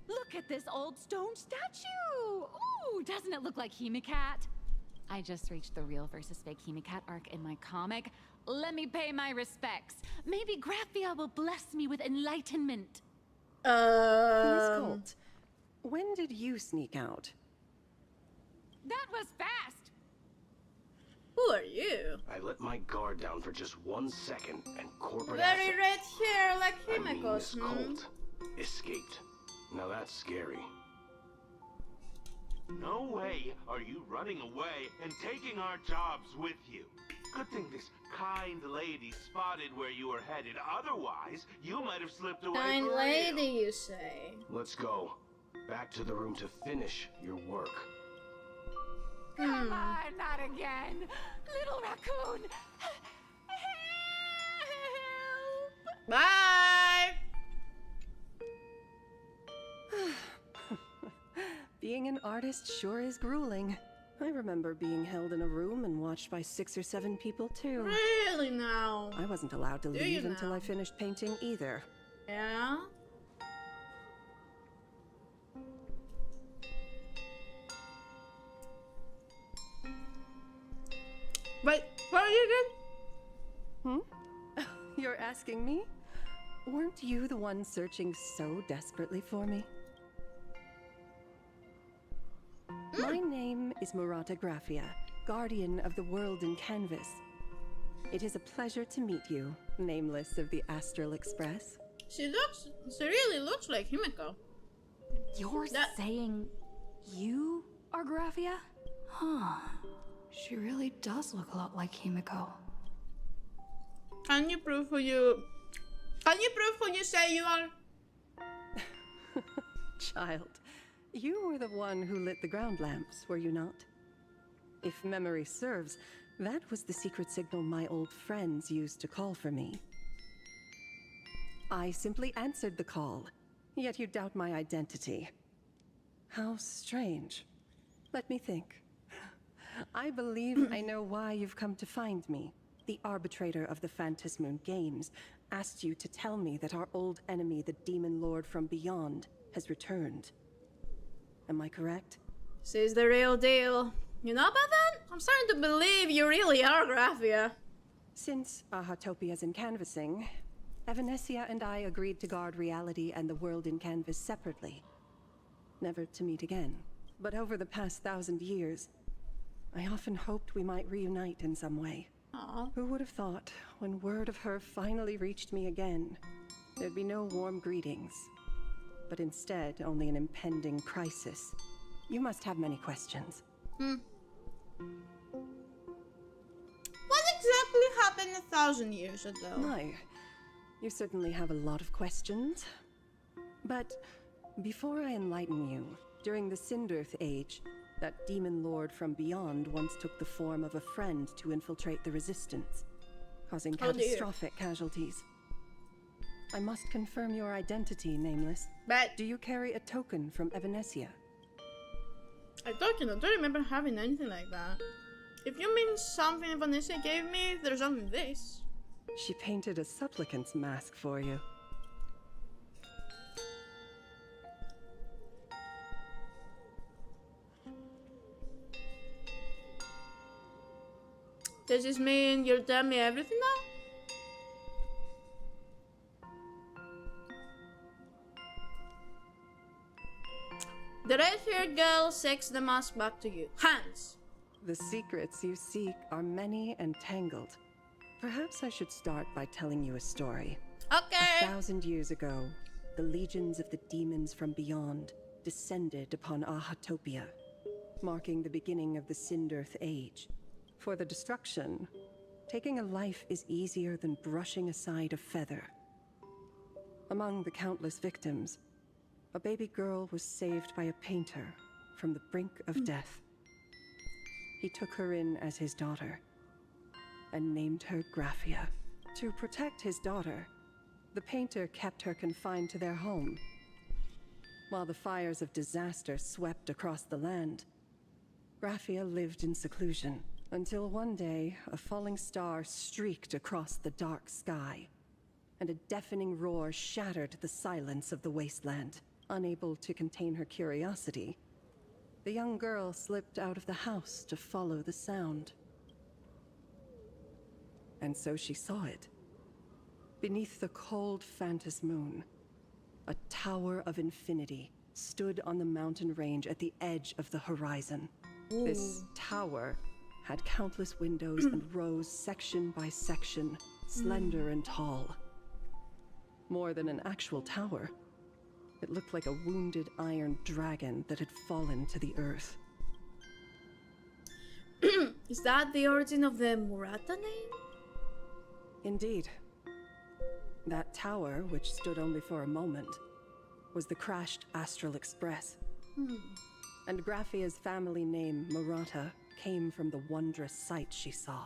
Look at this old stone statue. Ooh, doesn't it look like Hemicat? I just reached the real versus fake Hemicat arc in my comic. Let me pay my respects. Maybe Graphia will bless me with enlightenment. Miss Colt, when did you sneak out? That was fast! Who are you? I let my guard down for just 1 second, and corporate Very asset, red hair like I mean Himiko's. Miss Colt, escaped. Now that's scary. No way are you running away and taking our jobs with you. Good thing this kind lady spotted where you were headed. Otherwise, you might have slipped away. Kind for lady, real. you say? Let's go. Back to the room to finish your work. Come on, not again! Little raccoon! Help! Bye! Being an artist sure is grueling. I remember being held in a room and watched by 6 or 7 people too. Really now? I wasn't allowed to Do you leave until now? I finished painting either. Yeah? Wait, what are you doing? You're asking me? Weren't you the one searching so desperately for me? My name is Murata Graphia, guardian of the world in canvas. It is a pleasure to meet you, nameless of the Astral Express. She really looks like Himiko. You're saying you are Graphia? Huh. She really does look a lot like Himiko. Can you prove who you say you are? Child, you were the one who lit the ground lamps, were you not? If memory serves, that was the secret signal my old friends used to call for me. I simply answered the call, yet you doubt my identity. How strange. Let me think. I believe I know why you've come to find me. The arbitrator of the Phantasmoon Games asked you to tell me that our old enemy, the Demon Lord from Beyond, has returned. Am I correct? She's the real deal. You know about that? I'm starting to believe you really are Graphia. Since Ahatopia's in canvassing, Evanescia and I agreed to guard reality and the world in canvas separately. Never to meet again. But over the past 1,000 years, I often hoped we might reunite in some way. Aww. Who would have thought, when word of her finally reached me again, there'd be no warm greetings, but instead only an impending crisis. You must have many questions. What exactly happened 1,000 years ago? My, you certainly have a lot of questions. But before I enlighten you, during the Sindirth Age, that demon lord from beyond once took the form of a friend to infiltrate the Resistance, causing catastrophic casualties. I must confirm your identity, Nameless. But do you carry a token from Evanescia? I don't remember having anything like that. If you mean something Vanessa gave me, there's only this. She painted a supplicant's mask for you. Does this mean you'll tell me everything now? The red-haired girl takes the mask back to you. Hands! The secrets you seek are many and tangled. Perhaps I should start by telling you a story. Okay. 1,000 years ago, the legions of the demons from beyond descended upon Ahatopia, marking the beginning of the Sindirth Age. For the destruction, taking a life is easier than brushing aside a feather. Among the countless victims, a baby girl was saved by a painter from the brink of death. He took her in as his daughter and named her Graphia. To protect his daughter, the painter kept her confined to their home. While the fires of disaster swept across the land, Graphia lived in seclusion. Until one day, a falling star streaked across the dark sky, and a deafening roar shattered the silence of the wasteland. Unable to contain her curiosity, the young girl slipped out of the house to follow the sound. And so she saw it. Beneath the cold Phantas moon, a tower of infinity stood on the mountain range at the edge of the horizon. Ooh. This tower had countless windows and rose section by section, slender and tall. More than an actual tower, it looked like a wounded iron dragon that had fallen to the earth. Is that the origin of the Murata name? Indeed. That tower, which stood only for a moment, was the crashed Astral Express. And Graphia's family name, Murata, came from the wondrous sight she saw.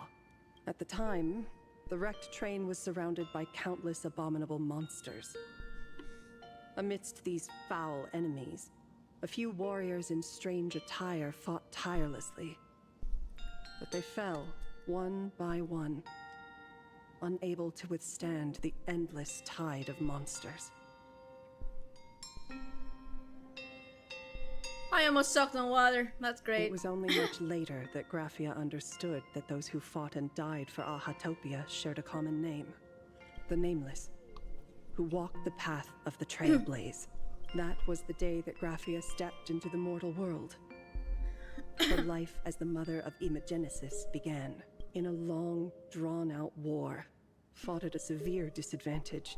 At the time, the wrecked train was surrounded by countless abominable monsters. Amidst these foul enemies, a few warriors in strange attire fought tirelessly. But they fell, one by one, unable to withstand the endless tide of monsters. I almost sucked on water. That's great. It was only much later that Graphia understood that those who fought and died for Ahatopia shared a common name. The Nameless, who walked the path of the trailblaze. That was the day that Graphia stepped into the mortal world. Her life as the mother of Imogenesis began. In a long, drawn-out war, fought at a severe disadvantage.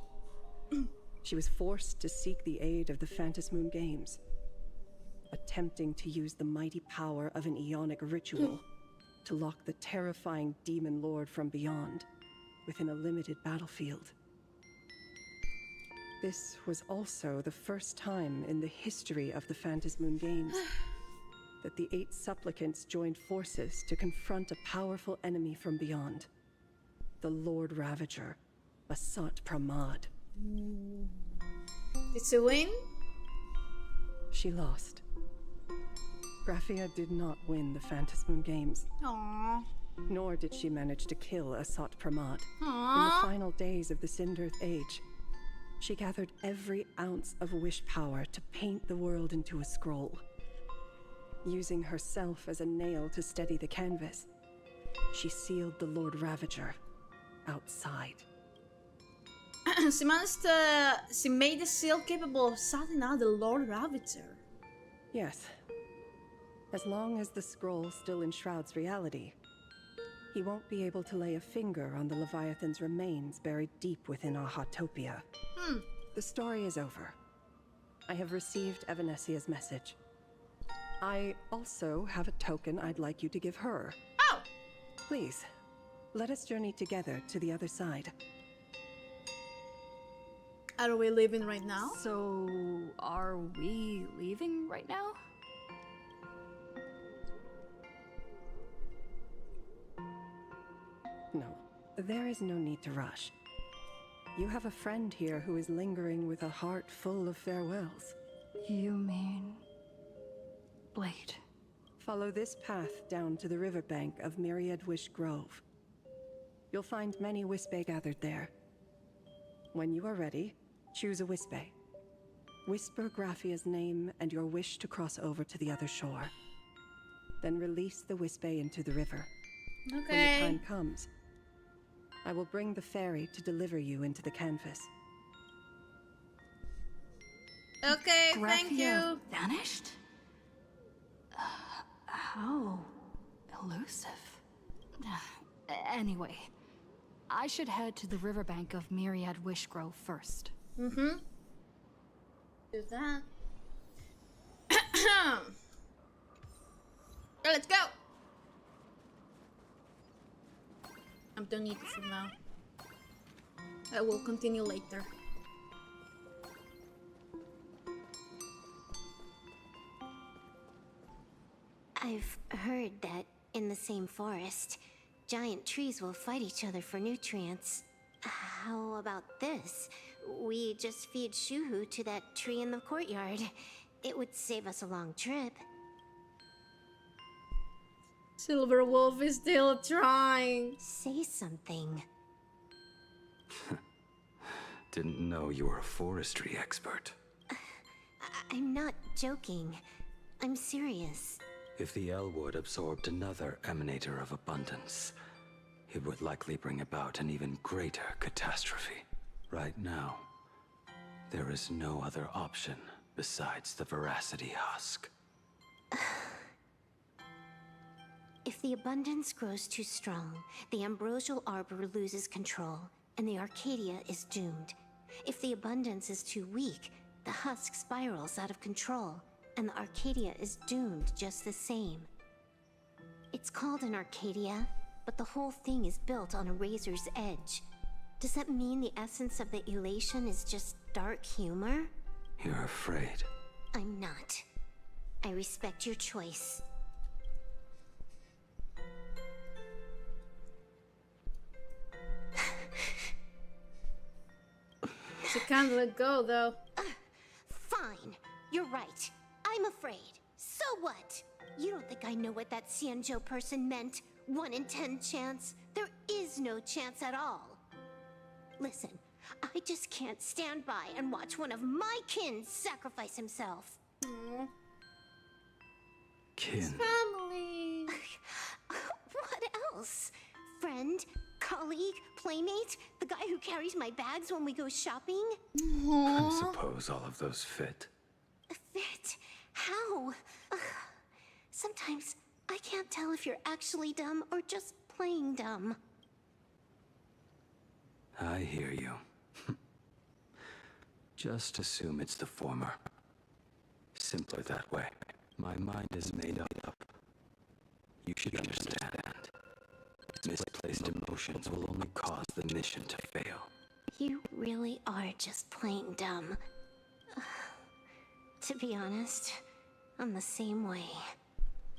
She was forced to seek the aid of the Phantas Moon Games, attempting to use the mighty power of an aeonic ritual to lock the terrifying demon lord from beyond within a limited battlefield. This was also the first time in the history of the Phantas Moon Games that the 8 supplicants joined forces to confront a powerful enemy from beyond. The Lord Ravager, Asat Pramad. Did she win? She lost. Graphia did not win the Phantas Moon Games. Aww. Nor did she manage to kill Asat Pramad. Aww. In the final days of the Cinderth Age, she gathered every ounce of wish power to paint the world into a scroll. Using herself as a nail to steady the canvas, she sealed the Lord Ravager outside. She made the seal capable of shutting out the Lord Ravager. Yes. As long as the scroll still enshrouds reality, he won't be able to lay a finger on the Leviathan's remains buried deep within Ahatopia. The story is over. I have received Evanesia's message. I also have a token I'd like you to give her. Oh! Please, let us journey together to the other side. Are we leaving right now? So, are we leaving right now? No, there is no need to rush. You have a friend here who is lingering with a heart full of farewells. You mean... Blade? Follow this path down to the riverbank of Myriad Wish Grove. You'll find many Wispe gathered there. When you are ready, choose a Wispe. Whisper Graphia's name and your wish to cross over to the other shore. Then release the Wispe into the river. Okay. When the time comes, I will bring the ferry to deliver you into the canvas. Okay, thank you. Vanished? How elusive. Anyway, I should head to the riverbank of Myriad Wish Grove first. Do that. Let's go. I'm done eating for now. I will continue later. I've heard that in the same forest, giant trees will fight each other for nutrients. How about this? We just feed Shuhu to that tree in the courtyard. It would save us a long trip. Silver Wolf is still trying. Say something. Didn't know you were a forestry expert. I'm not joking. I'm serious. If the Elwood absorbed another emanator of abundance, it would likely bring about an even greater catastrophe. Right now, there is no other option besides the Veracity Husk. If the abundance grows too strong, the ambrosial arbor loses control, and the Arcadia is doomed. If the abundance is too weak, the husk spirals out of control, and the Arcadia is doomed just the same. It's called an Arcadia, but the whole thing is built on a razor's edge. Does that mean the essence of the elation is just dark humor? You're afraid. I'm not. I respect your choice. She can't let go, though. Fine. You're right. I'm afraid. So what? You don't think I know what that Xianzhou person meant? 1 in 10 chance? There is no chance at all. Listen, I just can't stand by and watch one of my kin sacrifice himself. Aww. Kin. Family. What else? Friend? Colleague? Playmate? The guy who carries my bags when we go shopping? I suppose all of those fit. Fit? How? Sometimes I can't tell if you're actually dumb or just playing dumb. I hear you. Just assume it's the former. Simpler that way. My mind is made up. You should understand. Misplaced emotions will only cause the mission to fail. You really are just plain dumb. To be honest, I'm the same way.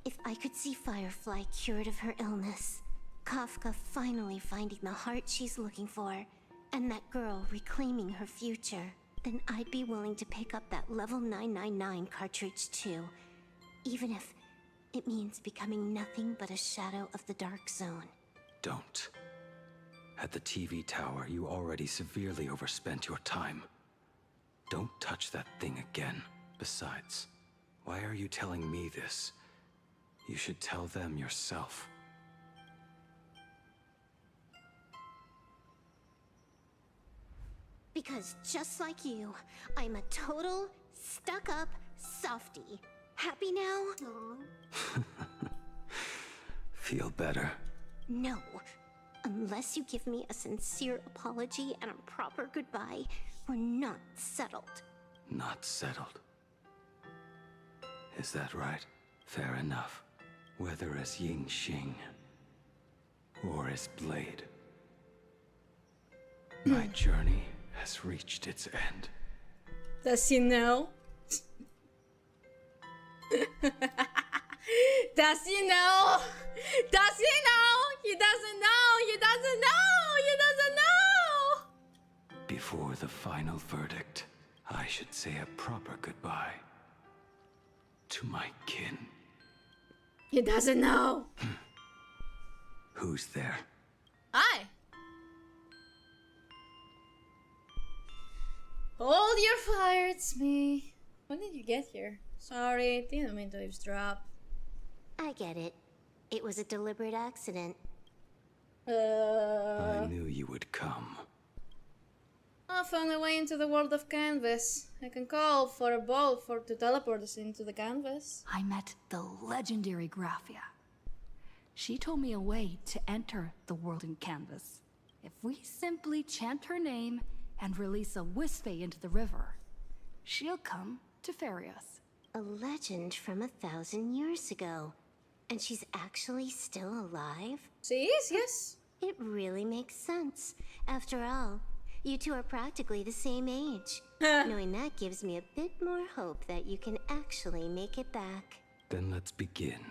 If I could see Firefly cured of her illness, Kafka finally finding the heart she's looking for, and that girl reclaiming her future, then I'd be willing to pick up that level 999 cartridge too, even if it means becoming nothing but a shadow of the Dark Zone. Don't. At the TV tower, you already severely overspent your time. Don't touch that thing again. Besides, why are you telling me this? You should tell them yourself. Because just like you, I'm a total, stuck-up softie. Happy now? Feel better? No. Unless you give me a sincere apology and a proper goodbye, we're not settled. Not settled. Is that right? Fair enough. Whether as Ying Xing or as Blade, my journey has reached its end. Does he know? Does he know? Does he know? He doesn't know. He doesn't know. He doesn't know. Before the final verdict, I should say a proper goodbye to my kin. He doesn't know. Who's there? Hi. Hold your fire, it's me. When did you get here? Sorry, didn't mean to eavesdrop. I get it. It was a deliberate accident. I knew you would come. I found a way into the world of canvas. I can call for a bolt to teleport us into the canvas. I met the legendary Graphia. She told me a way to enter the world in canvas. If we simply chant her name and release a Wispe into the river, she'll come to ferry us. A legend from 1,000 years ago. And she's actually still alive? She is, yes. It really makes sense. After all, you two are practically the same age. Knowing that gives me a bit more hope that you can actually make it back. Then let's begin.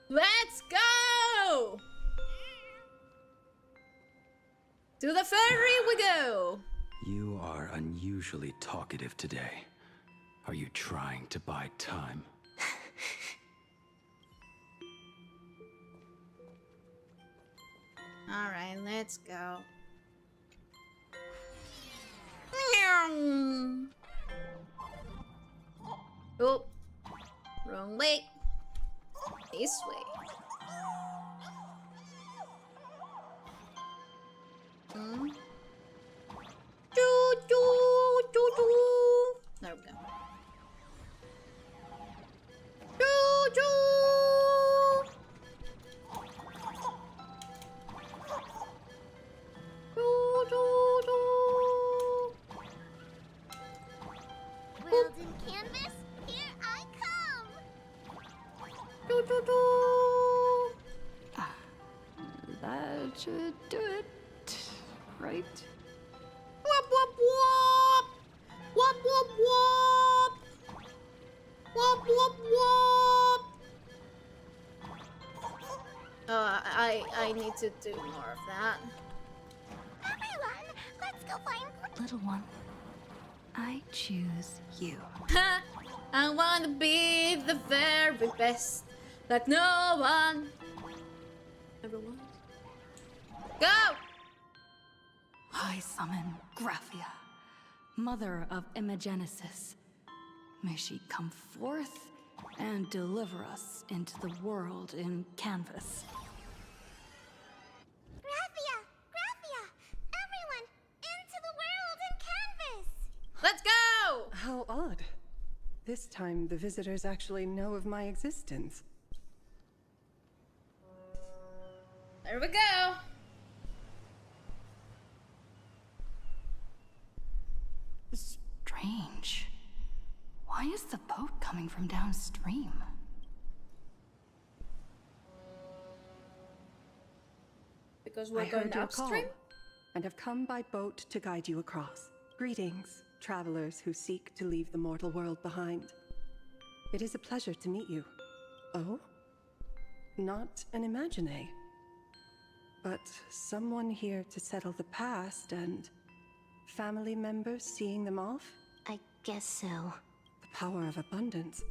Let's go! To the ferry we go! You are unusually talkative today. Are you trying to buy time? Alright, let's go. Oh. Wrong way. This way. Hmm. Choo choo choo choo. There we go. Choo choo. Choo choo choo. Weldon Canvas, here I come! Choo choo choo. That should do it. Right? Wop wop wop. Wop wop wop. Wop wop wop. I need to do more of that. Everyone, let's go find... Little one, I choose you. Ha! I wanna be the very best, like no one ever was. Go! I summon Graphia, mother of Imagenesis. May she come forth and deliver us into the world in canvas. Graphia! Graphia! Everyone, into the world in canvas! Let's go! How odd. This time the visitors actually know of my existence. There we go. Strange. Why is the boat coming from downstream? Because we're I going heard your call, upstream? and have come by boat to guide you across. Greetings, travelers who seek to leave the mortal world behind. It is a pleasure to meet you. Oh? Not an Imagine, but someone here to settle the past and family members seeing them off? I guess so. The power of abundance.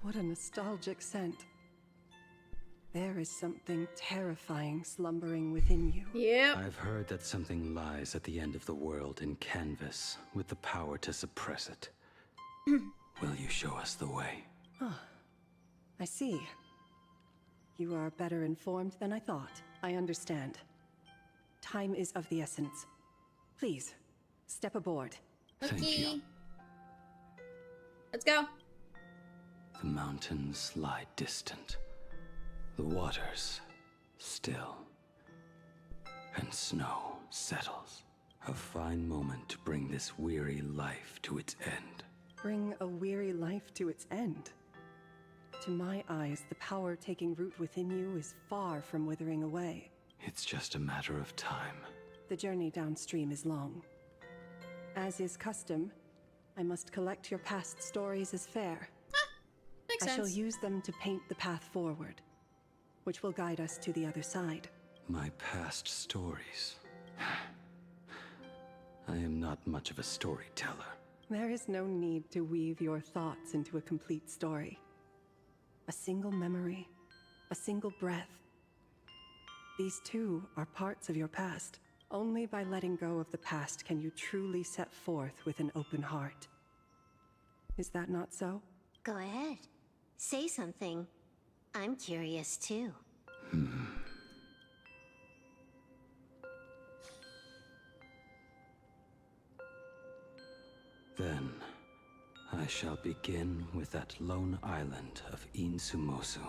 What a nostalgic scent. There is something terrifying slumbering within you. Yep. I've heard that something lies at the end of the world in canvas with the power to suppress it. Will you show us the way? Ah, I see. You are better informed than I thought. I understand. Time is of the essence. Please, step aboard. Thank you. Let's go. The mountains lie distant. The waters still. And snow settles. A fine moment to bring this weary life to its end. Bring a weary life to its end. To my eyes, the power taking root within you is far from withering away. It's just a matter of time. The journey downstream is long. As is custom, I must collect your past stories as fare. Makes I sense. shall use them to paint the path forward, which will guide us to the other side. My past stories. I am not much of a storyteller. There is no need to weave your thoughts into a complete story. A single memory, a single breath. These too are parts of your past. Only by letting go of the past can you truly set forth with an open heart. Is that not so? Go ahead. Say something. I'm curious too. Then, I shall begin with that lone island of Insumosu.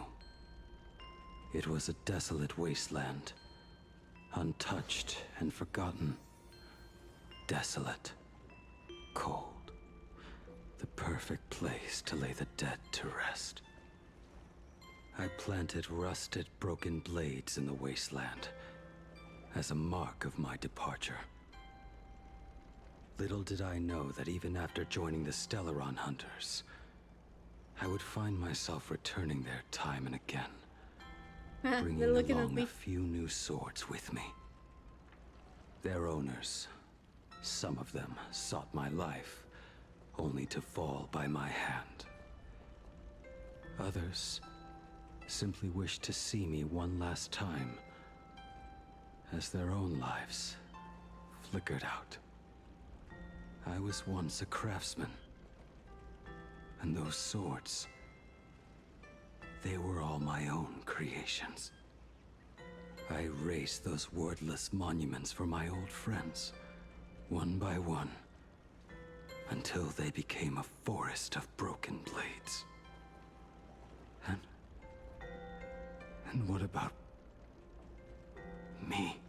It was a desolate wasteland, untouched and forgotten. Desolate, cold, the perfect place to lay the dead to rest. I planted rusted, broken blades in the wasteland as a mark of my departure. Little did I know that even after joining the Stellaron Hunters, I would find myself returning there time and again, bringing along a few new swords with me. Their owners, some of them sought my life, only to fall by my hand. Others simply wished to see me one last time, as their own lives flickered out. I was once a craftsman, And those swords, they were all my own creations. I raised those wordless monuments for my old friends, one by one, until they became a forest of broken blades. And what about me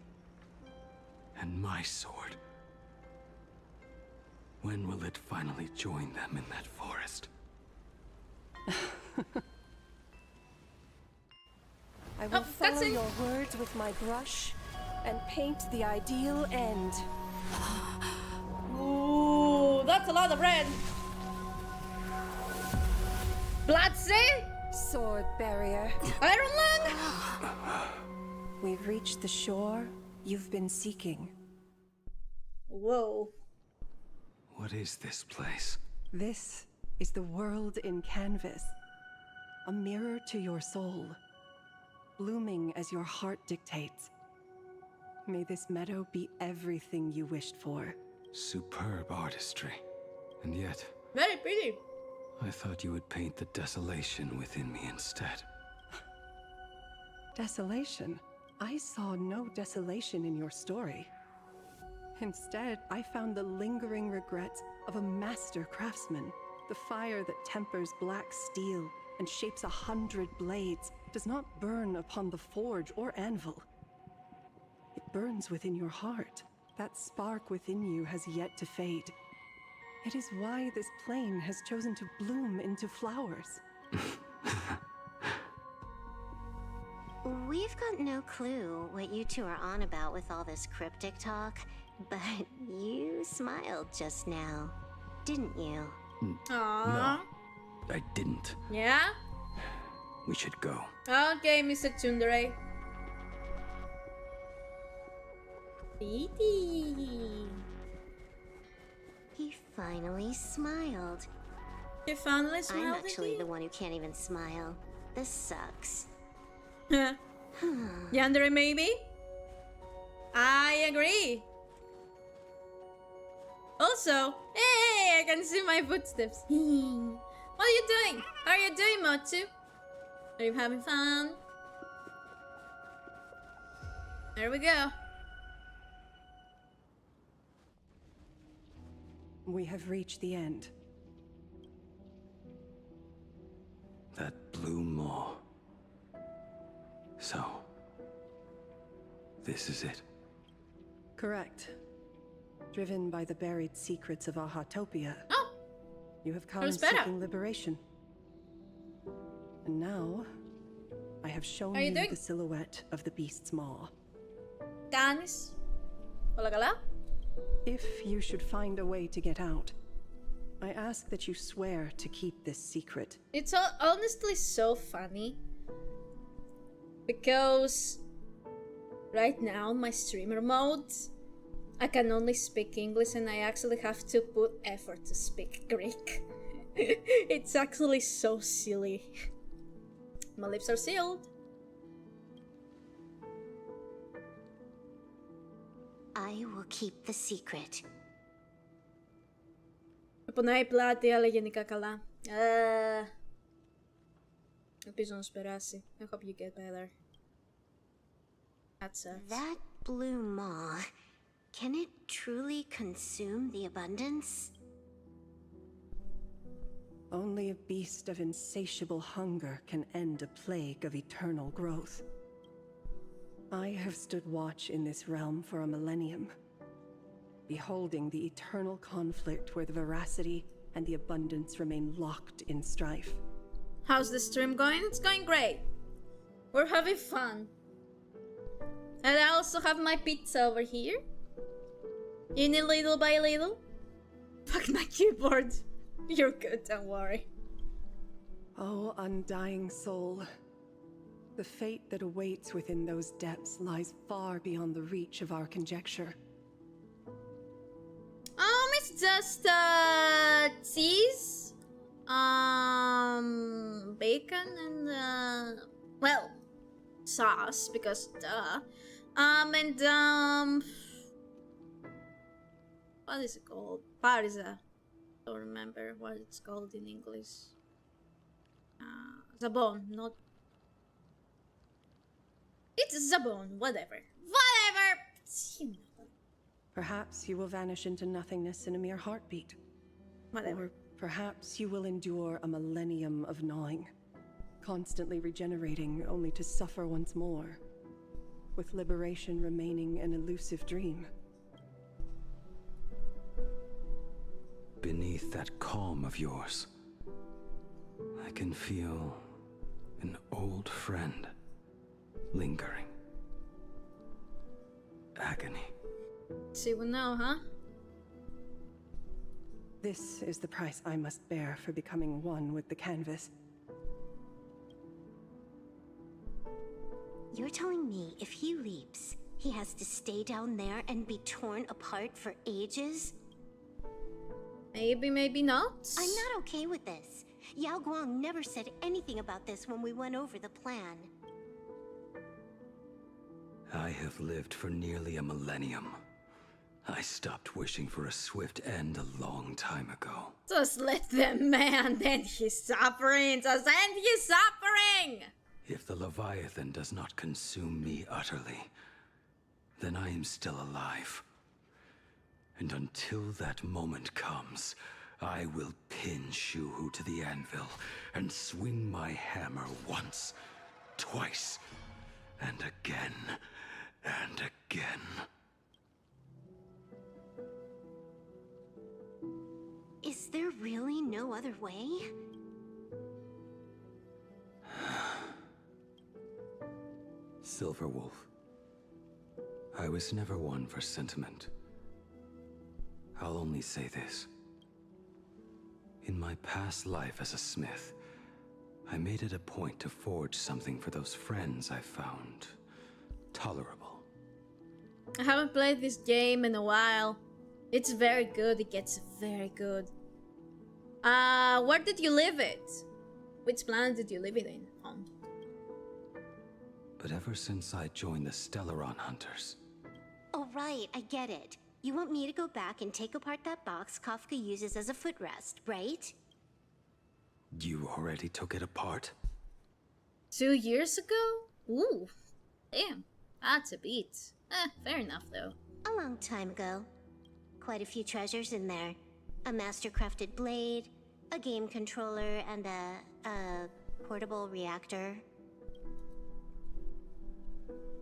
and my sword? When will it finally join them in that forest? I will follow your words with my brush and paint the ideal end. Ooh, that's a lot of red. Bloodsay? Sword barrier. Iron Lung? We've reached the shore you've been seeking. Whoa. What is this place? This is the world in canvas. A mirror to your soul, blooming as your heart dictates. May this meadow be everything you wished for. Superb artistry. And yet, very pretty. I thought you would paint the desolation within me instead. Desolation? I saw no desolation in your story. Instead, I found the lingering regrets of a master craftsman. The fire that tempers black steel and shapes 100 blades does not burn upon the forge or anvil. It burns within your heart. That spark within you has yet to fade. It is why this plane has chosen to bloom into flowers. We've got no clue what you two are on about with all this cryptic talk, but you smiled just now, didn't you? Aww. No, I didn't. Yeah? We should go. Okay, Mr. Tsundere. He finally smiled. He finally smiled. I'm actually the one who can't even smile. This sucks. Yandere, maybe? I agree. Also, hey, I can see my footsteps. What are you doing? How are you doing, Motsu? Are you having fun? There we go. We have reached the end. That blue maw. So, this is it? Correct. Driven by the buried secrets of Ahatopia. Oh! You have come seeking liberation. And now, I have shown you the silhouette of the beast's maw. Canis? Wala ka lang? If you should find a way to get out, I ask that you swear to keep this secret. It's honestly so funny. Because right now, my streamer mode, I can only speak English and I actually have to put effort to speak Greek. It's actually so silly. My lips are sealed. I will keep the secret. Ponai plati έλεγε καλά. Ελπίζω να σου περάσει. I hope you get better. That sucks. That blue maw, can it truly consume the abundance? Only a beast of insatiable hunger can end a plague of eternal growth. I have stood watch in this realm for a millennium, beholding the eternal conflict where the veracity and the abundance remain locked in strife. How's the stream going? It's going great. We're having fun. And I also have my pizza over here. Eating little by little. Fuck my keyboard. You're good, don't worry. Oh, undying soul. The fate that awaits within those depths lies far beyond the reach of our conjecture. It's just cheese, bacon and well, sauce because duh. And what is it called? Parisa. Don't remember what it's called in English. Zabon, not. It's Zabon, whatever. Whatever! You know. Perhaps you will vanish into nothingness in a mere heartbeat. Whatever. Or perhaps you will endure a millennium of gnawing, constantly regenerating only to suffer once more, with liberation remaining an elusive dream. Beneath that calm of yours, I can feel an old friend lingering. Agony. See what now, huh? This is the price I must bear for becoming one with the canvas. You're telling me if he leaps, he has to stay down there and be torn apart for ages? Maybe, maybe not. I'm not okay with this. Yao Guang never said anything about this when we went over the plan. I have lived for nearly a millennium. I stopped wishing for a swift end a long time ago. Just let the man end his suffering. Just end his suffering. If the Leviathan does not consume me utterly, then I am still alive. And until that moment comes, I will pin Shuhu to the anvil and swing my hammer once, twice, and again, and again. Is there really no other way? Silverwolf, I was never one for sentiment. I'll only say this. In my past life as a smith, I made it a point to forge something for those friends I found tolerable. I haven't played this game in a while. It's very good. It gets very good. Where did you live it? Which planet did you live it in? But ever since I joined the Stellaron Hunters... Oh right, I get it. You want me to go back and take apart that box Kafka uses as a footrest, right? You already took it apart? 2 years ago? Ooh, damn, that's a beat. Fair enough though. A long time ago. Quite a few treasures in there. A master-crafted blade, a game controller, and a portable reactor.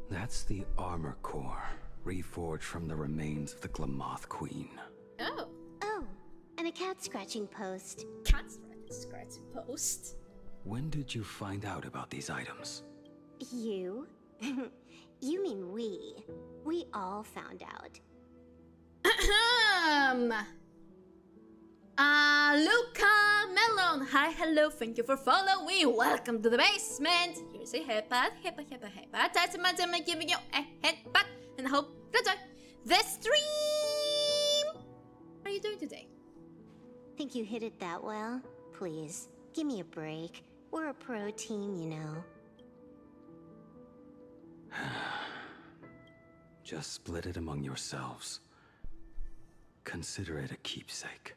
That's the armor core, reforged from the remains of the Glamoth Queen. Oh. Oh, and a cat scratching post. Cat scratching post? When did you find out about these items? You? You mean we. We all found out. Luca Melon. Hi, hello, thank you for following. Welcome to the basement. Here's a headbutt. That's I'm giving you a headbutt. And I hope you enjoy the stream. How are you doing today? Think you hit it that well? Please, give me a break. We're a pro team, you know. Just split it among yourselves. Consider it a keepsake.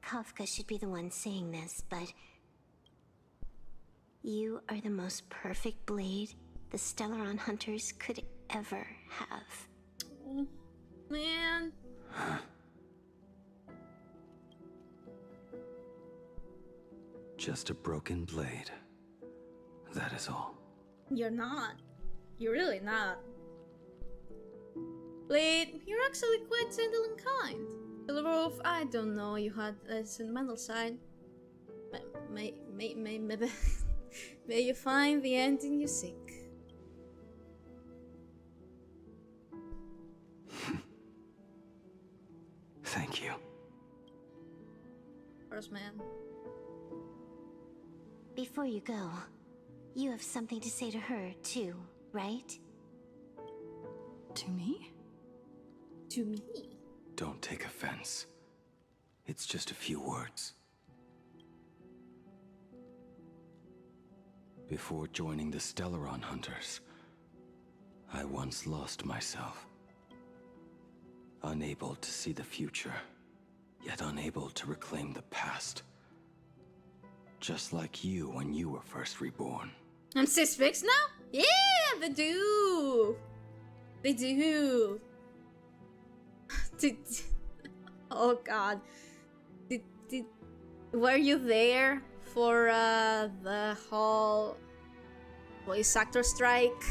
Kafka should be the one saying this, but... You are the most perfect blade the Stellaron Hunters could ever have. Oh, man. Just a broken blade. That is all. You're not. You're really not. Blade, you're actually quite gentle and kind. Silverwolf, I don't know, you had a sentimental side. May you find the ending you seek. Thank you. First man. Before you go, you have something to say to her, too, right? To me? To me? Don't take offense. It's just a few words. Before joining the Stellaron Hunters, I once lost myself. Unable to see the future, yet unable to reclaim the past. Just like you when you were first reborn. I'm 6 now? Yeah, they do. They do. Oh god. Were you there for the whole voice actor strike?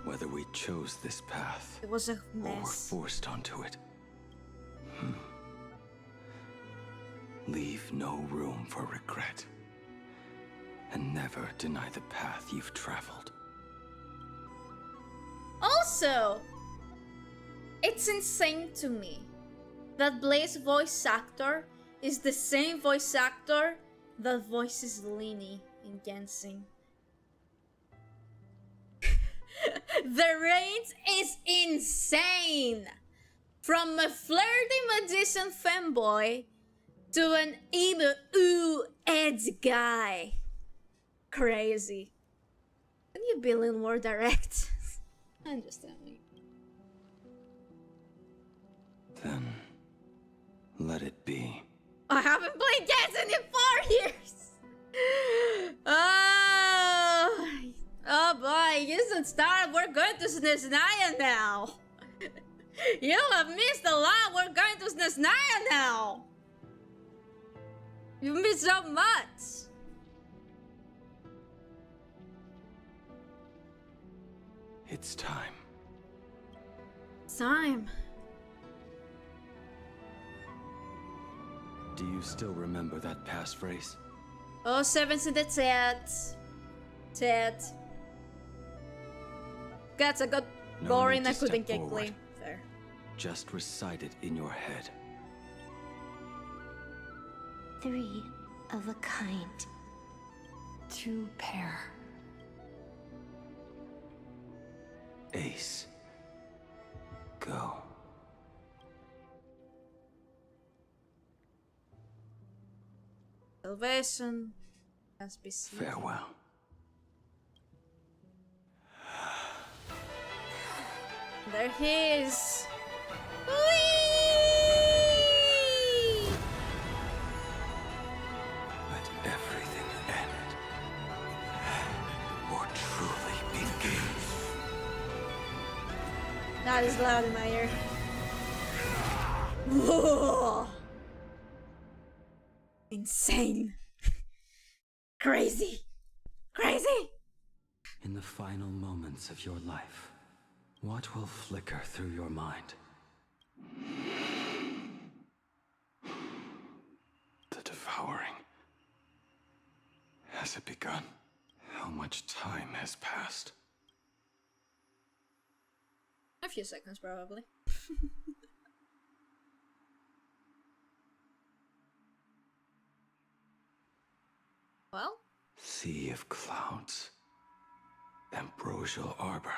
Whether we chose this path It was a or were mess. forced onto it. Leave no room for regret. And never deny the path you've traveled. Also, it's insane to me that Blaze's voice actor is the same voice actor that voices Lini in Genshin. The range is insane! From a flirty magician fanboy to an evil edge guy. Crazy. Can you be a little more direct? Understand me. Then, let it be. I haven't played Genshin in 4 years! Oh boy, you should start. We're going to Snezhnaya now. You have missed a lot. We're going to Snezhnaya now. You missed so much. It's time. Time. Do you still remember that passphrase? Oh, sevens in the chat. Chat. That's a good No boring. need I to couldn't step get forward. clean. Fair. Just recite it in your head. 3 of a kind. True pair. Ace. Go. Salvation has been seen. Farewell. There he is. Whee! Let everything end. Or truly begin. That is loud in my ear. Whoa! Insane. Crazy. Crazy. In the final moments of your life, what will flicker through your mind? The devouring. Has it begun? How much time has passed? A few seconds, probably. Well? Sea of clouds. Ambrosial arbor.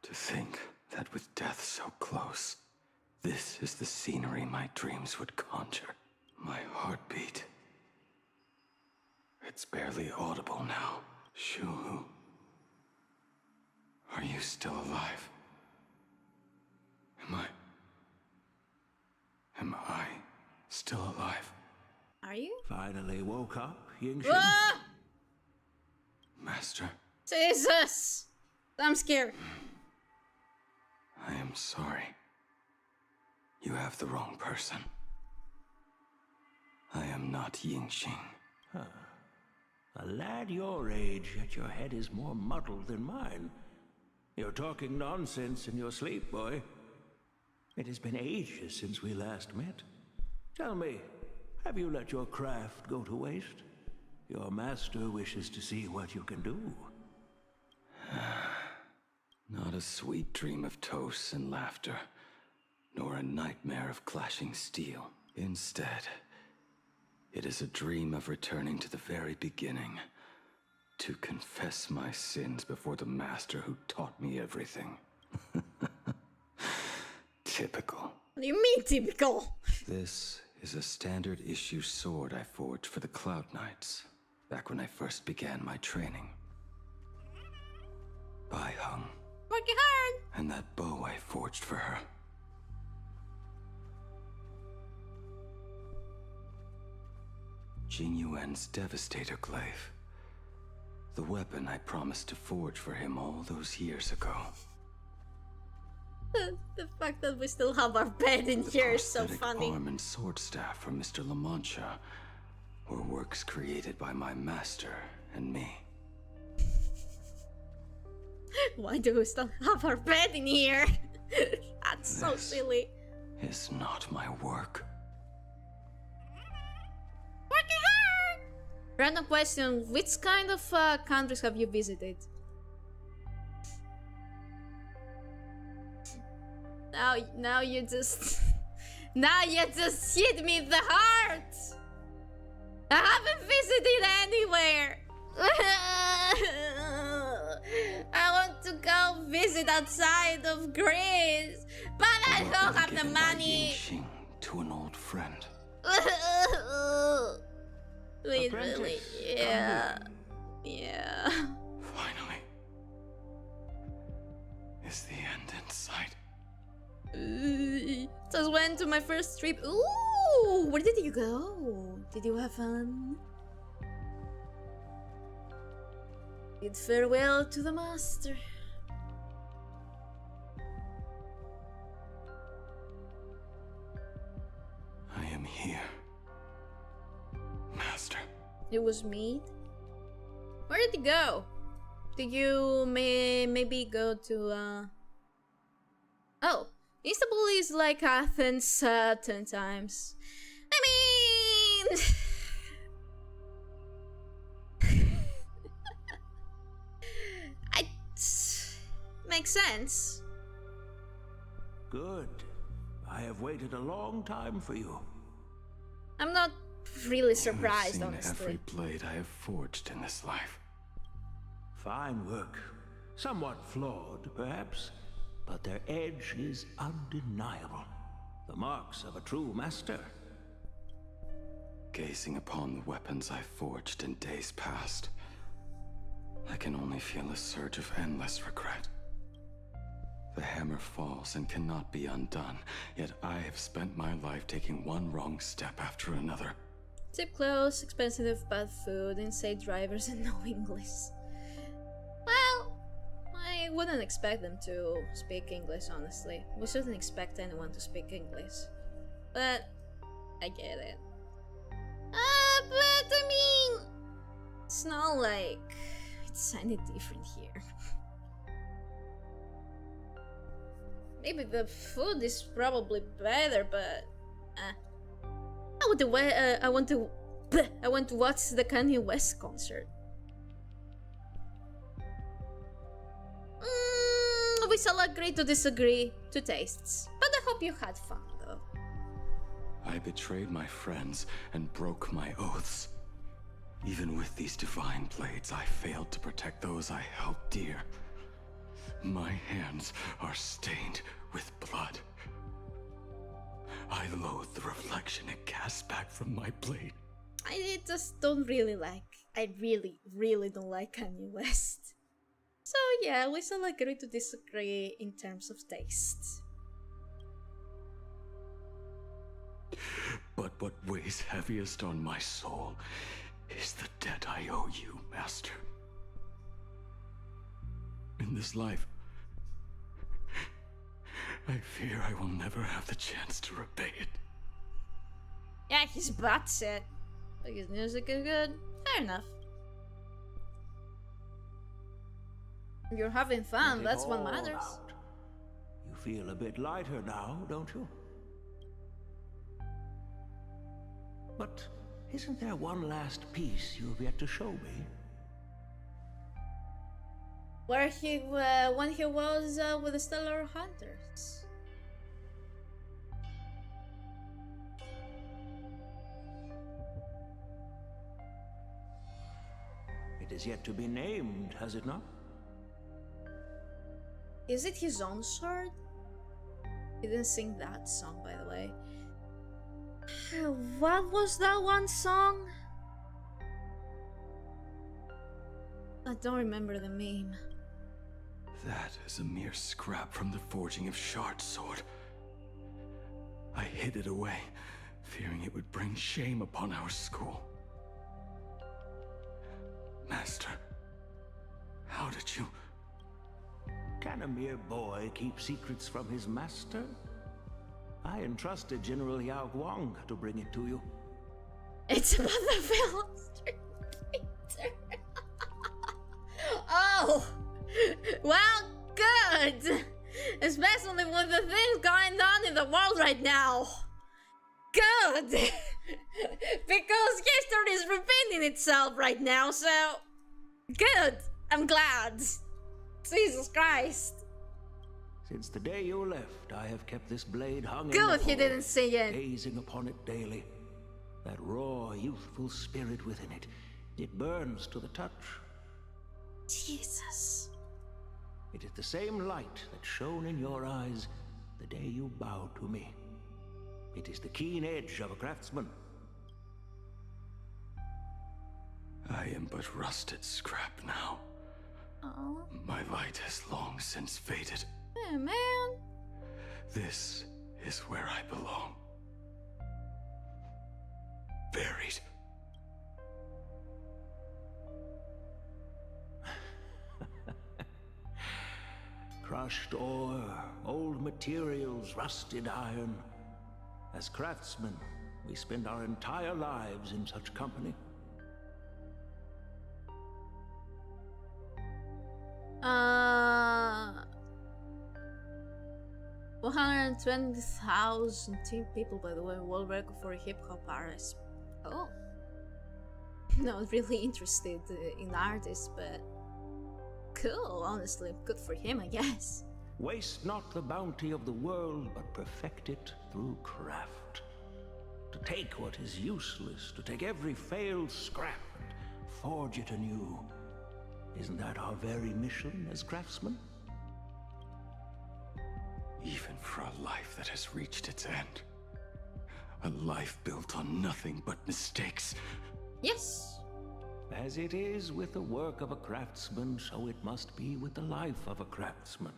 To think that with death so close, this is the scenery my dreams would conjure. My heartbeat. It's barely audible now. Shuhu. Are you still alive? Am I still alive? Are you? Finally woke up, Yingxin. Ah! Master, Jesus! I'm scared. I am sorry. You have the wrong person. I am not Yingxin. Huh. A lad your age, yet your head is more muddled than mine. You're talking nonsense in your sleep, boy. It has been ages since we last met. Tell me, have you let your craft go to waste? Your master wishes to see what you can do. Not a sweet dream of toasts and laughter, nor a nightmare of clashing steel. Instead, it is a dream of returning to the very beginning, to confess my sins before the master who taught me everything. Typical. What do you mean, typical? This is a standard issue sword I forged for the Cloud Knights, back when I first began my training. Bai Hung. Working hard! And that bow I forged for her. Jing Yuan's Devastator Glaive. The weapon I promised to forge for him all those years ago. The fact that we still have our bed in here is so funny. The arm and sword staff from Mr. La Mancha were works created by my master and me. Why do we still have our bed in here? That's so silly. It's not my work. Working hard! Random question, which kind of countries have you visited? Now you just... Now you just hit me in the heart! I haven't visited anywhere! I want to go visit outside of Greece, but I don't have the money. To an old friend. Wait, really? Yeah. Yeah. Finally. Is the end in sight? Just went to my first trip. Ooh, where did you go? Did you have fun? Bid farewell to the master. I am here, master. It was me. Where did you go? Did you maybe go to Oh, Istanbul is like Athens 10 times. I mean... Makes sense. Good. I have waited a long time for you. I'm not really surprised, You've seen honestly. every blade I have forged in this life. Fine work. Somewhat flawed, perhaps, but their edge is undeniable. The marks of a true master. Gazing upon the weapons I forged in days past, I can only feel a surge of endless regret. The hammer falls and cannot be undone, yet I have spent my life taking one wrong step after another. Cheap clothes, expensive bad food, insane drivers, and no English. Well, I wouldn't expect them to speak English, honestly. We shouldn't expect anyone to speak English. But, I get it. But I mean... It's not like... It's any different here. Maybe the food is probably better, but I want to watch the Kanye West concert. We shall agree to disagree to tastes, but I hope you had fun, though. I betrayed my friends and broke my oaths. Even with these divine blades, I failed to protect those I held dear. My hands are stained with blood. I loathe the reflection it casts back from my blade. I just don't really like... I really don't like Kanye West. So yeah, we shall agree to disagree in terms of taste. But what weighs heaviest on my soul is the debt I owe you, Master. In this life, I fear I will never have the chance to repay it. Yeah, his butt said. But his music is good. Fair enough. You're having fun, that's what matters. Out. You feel a bit lighter now, don't you? But isn't there one last piece you've yet to show me? Where he, when he was with the Stellar Hunters. It is yet to be named, has it not? Is it his own sword? He didn't sing that song, by the way. What was that one song? I don't remember the meme. That is a mere scrap from the forging of Shard Sword. I hid it away, fearing it would bring shame upon our school. Master, how did you... Can a mere boy keep secrets from his master? I entrusted General Yao Guang to bring it to you. It's about the Philistine. Oh! Well, good! Especially with the things going on in the world right now. Good! Because history is repeating itself right now, so... Good! I'm glad. Jesus Christ. Since the day you left, I have kept this blade hung Good, in the he hall, didn't say it. gazing upon it daily. That raw, youthful spirit within it, it burns to the touch. Jesus. It is the same light that shone in your eyes the day you bowed to me. It is the keen edge of a craftsman. I am but rusted scrap now. Oh. My light has long since faded. Yeah, man. This is where I belong. Buried. Crushed ore, old materials, rusted iron. As craftsmen, we spend our entire lives in such company. 120,000 people, by the way, world record for a hip hop artist. Oh. Not really interested in artists, but cool, honestly. Good for him, I guess. Waste not the bounty of the world, but perfect it through craft. To take what is useless, to take every failed scrap and forge it anew. Isn't that our very mission as craftsmen? Even for a life that has reached its end. A life built on nothing but mistakes. Yes. As it is with the work of a craftsman, so it must be with the life of a craftsman.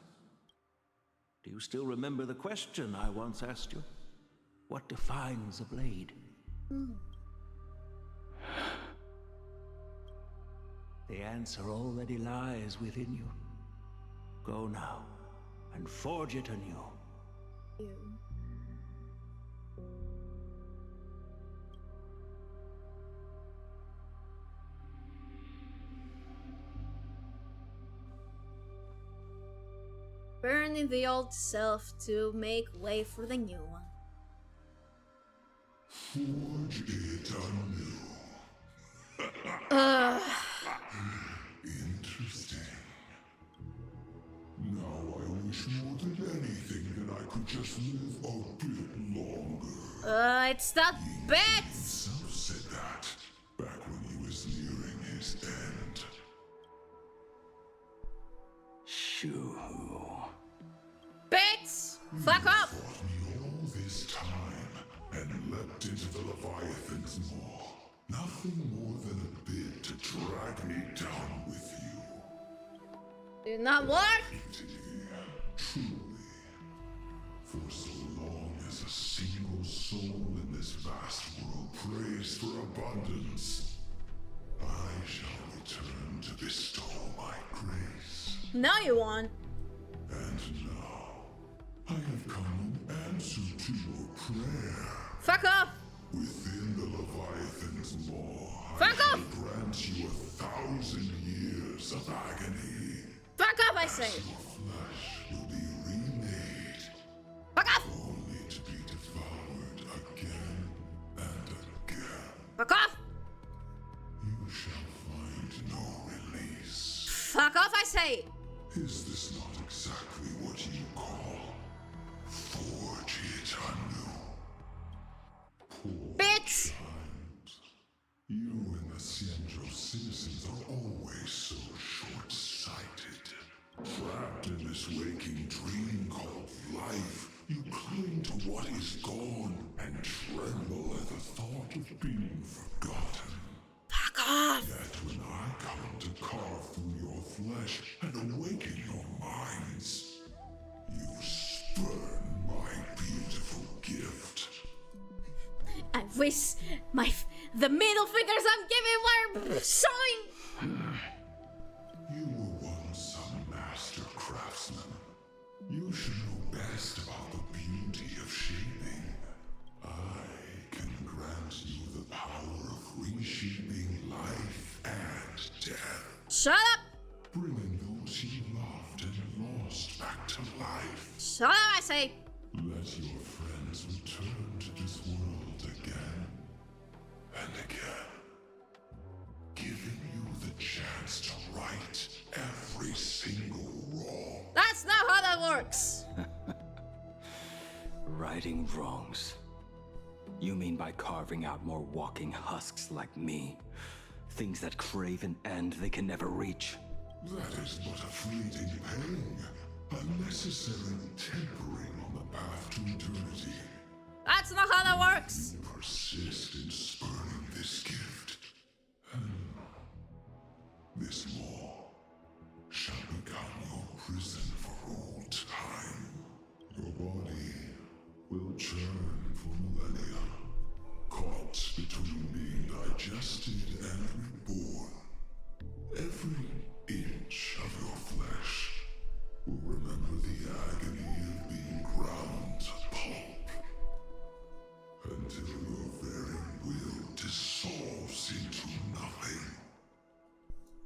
Do you still remember the question I once asked you? What defines a blade? The answer already lies within you. Go now, and forge it anew. Burning the old self to make way for the new one. Forge it anew. Interesting. Now I wish more than anything that I could just live a bit longer. It's that bit! Himself said that back when he was nearing his end. Shoo. Bits! Fuck up! Fought me all this time and leapt into the Leviathan's maw. Nothing more than a bit to drag me down with you. Did not work? Truly. For so long as a single soul in this vast world prays for abundance, I shall return to bestow my grace. Now you want. And now, I have come in answer to your prayer. Fuck off! Within the Leviathan's maw, Fuck I shall off! grant you 1,000 years of agony. Fuck off, I say! Your flesh will be remade. Fuck off! Only to be devoured again and again. Fuck off! You shall find no release. Fuck off, I say! Is this not exactly what you call forge it anew? Poor Bitch! child. You and the Cienjo citizens are always so short-sighted. Trapped in this waking dream called life, you cling to what is gone and tremble at the thought of being forgotten. Fuck off! Yet when I come to carve through your flesh and awaken your mind, the middle fingers I'm giving were showing. You were once a master craftsman. You should know best about the beauty of shaping. I can grant you the power of reshaping life and death. Shut up! Bringing those you loved and lost back to life. Shut up, I say! Let your friends return to this world again and again, giving you the chance to right every single wrong. That's not how that works! Righting wrongs. You mean by carving out more walking husks like me? Things that crave an end they can never reach? That is but a fleeting pang, a necessary tempering on the path to eternity. That's not how that works! Persist in spurning this gift, and this law shall become your prison for all time. Your body will churn for millennia, caught between being digested and reborn. Every inch of your flesh will remember the agony of being ground to pulp, until your very will dissolves into nothing,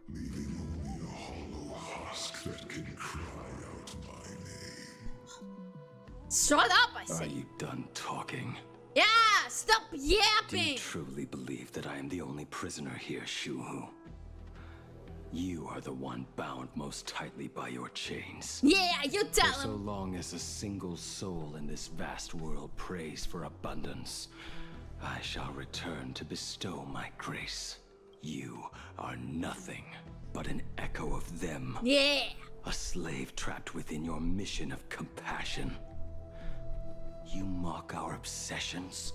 leaving only a hollow husk that can cry out my name. Shut up, I say! Are you done talking? Yeah! Stop Do yapping! you truly believe that I am the only prisoner here, Shuhu? You are the one bound most tightly by your chains. Yeah, you tell For so him! long as a single soul in this vast world prays for abundance, I shall return to bestow my grace. You are nothing but an echo of them. Yeah! A slave trapped within your mission of compassion. You mock our obsessions.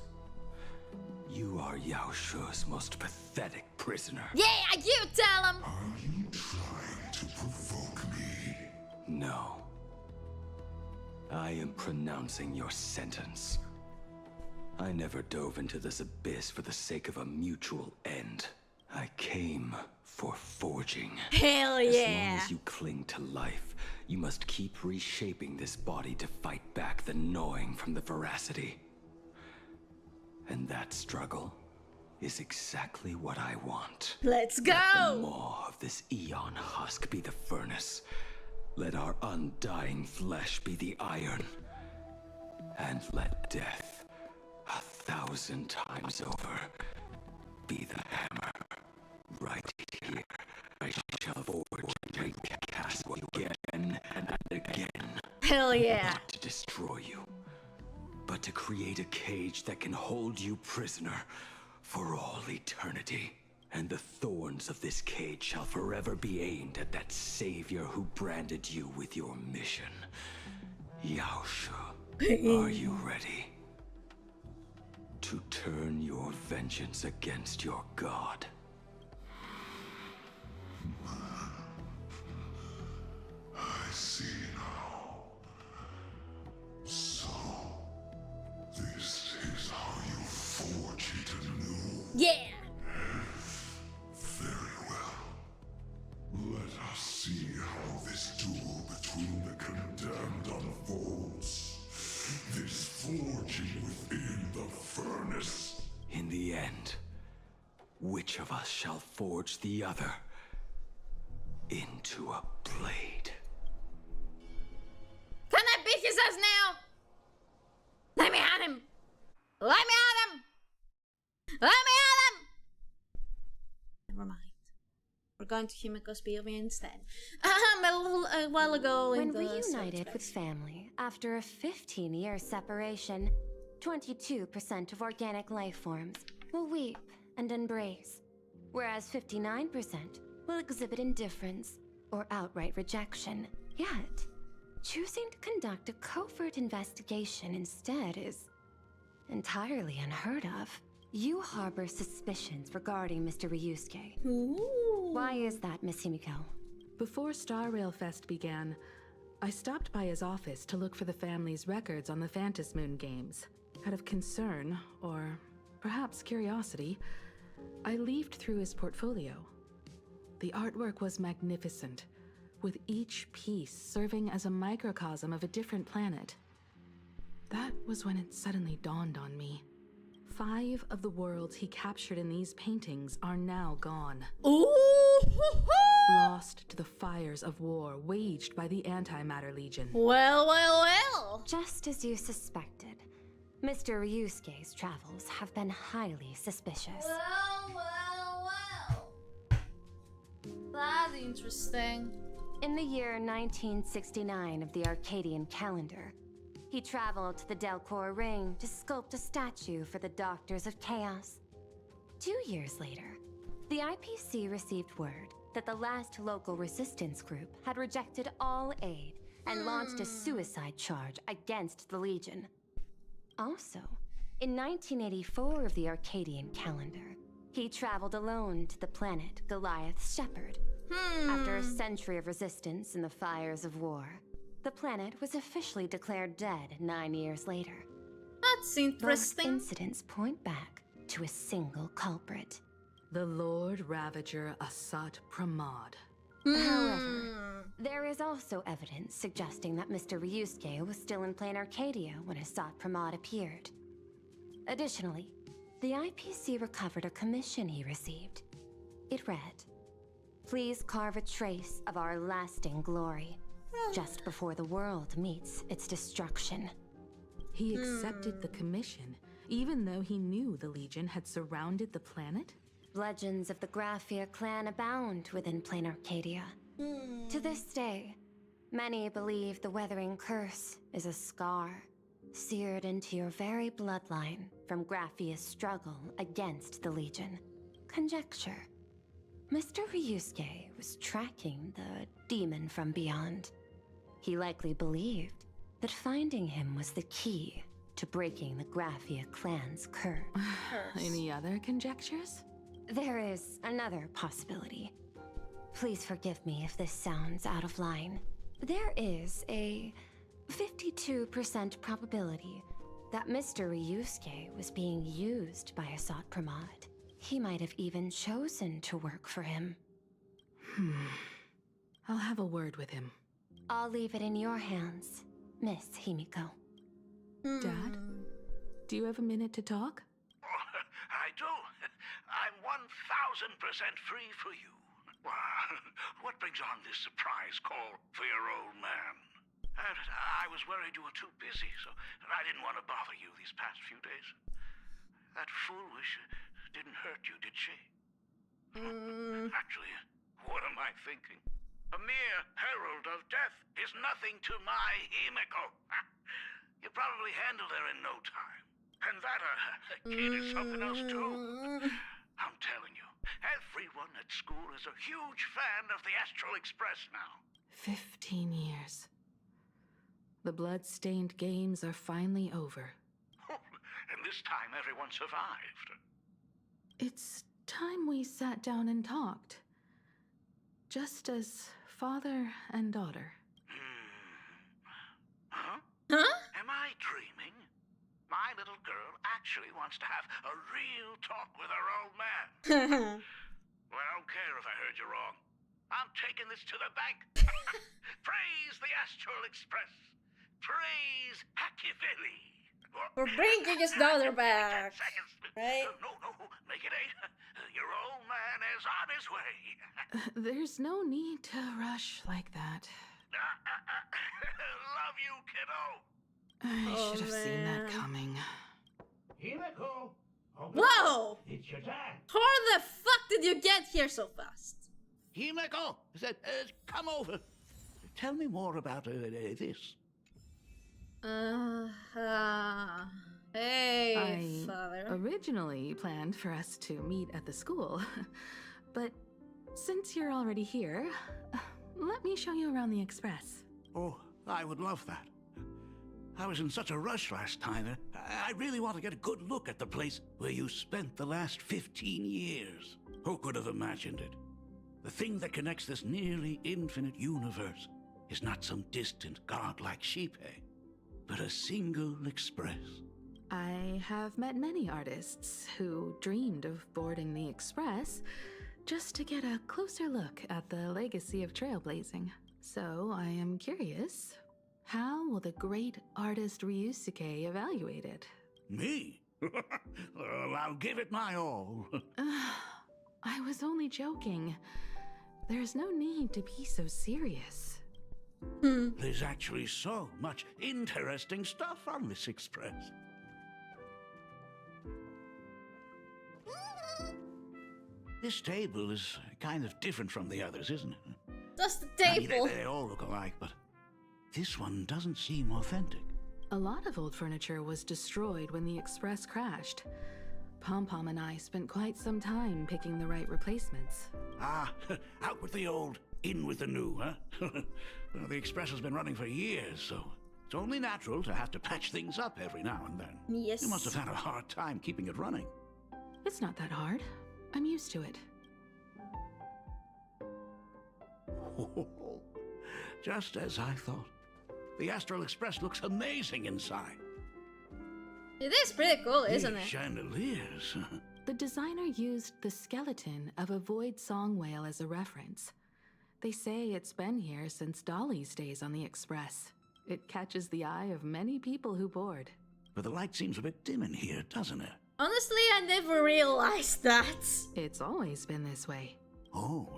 You are Yao Shu's most pathetic prisoner. Yeah, you tell him! Are you trying to provoke me? No. I am pronouncing your sentence. I never dove into this abyss for the sake of a mutual end. I came for forging. Hell yeah! As long as you cling to life, you must keep reshaping this body to fight back the gnawing from the veracity. And that struggle is exactly what I want. Let's go! Let the maw of this aeon husk be the furnace. Let our undying flesh be the iron. And let death, 1,000 times over, be the hammer. Right here, I shall forge and recast you again and again. Hell yeah! Not to destroy you, but to create a cage that can hold you prisoner for all eternity. And the thorns of this cage shall forever be aimed at that savior who branded you with your mission. Yao Shu, are you ready to turn your vengeance against your god? I see now. So, this is how you forge it anew. Yeah! Very well. Let us see how this duel between the condemned unfolds. This forging within the furnace. In the end, which of us shall forge the other into a blade? Can I beat his ass now? Let me at him! Let me at him! Let me at him! Never mind. We're going to Himiko's POV instead. A while ago in When the reunited with family after a 15-year separation, 22% of organic life forms will weep and embrace, whereas 59% will exhibit indifference or outright rejection. Yet, choosing to conduct a covert investigation instead is entirely unheard of. You harbor suspicions regarding Mr. Ryusuke. Why is that, Miss Himiko? Before Starrail Fest began, I stopped by his office to look for the family's records on the Phantasmoon games. Out of concern, or perhaps curiosity, I leafed through his portfolio. The artwork was magnificent, with each piece serving as a microcosm of a different planet. That was when it suddenly dawned on me. 5 of the worlds he captured in these paintings are now gone. Ooh! Lost to the fires of war waged by the Antimatter Legion. Well. Just as you suspected, Mr. Ryusuke's travels have been highly suspicious. Well. That's interesting. In the year 1969 of the Arcadian calendar, he traveled to the Delcor Ring to sculpt a statue for the Doctors of Chaos. 2 years later, the IPC received word that the last local resistance group had rejected all aid and launched a suicide charge against the Legion. Also, in 1984 of the Arcadian calendar, he traveled alone to the planet Goliath's Shepherd. After a century of resistance in the fires of war, the planet was officially declared dead 9 years later. That's interesting. Both incidents point back to a single culprit. The Lord Ravager Asat Pramod. However, there is also evidence suggesting that Mr. Ryusuke was still in Planarcadia when Asat Pramod appeared. Additionally, the IPC recovered a commission he received. It read, "Please carve a trace of our lasting glory, just before the world meets its destruction." He accepted the commission, even though he knew the Legion had surrounded the planet? Legends of the Graphia clan abound within Planarcadia. To this day, many believe the Weathering Curse is a scar seared into your very bloodline from Graphia's struggle against the Legion. Conjecture. Mr. Ryusuke was tracking the demon from beyond. He likely believed that finding him was the key to breaking the Graphia clan's curse. Any other conjectures? There is another possibility. Please forgive me if this sounds out of line. There is a 52% probability that Mr. Ryusuke was being used by Asat Pramod. He might have even chosen to work for him. I'll have a word with him. I'll leave it in your hands, Miss Himiko. Dad, do you have a minute to talk? I do. I'm 1000% free for you. What brings on this surprise call for your old man? I was worried you were too busy, so I didn't want to bother you these past few days. That foolish didn't hurt you, did she? Actually, what am I thinking? A mere herald of death is nothing to my Himiko. You probably handled her in no time. And that kid is something else too. I'm telling you, everyone at school is a huge fan of the Astral Express now. 15 years. The blood-stained games are finally over. And this time everyone survived. It's time we sat down and talked. Just as father and daughter. Huh? Am I dreaming? My little girl actually wants to have a real talk with her old man. Well, I don't care if I heard you wrong. I'm taking this to the bank. Praise the Astral Express. Praise Hackiveli. We're bringing his daughter back. Right? No, make it 8. Your old man is on his way. There's no need to rush like that. Love you, kiddo. I should have seen that coming. Himiko. Whoa! It's your dad. How the fuck did you get here so fast? Himiko, come over. Tell me more about this. Hey, I father. originally planned for us to meet at the school, but since you're already here, let me show you around the Express. Oh, I would love that. I was in such a rush last time. I really want to get a good look at the place where you spent the last 15 years. Who could have imagined it? The thing that connects this nearly infinite universe is not some distant godlike Shipe, but a single express. I have met many artists who dreamed of boarding the Express just to get a closer look at the legacy of trailblazing. So I am curious, how will the great artist Ryusuke evaluate it? Me? Well, I'll give it my all. I was only joking. There's no need to be so serious. There's actually so much interesting stuff on this Express. This table is kind of different from the others, isn't it? That's the I mean, table. they all look alike, but this one doesn't seem authentic. A lot of old furniture was destroyed when the Express crashed. Pom-Pom and I spent quite some time picking the right replacements. Ah, out with the old, in with the new, huh? Well, the Express has been running for years, so it's only natural to have to patch things up every now and then. Yes. You must have had a hard time keeping it running. It's not that hard. I'm used to it. Just as I thought. The Astral Express looks amazing inside. It is pretty cool, isn't These it? chandeliers. The designer used the skeleton of a void song whale as a reference. They say it's been here since Dolly's days on the Express. It catches the eye of many people who board. But the light seems a bit dim in here, doesn't it? Honestly, I never realized that. It's always been this way. Oh,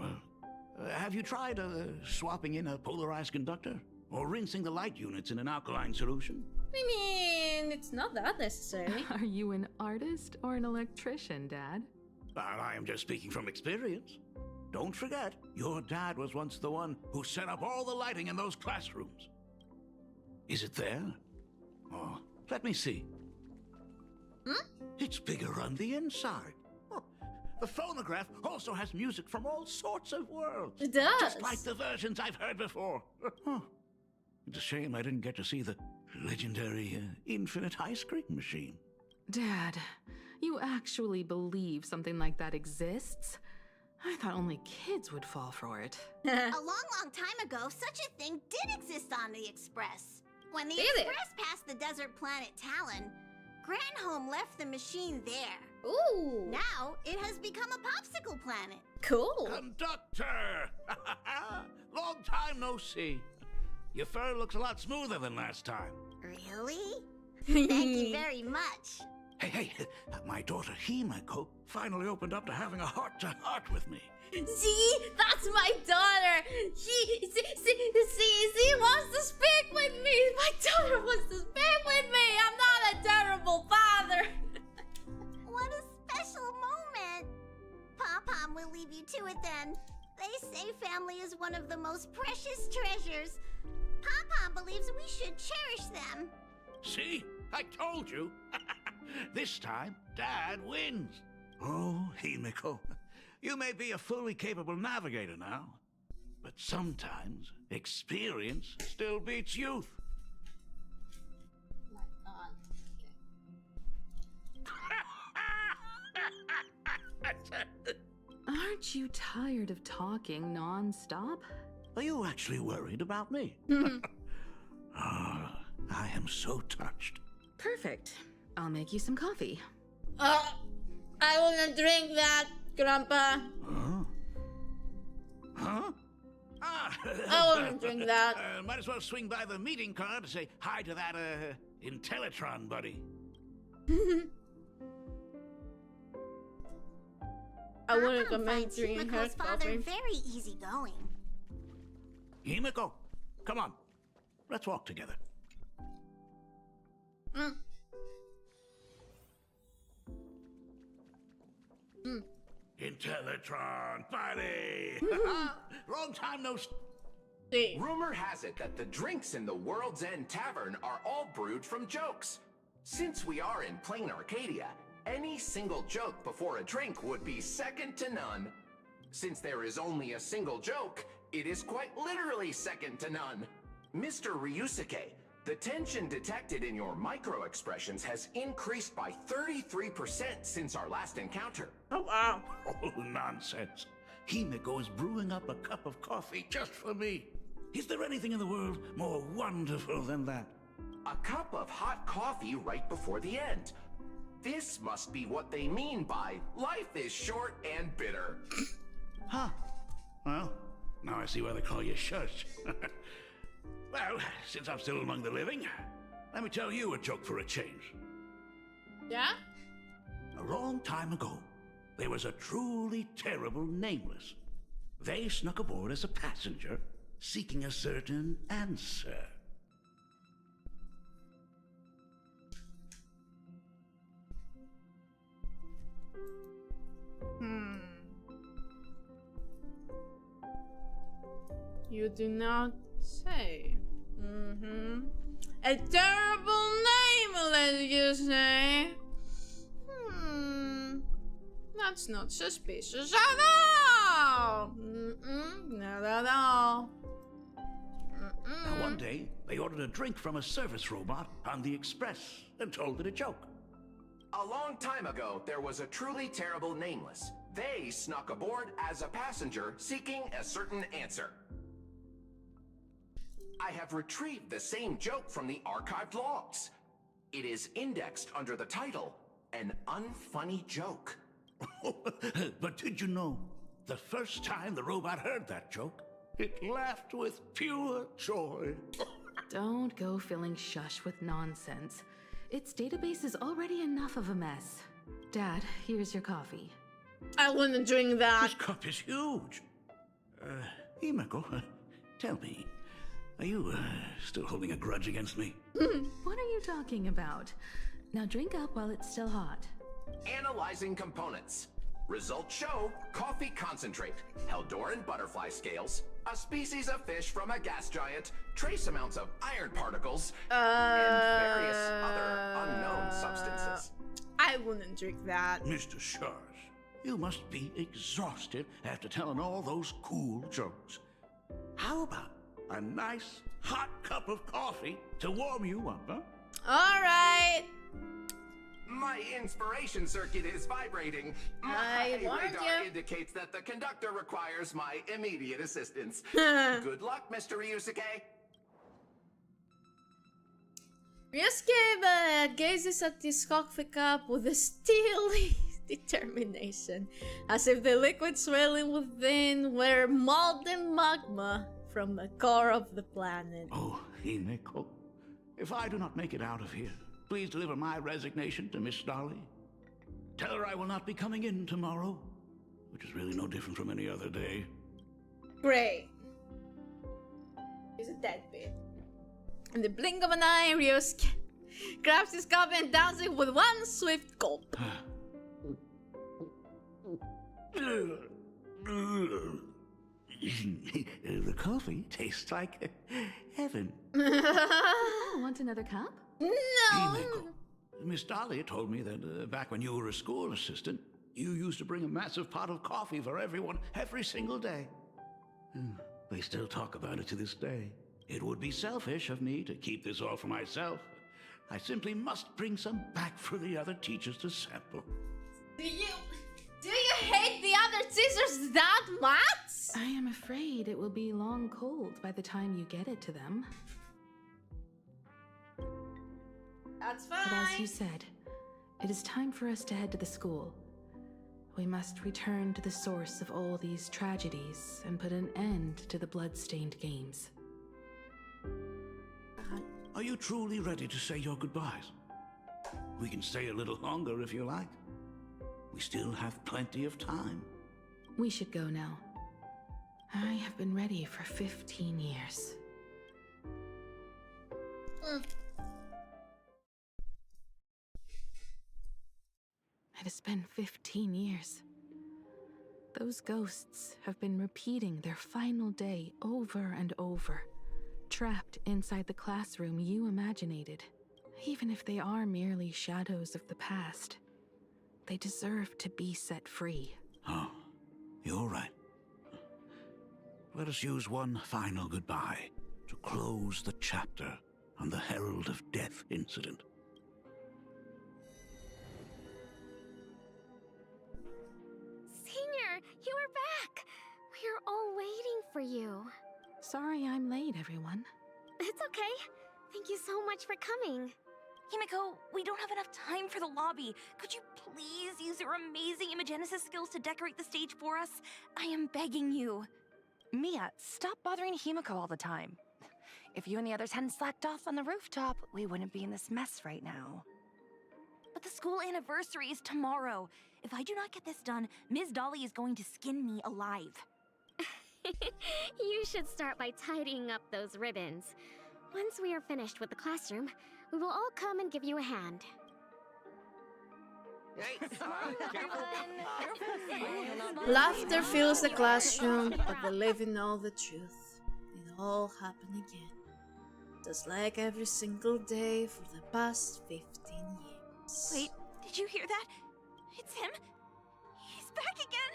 have you tried swapping in a polarized conductor? Or rinsing the light units in an alkaline solution? I mean, it's not that necessary. Are you an artist or an electrician, Dad? I am just speaking from experience. Don't forget, your dad was once the one who set up all the lighting in those classrooms. Is it there? Oh, let me see. It's bigger on the inside. Oh, the phonograph also has music from all sorts of worlds. It does. Just like the versions I've heard before. Oh, it's a shame I didn't get to see the legendary infinite ice cream machine. Dad, you actually believe something like that exists? I thought only kids would fall for it. A long time ago, such a thing did exist on the Express. When the Did it? Express passed the desert planet Talon, Granholm left the machine there. Ooh. Now, it has become a popsicle planet. Cool. Conductor! Long time no see. Your fur looks a lot smoother than last time. Really? Thank you very much. Hey, my daughter Himeko finally opened up to having a heart-to-heart with me. See, that's my daughter. She wants to speak with me. My daughter wants to speak with me. I'm not a terrible father. What a special moment. Pom-Pom will leave you to it then. They say family is one of the most precious treasures. Pom-Pom believes we should cherish them. See? I told you. This time, Dad wins. Oh, Himeko, you may be a fully capable navigator now, but sometimes experience still beats youth. Aren't you tired of talking non-stop? Are you actually worried about me? I am so touched. Perfect. I'll make you some coffee. I wanna drink that, Grandpa. Huh? I wanna drink that. Might as well swing by the meeting car to say hi to that, Intellitron buddy. I wouldn't Pom-Pom recommend finds drinking her Himeko's father coffee. very easygoing. Himeko, come on. Let's walk together. Intellitron buddy! Long time no see. Rumor has it that the drinks in the World's End Tavern are all brewed from jokes. Since we are in planarcadia, any single joke before a drink would be second to none. Since there is only a single joke, it is quite literally second to none. Mr. Ryusuke, the tension detected in your micro-expressions has increased by 33% since our last encounter. Oh, wow. Oh, nonsense. Himeko is brewing up a cup of coffee just for me. Is there anything in the world more wonderful than that? A cup of hot coffee right before the end. This must be what they mean by life is short and bitter. Huh. Well, now I see why they call you Shush. Well, since I'm still among the living, let me tell you a joke for a change. Yeah? A long time ago, there was a truly terrible nameless. They snuck aboard as a passenger, seeking a certain answer. You do not say. A terrible name, let's you say. That's not suspicious at all. Not at all. Now, one day, they ordered a drink from a service robot on the express and told it a joke. A long time ago, there was a truly terrible nameless. They snuck aboard as a passenger, seeking a certain answer. I have retrieved the same joke from the archived logs. It is indexed under the title, An Unfunny Joke. But did you know, the first time the robot heard that joke, it laughed with pure joy. Don't go filling Shush with nonsense. Its database is already enough of a mess. Dad, here's your coffee. I wouldn't drink that. This cup is huge. Himeko, tell me, are you still holding a grudge against me? What are you talking about? Now drink up while it's still hot. Analyzing components. Results show coffee concentrate, Heldoran butterfly scales, a species of fish from a gas giant, trace amounts of iron particles, and various other unknown substances. I wouldn't drink that. Mr. Shars, you must be exhausted after telling all those cool jokes. How about a nice hot cup of coffee to warm you up, huh? All right. My inspiration circuit is vibrating. I My warned radar you. indicates that the conductor requires my immediate assistance. Good luck, Mr. Ryusuke. Ryusuke gazes at this coffee cup with a steely determination, as if the liquid swelling within were molten magma from the core of the planet. Oh, Himeko, if I do not make it out of here, please deliver my resignation to Miss Dolly. Tell her I will not be coming in tomorrow, which is really no different from any other day. Great. He's a deadbeat. In the blink of an eye, Ryusuke grabs his coffee and downs it with one swift gulp. The coffee tastes like heaven. Oh, want another cup? No! Himeko, Miss Dolly told me that back when you were a school assistant, you used to bring a massive pot of coffee for everyone every single day. They still talk about it to this day. It would be selfish of me to keep this all for myself. I simply must bring some back for the other teachers to sample. Do you hate the other teachers that much? I am afraid it will be long cold by the time you get it to them. That's But fine. as you said, it is time for us to head to the school. We must return to the source of all these tragedies and put an end to the blood-stained games. Are you truly ready to say your goodbyes? We can stay a little longer if you like. We still have plenty of time. We should go now. I have been ready for 15 years. It has been 15 years. Those ghosts have been repeating their final day over and over, trapped inside the classroom you imaginated. Even if they are merely shadows of the past, they deserve to be set free. Oh, you're right. Let us use one final goodbye to close the chapter on the Herald of Death incident. Senior, you are back! We're all waiting for you. Sorry I'm late, everyone. It's okay. Thank you so much for coming. Himiko, we don't have enough time for the lobby. Could you please use your amazing Imagenesis skills to decorate the stage for us? I am begging you. Mia, stop bothering Himiko all the time. If you and the others hadn't slacked off on the rooftop, we wouldn't be in this mess right now. But the school anniversary is tomorrow. If I do not get this done, Ms. Dolly is going to skin me alive. You should start by tidying up those ribbons. Once we are finished with the classroom, we will all come and give you a hand. Laughter fills the classroom, but they live in all the truth. It all happened again. Just like every single day for the past 15 years. Wait, did you hear that? It's him. He's back again.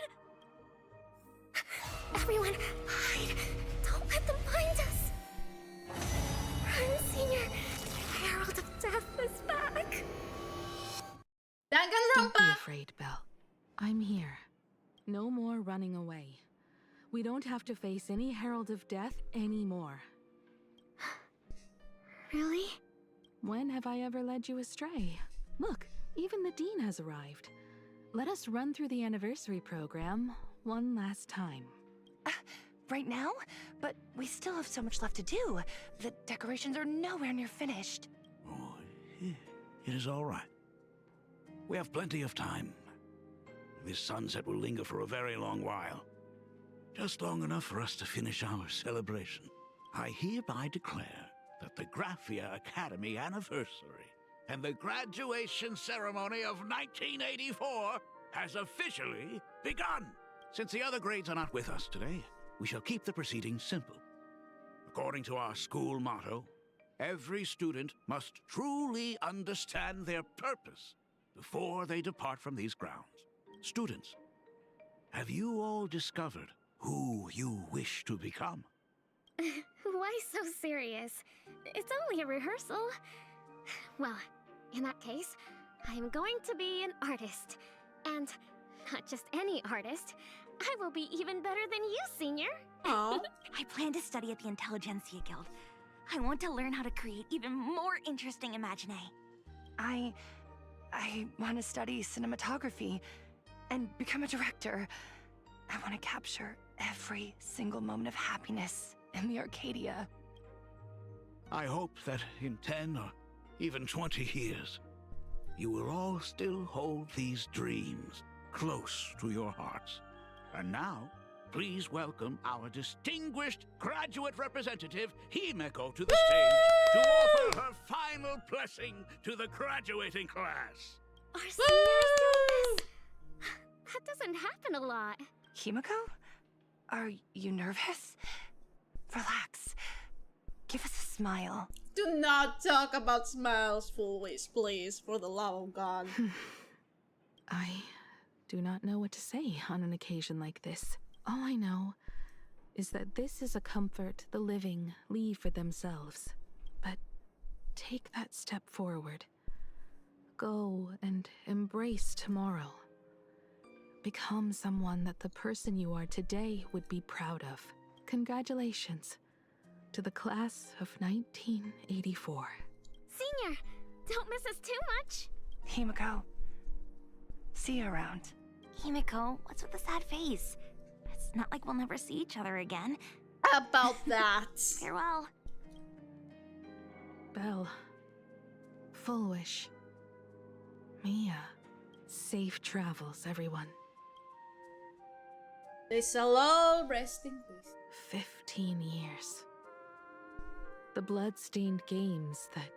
Everyone, hide! Don't let them find us! Run, Senior! The Herald of Death is back! Don't be afraid, Belle. I'm here. No more running away. We don't have to face any Herald of Death anymore. Really? When have I ever led you astray? Look, even the Dean has arrived. Let us run through the anniversary program one last time. Right now? But we still have so much left to do. The decorations are nowhere near finished. Oh, it is all right. We have plenty of time. This sunset will linger for a very long while. Just long enough for us to finish our celebration. I hereby declare that the Graphia Academy anniversary and the graduation ceremony of 1984 has officially begun. Since the other grades are not with us today, we shall keep the proceedings simple. According to our school motto, every student must truly understand their purpose before they depart from these grounds. Students, have you all discovered who you wish to become? Why so serious? It's only a rehearsal. Well, in that case, I am going to be an artist. And not just any artist. I will be even better than you, Senior. I plan to study at the Intelligentsia Guild. I want to learn how to create even more interesting imaginae. I want to study cinematography and become a director. I want to capture every single moment of happiness in the Arcadia. I hope that in 10 or even 20 years, you will all still hold these dreams close to your hearts. And now, please welcome our distinguished graduate representative, Himiko, to the stage to offer her final blessing to the graduating class. Our seniors doing this? That doesn't happen a lot. Himiko? Are you nervous? Relax. Give us a smile. Do not talk about smiles, foolish, please, for the love of God. I do not know what to say on an occasion like this. All I know is that this is a comfort the living leave for themselves. But take that step forward. Go and embrace tomorrow. Become someone that the person you are today would be proud of. Congratulations to the class of 1984. Senior, don't miss us too much. Himiko, see you around. Himiko, what's with the sad face? It's not like we'll never see each other again. About that. Farewell. Belle. Full wish. Mia. Safe travels, everyone. They shall all rest in peace. 15 years. The blood-stained games that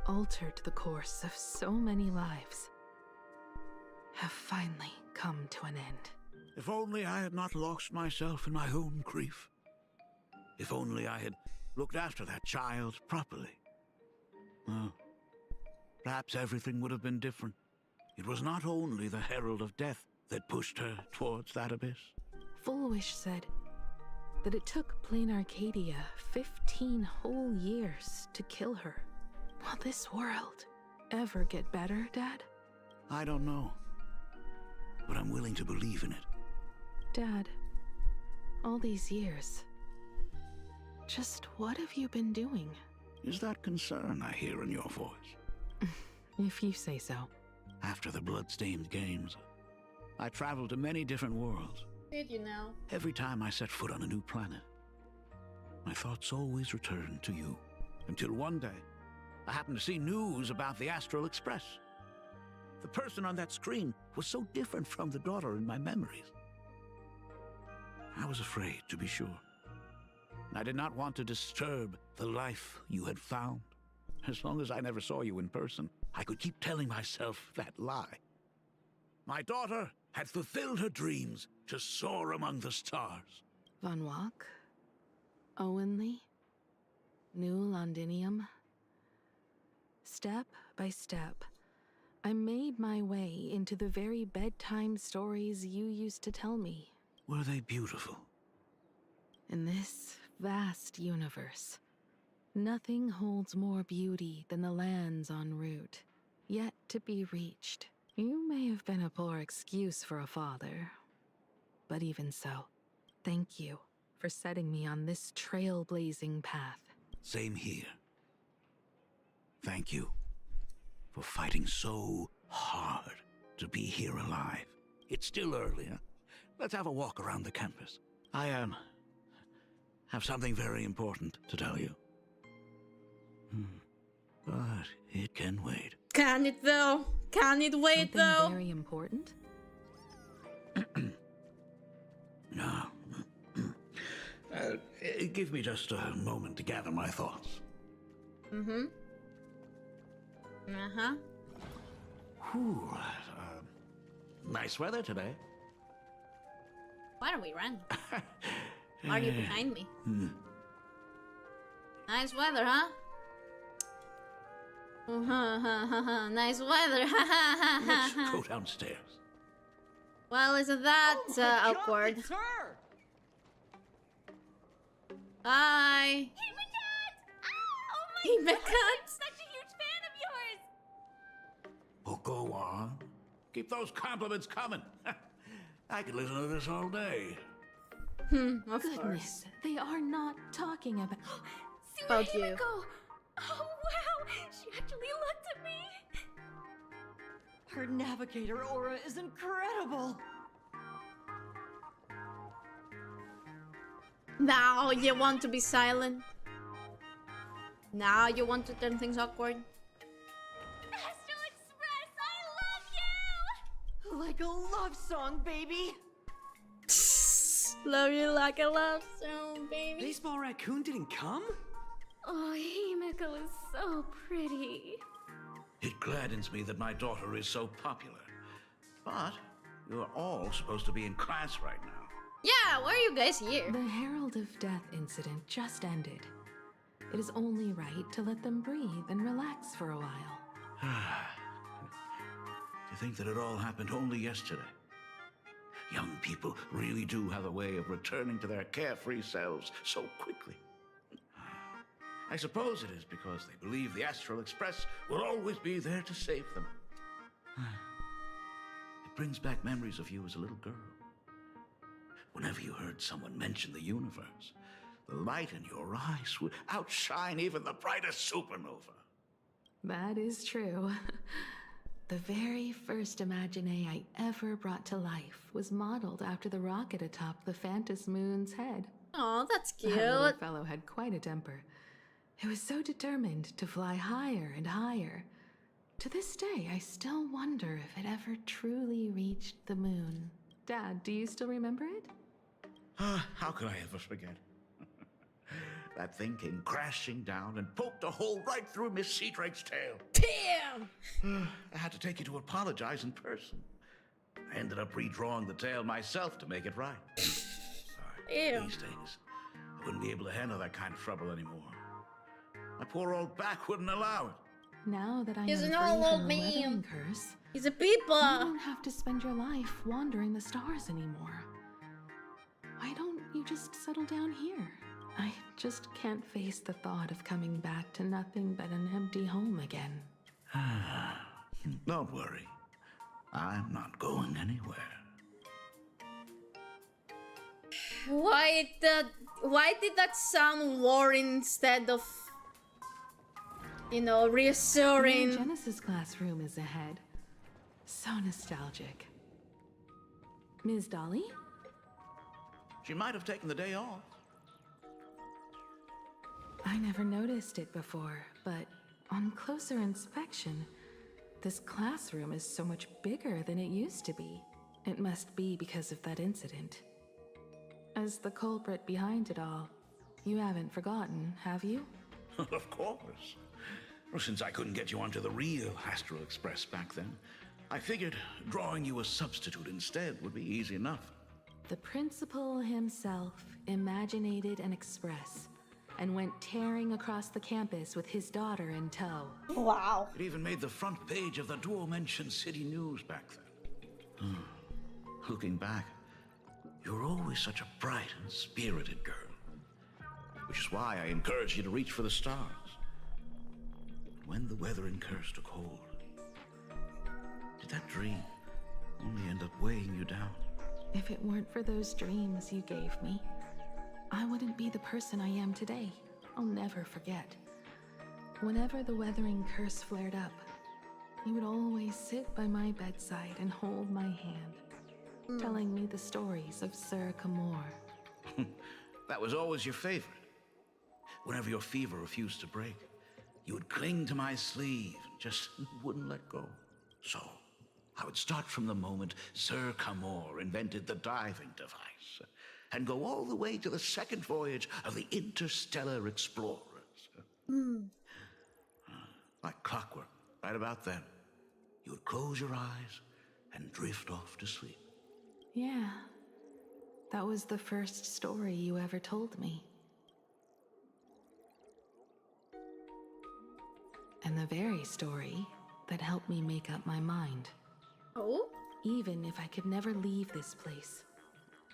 altered the course of so many lives have finally come to an end. If only I had not lost myself in my own grief. If only I had looked after that child properly. Well, perhaps everything would have been different. It was not only the Herald of Death that pushed her towards that abyss. Fullwish said that it took planarcadia 15 whole years to kill her. Will this world ever get better, Dad? I don't know, but I'm willing to believe in it. Dad, all these years, just what have you been doing? Is that concern I hear in your voice? If you say so. After the blood-stained games, I traveled to many different worlds. Did you know? Every time I set foot on a new planet, my thoughts always returned to you. Until one day, I happened to see news about the Astral Express. The person on that screen was so different from the daughter in my memories. I was afraid, to be sure. I did not want to disturb the life you had found. As long as I never saw you in person, I could keep telling myself that lie. My daughter had fulfilled her dreams to soar among the stars. Von Walk? Owenly? New Londinium? Step by step, I made my way into the very bedtime stories you used to tell me. Were they beautiful? In this vast universe, nothing holds more beauty than the lands en route, yet to be reached. You may have been a poor excuse for a father, but even so, thank you for setting me on this trailblazing path. Same here. Thank you for fighting so hard to be here alive. It's still early, huh? Let's have a walk around the campus. I have something very important to tell you. But it can wait. Can it though? Can it wait though? Something very important? No. Give me just a moment to gather my thoughts. Mm-hmm. Uh-huh. Whew, nice weather today. Why are we running? Why are you behind me? Nice weather, huh? Nice weather. Let's go downstairs. Well, isn't that awkward? It's her! Hi. Hey, my cat! Oh my Hey, my god! cat. I'm such a huge fan of yours! Oh, go on. Keep those compliments coming. I could listen to this all day. Of Goodness, course. they are not talking about... See where About you. Himiko! Oh wow! She actually looked at me! Her navigator aura is incredible! Now you want to be silent. Now you want to turn things awkward. Astral Express, I love you! Like a love song, baby! Love you like a love song, baby. Baseball Raccoon didn't come? Oh, Himiko is so pretty. It gladdens me that my daughter is so popular. But you're all supposed to be in class right now. Yeah, why are you guys here? The Herald of Death incident just ended. It is only right to let them breathe and relax for a while. To think that it all happened only yesterday. Young people really do have a way of returning to their carefree selves so quickly. I suppose it is because they believe the Astral Express will always be there to save them. It brings back memories of you as a little girl. Whenever you heard someone mention the universe, the light in your eyes would outshine even the brightest supernova. That is true. The very first Imagine I ever brought to life was modeled after the rocket atop the Phantom Moon's head. Oh, that's cute. That little fellow had quite a temper. It was so determined to fly higher and higher. To this day, I still wonder if it ever truly reached the moon. Dad, do you still remember it? How could I ever forget? That thing came crashing down and poked a hole right through Miss Seadrake's tail. Damn! I had to take you to apologize in person. I ended up redrawing the tail myself to make it right. Ew. These days, I wouldn't be able to handle that kind of trouble anymore. My poor old back wouldn't allow it. Now that I He's am an free old from the man. weathering curse, He's a people. you don't have to spend your life wandering the stars anymore. Why don't you just settle down here? I just can't face the thought of coming back to nothing but an empty home again. Don't worry. I'm not going anywhere. Why did that sound war instead of you know, reassuring. The Genesis classroom is ahead. So nostalgic. Ms. Dolly? She might have taken the day off. I never noticed it before, but on closer inspection, this classroom is so much bigger than it used to be. It must be because of that incident. As the culprit behind it all, you haven't forgotten, have you? Of course. Well, since I couldn't get you onto the real Astral Express back then, I figured drawing you a substitute instead would be easy enough. The principal himself imaginated an express and went tearing across the campus with his daughter in tow. Wow. It even made the front page of the Dual-Mention City News back then. Looking back, you were always such a bright and spirited girl. Which is why I encouraged you to reach for the stars. When the weathering curse took hold, did that dream only end up weighing you down? If it weren't for those dreams you gave me, I wouldn't be the person I am today. I'll never forget. Whenever the weathering curse flared up, you would always sit by my bedside and hold my hand, telling me the stories of Sir Camor. That was always your favorite. Whenever your fever refused to break, you would cling to my sleeve and just wouldn't let go. So, I would start from the moment Sir Camor invented the diving device and go all the way to the second voyage of the interstellar explorers. Like clockwork, right about then, you would close your eyes and drift off to sleep. Yeah, that was the first story you ever told me. And the very story that helped me make up my mind. Oh? Even if I could never leave this place.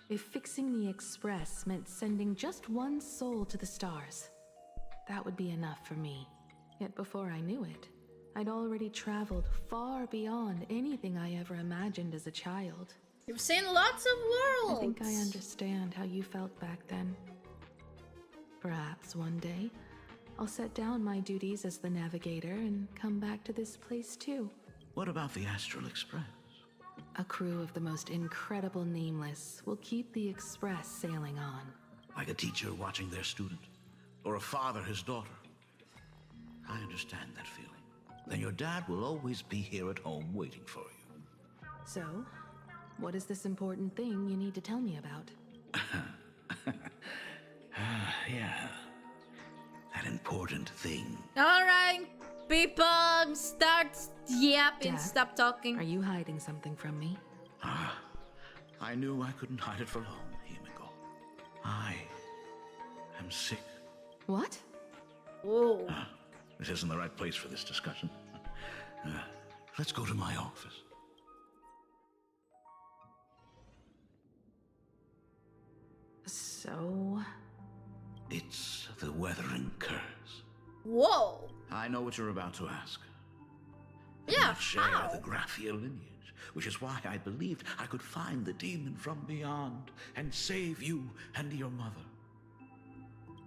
If fixing the express meant sending just one soul to the stars, that would be enough for me. Yet before I knew it, I'd already traveled far beyond anything I ever imagined as a child. You've seen lots of worlds. I think I understand how you felt back then. Perhaps one day, I'll set down my duties as the navigator and come back to this place too. What about the Astral Express? A crew of the most incredible nameless will keep the express sailing on. Like a teacher watching their student, or a father his daughter. I understand that feeling. Then your dad will always be here at home waiting for you. So, what is this important thing you need to tell me about? Yeah. That important thing. Alright, people, start yapping, Dad, stop talking. Are you hiding something from me? I knew I couldn't hide it for long, Himiko. I am sick. What? Whoa. This isn't the right place for this discussion. Let's go to my office. So... It's the weathering curse. Whoa. I know what you're about to ask. Yeah, I share how? the Graphia lineage, which is why I believed I could find the demon from beyond and save you and your mother.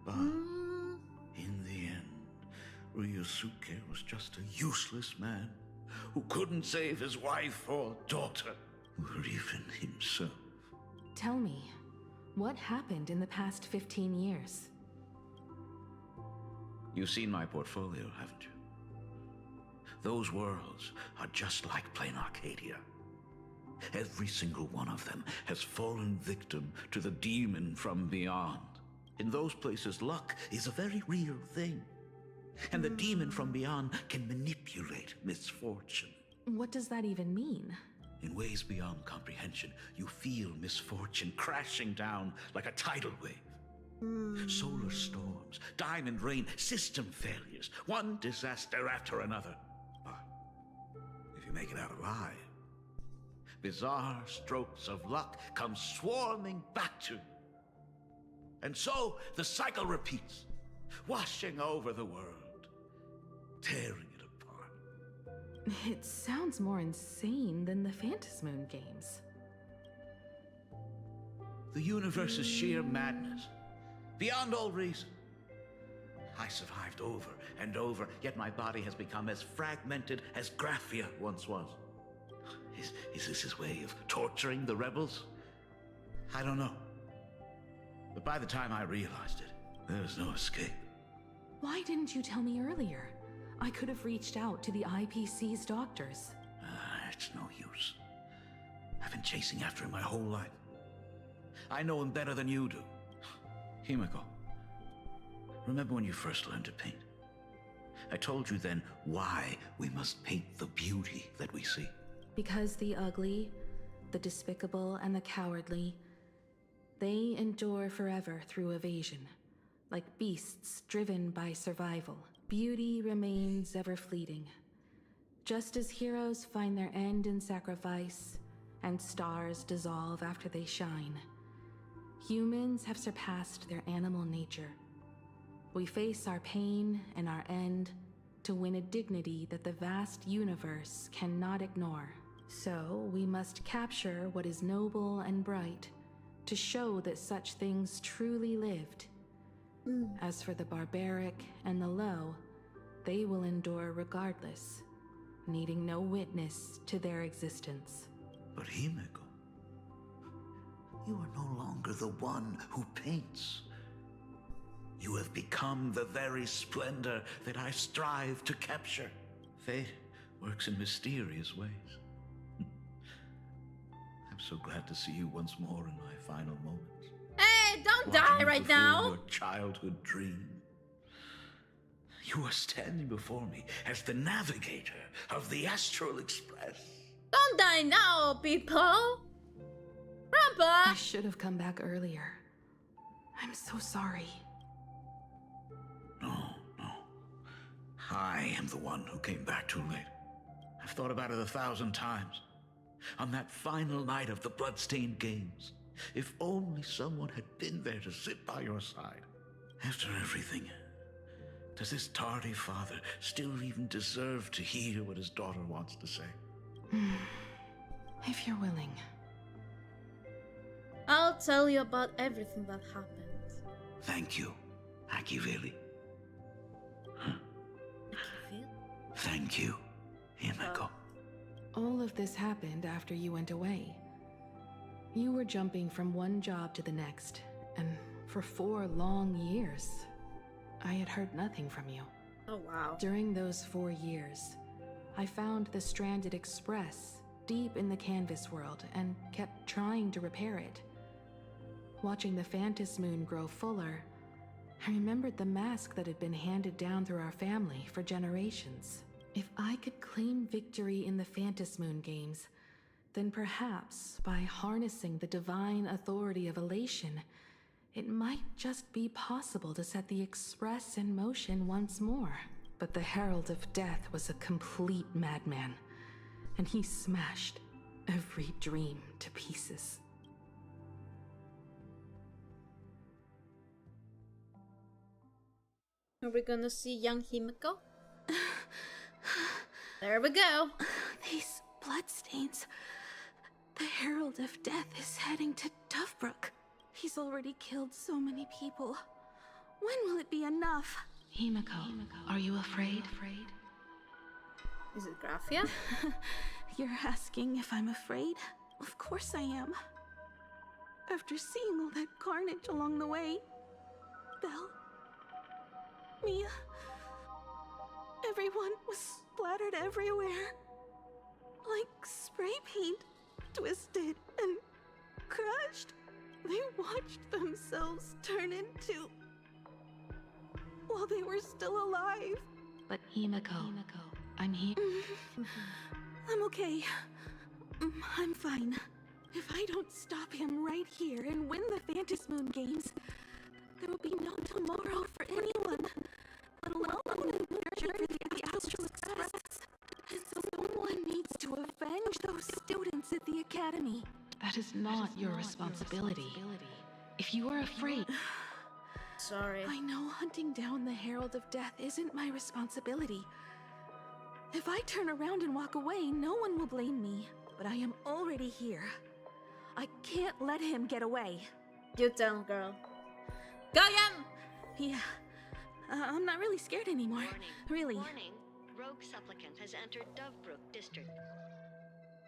But in the end, Ryosuke was just a useless man who couldn't save his wife or daughter, or even himself. Tell me, what happened in the past 15 years? You've seen my portfolio, haven't you? Those worlds are just like planarcadia. Every single one of them has fallen victim to the demon from beyond. In those places, luck is a very real thing. And the demon from beyond can manipulate misfortune. What does that even mean? In ways beyond comprehension, you feel misfortune crashing down like a tidal wave. Solar storms, diamond rain, system failures, one disaster after another. But if you make it out alive, bizarre strokes of luck come swarming back to you. And so the cycle repeats, washing over the world, tearing it apart. It sounds more insane than the Phantasmoon games. The universe is sheer madness, beyond all reason. I survived over and over, yet my body has become as fragmented as Graphia once was. Is this his way of torturing the rebels? I don't know. But by the time I realized it, there was no escape. Why didn't you tell me earlier? I could have reached out to the IPC's doctors. It's no use. I've been chasing after him my whole life. I know him better than you do. Himiko, remember when you first learned to paint? I told you then why we must paint the beauty that we see. Because the ugly, the despicable, and the cowardly, they endure forever through evasion. Like beasts driven by survival, beauty remains ever fleeting. Just as heroes find their end in sacrifice, and stars dissolve after they shine, humans have surpassed their animal nature. We face our pain and our end to win a dignity that the vast universe cannot ignore. So we must capture what is noble and bright to show that such things truly lived. As for the barbaric and the low, they will endure regardless, needing no witness to their existence. But Himiko, you are no longer the one who paints. You have become the very splendor that I strive to capture. Fate works in mysterious ways. I'm so glad to see you once more in my final moments. Hey, don't Watching die you right fulfill now. Your childhood dream. You are standing before me as the navigator of the Astral Express. Don't die now, people. Grandpa. I should have come back earlier. I'm so sorry. No. I am the one who came back too late. I've thought about it 1,000 times. On that final night of the Bloodstained Games, if only someone had been there to sit by your side. After everything, does this tardy father still even deserve to hear what his daughter wants to say? If you're willing. I'll tell you about everything that happened. Thank you, Akivili. Thank you, Himiko. All of this happened after you went away. You were jumping from one job to the next, and for 4 long years, I had heard nothing from you. Oh, wow. During those 4 years, I found the stranded express deep in the canvas world and kept trying to repair it. Watching the Phantom Moon grow fuller, I remembered the mask that had been handed down through our family for generations. If I could claim victory in the Phantom Moon games, then perhaps by harnessing the divine authority of elation, it might just be possible to set the Express in motion once more. But the Herald of Death was a complete madman, and he smashed every dream to pieces. Are we gonna see young Himiko? There we go. These bloodstains. The Herald of Death is heading to Dovebrook. He's already killed so many people. When will it be enough? Himiko, are you afraid? Is it Graphia? You're asking if I'm afraid? Of course I am. After seeing all that carnage along the way, Belle, Mia, everyone was splattered everywhere. Like spray paint, twisted and crushed. They watched themselves turn into... while they were still alive. But Himiko, I'm here. I'm okay. I'm fine. If I don't stop him right here and win the Phantom Moon games, there will be no tomorrow for anyone, let alone a nurture for the Astral Express. And someone needs to avenge those students at the academy. That is not your responsibility. If you are afraid... Sorry. I know hunting down the Herald of Death isn't my responsibility. If I turn around and walk away, no one will blame me. But I am already here. I can't let him get away. You tell him, girl. Go, Yam! Yeah, I'm not really scared anymore. Really. Warning. Rogue supplicant has entered Dovebrook district.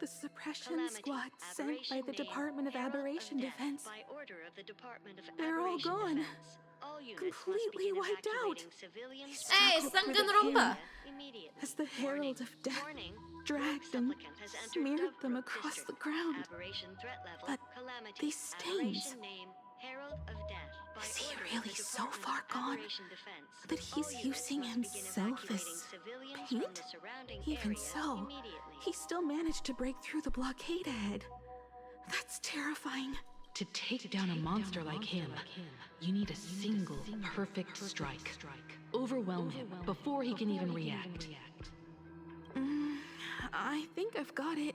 The suppression Calamity. squad sent by Aberration the name, Department of Herald Aberration of Death Defense. By order of the Department of They're all Aberration gone. Defense. All units Completely must begin wiped out. evacuating civilians Están con rumba. immediately. As the Herald of Death Warning. dragged and Supplicant has entered smeared them Dovebrook across district. the ground. Aberration threat level. But Calamity. these stains. Aberration name, Herald of Death. By Is he order of really the so Department far of gone Aberration Defense. that he's All units using must begin himself as evacuating civilians paint? from the surrounding Even area so, immediately. he still managed to break through the blockade ahead. That's terrifying. To take down a monster like him, you need a single perfect strike. Overwhelm him before he can even react. I think I've got it,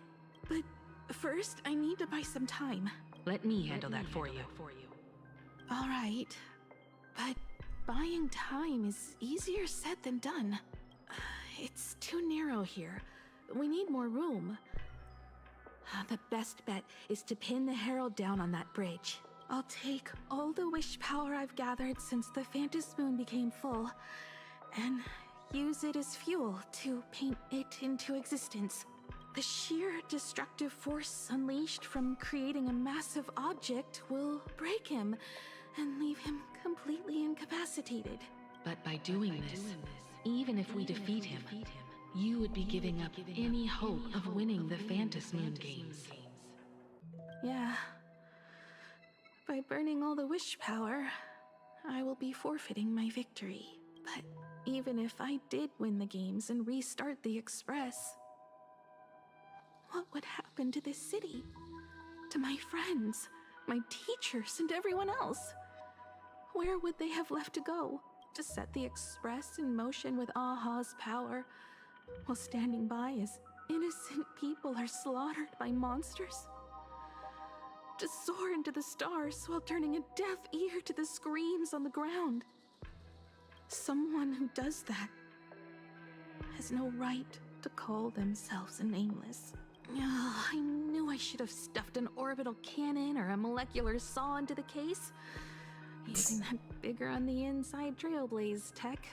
but first I need to buy some time. Let me handle that for you. All right, but buying time is easier said than done. It's too narrow here. We need more room. The best bet is to pin the Herald down on that bridge. I'll take all the wish power I've gathered since the Phantom Moon became full, and use it as fuel to paint it into existence. The sheer destructive force unleashed from creating a massive object will break him and leave him completely incapacitated. But by doing this, even if we defeat him, you would be giving up any hope of winning the Phantom Moon games. Yeah. By burning all the wish power, I will be forfeiting my victory. But even if I did win the games and restart the Express, what would happen to this city? To my friends, my teachers, and everyone else? Where would they have left to go? To set the Express in motion with Aha's power, while standing by as innocent people are slaughtered by monsters? To soar into the stars while turning a deaf ear to the screams on the ground? Someone who does that has no right to call themselves a nameless. Oh, I knew I should have stuffed an orbital cannon or a molecular saw into the case. Using that bigger on the inside trailblazer tech,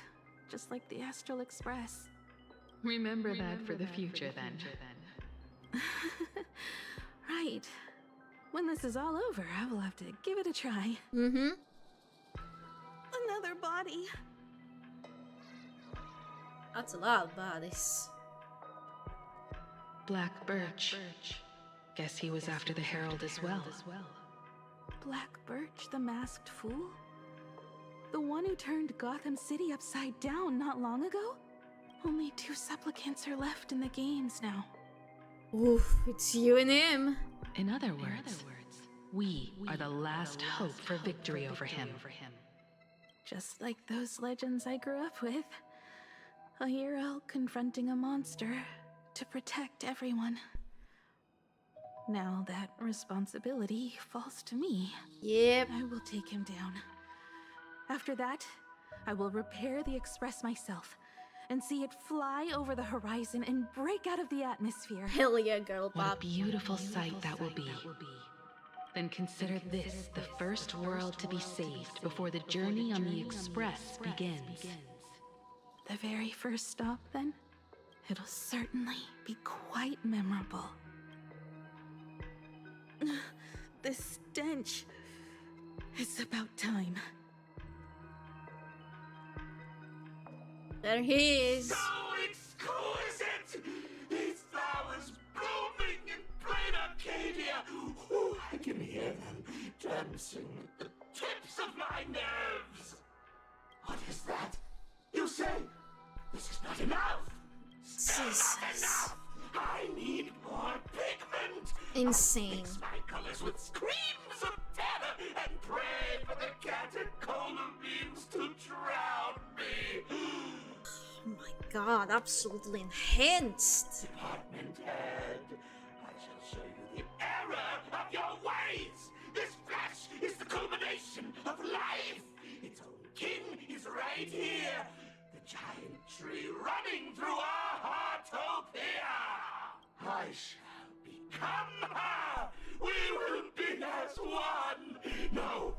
just like the Astral Express. Remember that for the future, then. Right. When this is all over, I will have to give it a try. Mm-hmm. Another body. That's a lot of bodies. Black Birch. Guess he was after the Herald as well. Black Birch, the masked fool? The one who turned Gotham City upside down not long ago? Only 2 supplicants are left in the games now. Oof, it's you and him. In other words, we are the last hope for victory over him. Just like those legends I grew up with. A hero confronting a monster to protect everyone. Now that responsibility falls to me. Yep. I will take him down. After that, I will repair the Express myself and see it fly over the horizon and break out of the atmosphere. Hell yeah, girl What pop. a beautiful sight that will be. Then consider this the first world to be saved before the journey on the Express begins. The very first stop, then? It'll certainly be quite memorable. The stench. It's about time. There he is. So exquisite! These flowers blooming in plain Arcadia. Ooh, I can hear them dancing at the tips of my nerves. What is that? You say this is not enough? Still not enough. I need more pigment. Insane. Mix my colors with screams of terror and pray for the catecholamines to drown me. Oh my god, absolutely enhanced. Department head, I shall show you the error of your ways. This flesh is the culmination of life. Its own king is right here. The giant tree running through our heartopia. I shall become her. We will be as one. No,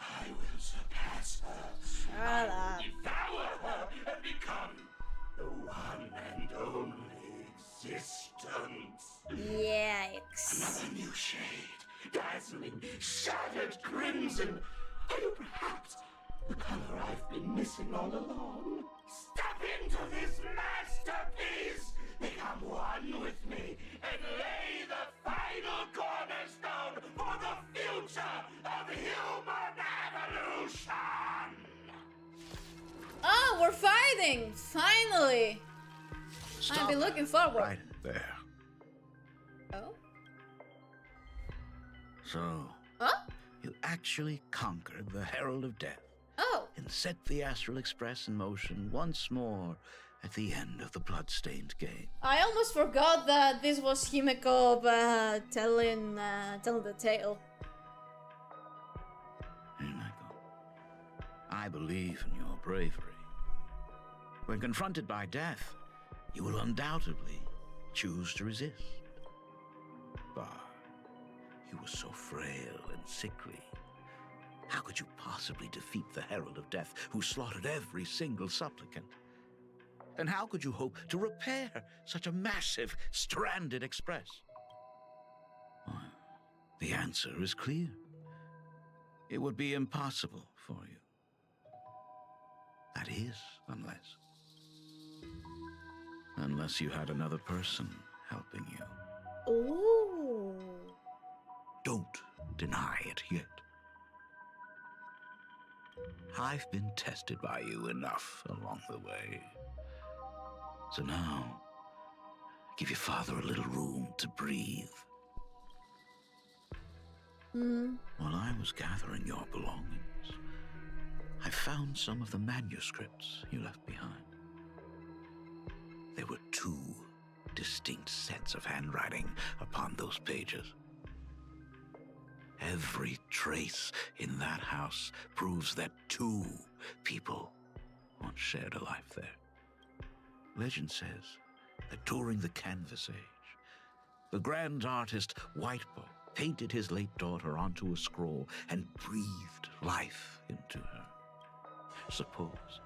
I will surpass possess her. I will devour her and become the one and only existence. Yikes. Another new shade, dazzling, shattered crimson. Are you perhaps the color I've been missing all along? Step into this masterpiece! Become one with me and lay the final cornerstone for the future of human evolution! Oh, we're fighting! Finally! I've been looking forward. Right there. Oh? So, Huh? you actually conquered the Herald of Death. Oh. And set the Astral Express in motion once more at the end of the blood-stained game. I almost forgot that this was Himeko telling the tale. Himeko, I believe in your bravery. When confronted by death, you will undoubtedly choose to resist. But you were so frail and sickly. How could you possibly defeat the Herald of Death, who slaughtered every single supplicant? And how could you hope to repair such a massive, stranded express? Well, the answer is clear. It would be impossible for you. That is, unless you had another person helping you. Ooh. Don't deny it yet. I've been tested by you enough along the way. So now, give your father a little room to breathe. While I was gathering your belongings, I found some of the manuscripts you left behind. There were 2 distinct sets of handwriting upon those pages. Every trace in that house proves that 2 people once shared a life there. Legend says that during the Canvas Age, the grand artist Whitebow painted his late daughter onto a scroll and breathed life into her. Suppose,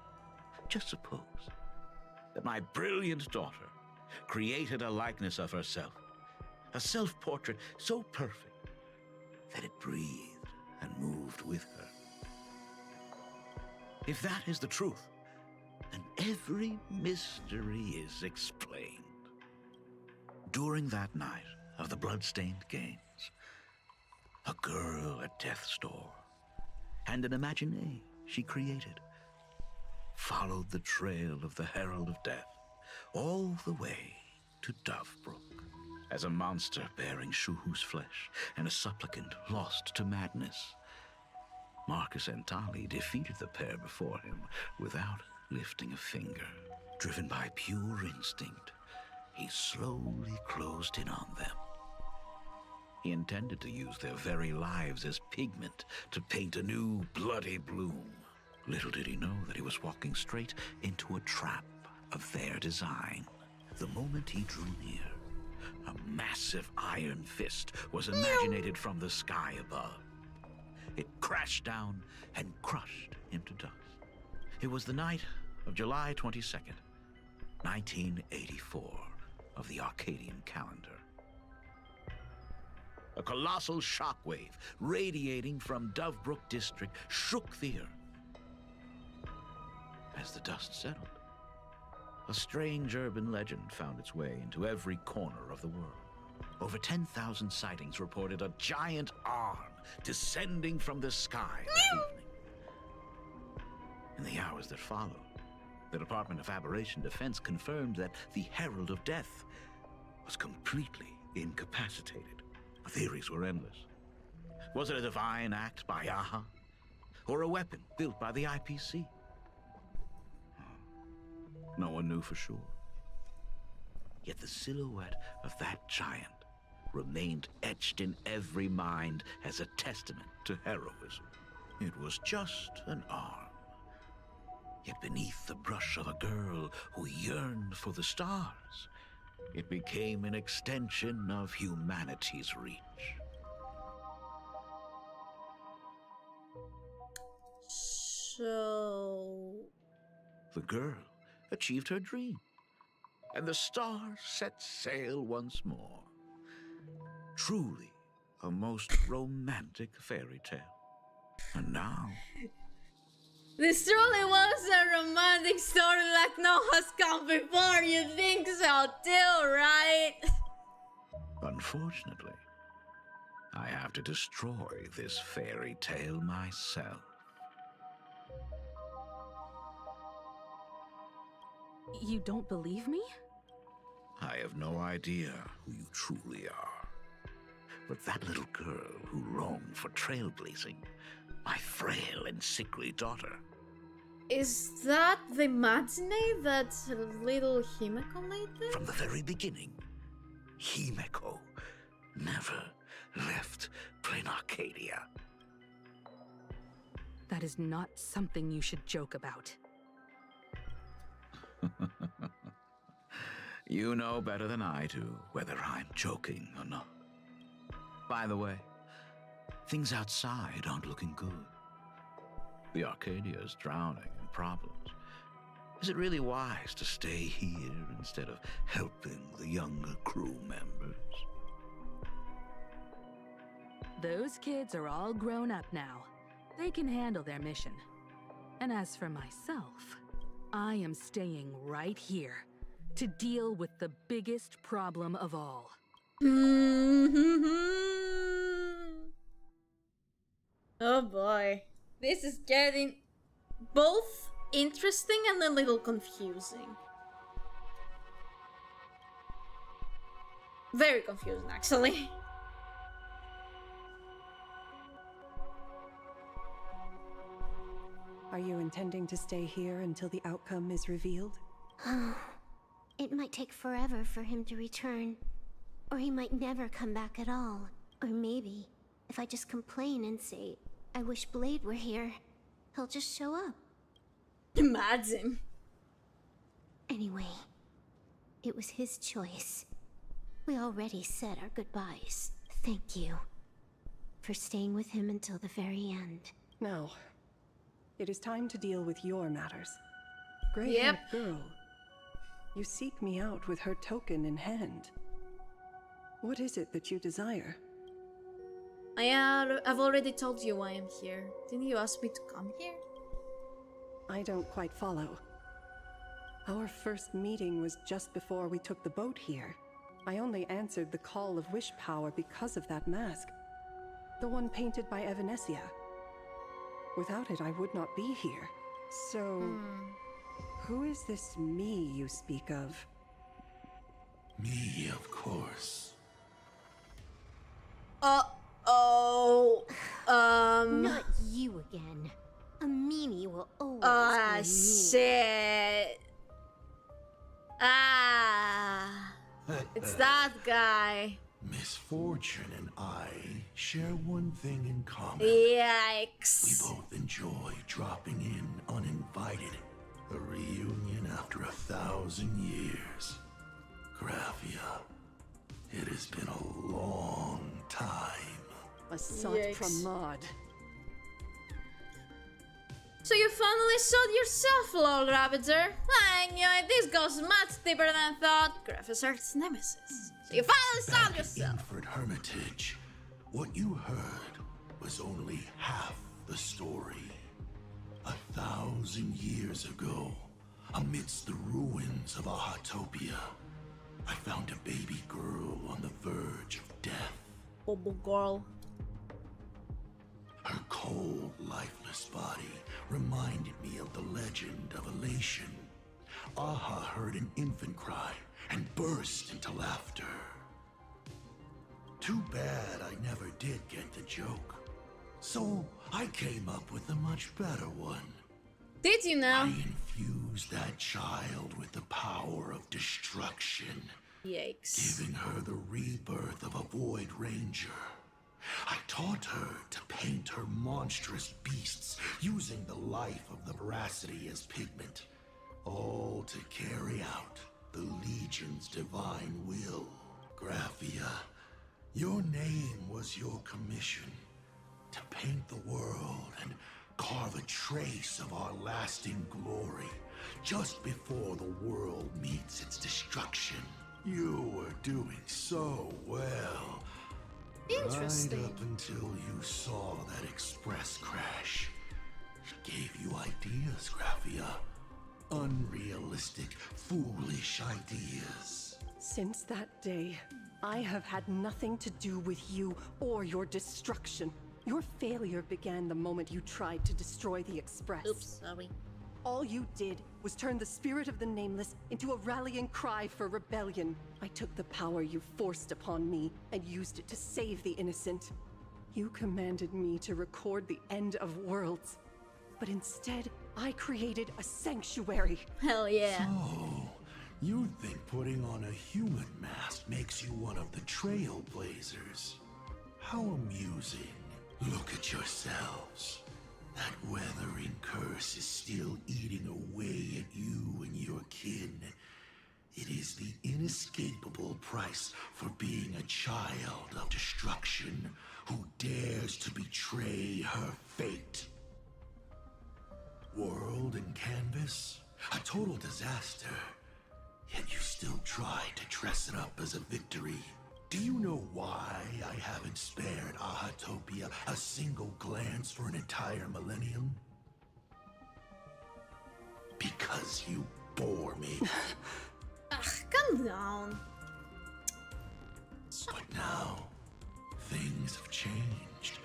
just suppose, that my brilliant daughter created a likeness of herself, a self-portrait so perfect that it breathed and moved with her. If that is the truth, then every mystery is explained. During that night of the blood-stained games, a girl at death's door and an imaginée she created followed the trail of the Herald of Death all the way to Dovebrook. As a monster bearing Shuhu's flesh and a supplicant lost to madness, Marcus Antali defeated the pair before him without lifting a finger. Driven by pure instinct, he slowly closed in on them. He intended to use their very lives as pigment to paint a new bloody bloom. Little did he know that he was walking straight into a trap of their design. The moment he drew near, a massive iron fist was imaginated from the sky above. It crashed down and crushed him to dust. It was the night of July 22nd, 1984, of the Arcadian calendar. A colossal shockwave radiating from Dovebrook district shook the earth. As the dust settled, a strange urban legend found its way into every corner of the world. Over 10,000 sightings reported a giant arm descending from the sky that evening. In the hours that followed, the Department of Aberration Defense confirmed that the Herald of Death was completely incapacitated. The theories were endless. Was it a divine act by Aha? Or a weapon built by the IPC? No one knew for sure. Yet the silhouette of that giant remained etched in every mind as a testament to heroism. It was just an arm. Yet beneath the brush of a girl who yearned for the stars, it became an extension of humanity's reach. So... The girl achieved her dream, and the stars set sail once more. Truly a most romantic fairy tale. And now... This truly was a romantic story like no has come before. You think so too, right? Unfortunately, I have to destroy this fairy tale myself. You don't believe me? I have no idea who you truly are. But that little girl who roamed for trailblazing, my frail and sickly daughter. Is that the matinee that little Himeko lady? From the very beginning, Himeko never left Planarcadia. That is not something you should joke about. You know better than I do whether I'm joking or not. By the way, things outside aren't looking good. The Arcadia is drowning in problems. Is it really wise to stay here instead of helping the younger crew members? Those kids are all grown up now. They can handle their mission. And as for myself, I am staying right here to deal with the biggest problem of all. Oh boy. This is getting both interesting and a little confusing. Very confusing, actually. Are you intending to stay here until the outcome is revealed? It might take forever for him to return. Or he might never come back at all. Or maybe, if I just complain and say, I wish Blade were here, he'll just show up. Imagine. Anyway, it was his choice. We already said our goodbyes. Thank you for staying with him until the very end. Now, it is time to deal with your matters. Gray-haired girl, you seek me out with her token in hand. What is it that you desire? I've already told you why I'm here. Didn't you ask me to come here? I don't quite follow. Our first meeting was just before we took the boat here. I only answered the call of wish power because of that mask. The one painted by Evanescia. Without it, I would not be here. So, who is this me you speak of? Me, of course. Not you again. A meanie will always be a meanie. Shit. It's that guy. Misfortune and I share one thing in common. Yikes. We both enjoy dropping in uninvited. A reunion after 1,000 years. Graphia, it has been a long time. A sot from Maud. So you finally shot yourself, Lord Ravager. I knew it. This goes much deeper than I thought. Graph Art's nemesis. So you finally shot yourself. Inford Hermitage, what you heard was only half the story. 1,000 years ago, amidst the ruins of Ahatopia, I found a baby girl on the verge of death. Bobo girl. Her cold, lifeless body reminded me of the legend of elation. Aha heard an infant cry and burst into laughter. Too bad I never did get the joke. So I came up with a much better one. Did you now? I infused that child with the power of destruction. Yikes. Giving her the rebirth of a Void Ranger. I taught her to paint her monstrous beasts using the life of the veracity as pigment. All to carry out the Legion's divine will. Graphia, your name was your commission. To paint the world and carve a trace of our lasting glory just before the world meets its destruction. You were doing so well. Interesting. Right up until you saw that express crash. It gave you ideas, Graphia. Unrealistic, foolish ideas. Since that day, I have had nothing to do with you or your destruction. Your failure began the moment you tried to destroy the Express. Oops, sorry. All you did was turn the spirit of the Nameless into a rallying cry for rebellion. I took the power you forced upon me and used it to save the innocent. You commanded me to record the end of worlds, but instead, I created a sanctuary. Hell yeah. So, you think putting on a human mask makes you one of the trailblazers? How amusing. Look at yourselves. That weathering curse is still eating away at you and your kin. It is the inescapable price for being a child of destruction who dares to betray her fate. World and canvas, a total disaster. Yet you still try to dress it up as a victory. Do you know why I haven't spared Ahatopia a single glance for an entire millennium? Because you bore me. Ugh, calm down. But now, things have changed.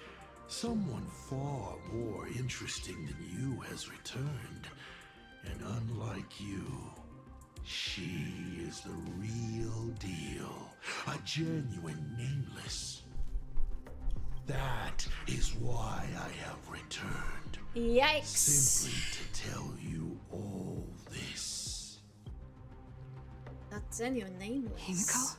Someone far more interesting than you has returned. And unlike you, she is the real deal. A genuine Nameless. That is why I have returned. Yikes. Simply to tell you all this. That's your Nameless. Himiko?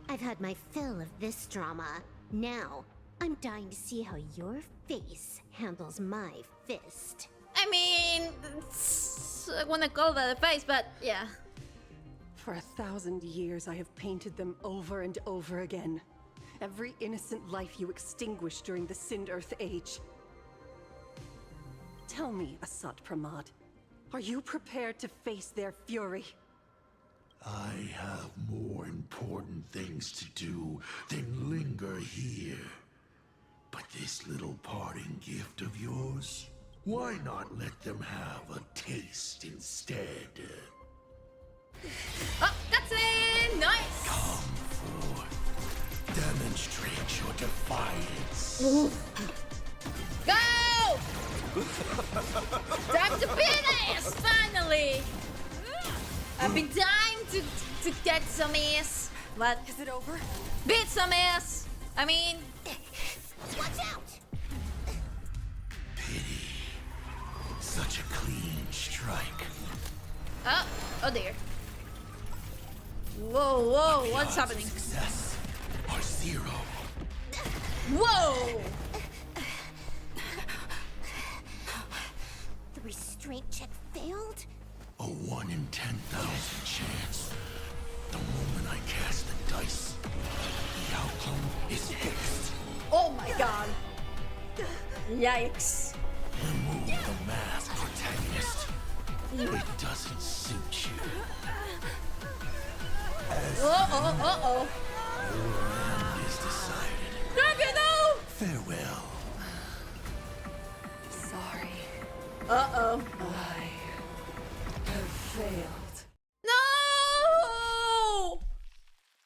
I've had my fill of this drama. Now, I'm dying to see how your face handles my fist. I mean, I wanna call that a face, but yeah. For 1,000 years, I have painted them over and over again. Every innocent life you extinguished during the Sind-Earth Age. Tell me, Asat Pramad, are you prepared to face their fury? I have more important things to do than linger here. But this little parting gift of yours, why not let them have a taste instead? Oh, that's it! Nice! Come forth. Demonstrate your defiance. Go! Time to finish! Finally! I've been dying to get some ass. But is it over? Beat some ass! I mean... Watch out! Pity. Such a clean strike. Oh dear. Whoa, whoa, what's happening? Success are 0. Whoa! The restraint check failed? A 1 in 10,000 chance. The moment I cast the dice, the outcome is fixed. Oh my god. Yikes. Remove the mask, protagonist. It doesn't suit you. Uh-oh. Your end is decided. Graphia, no! Farewell. Sorry. Uh-oh. I have failed. No!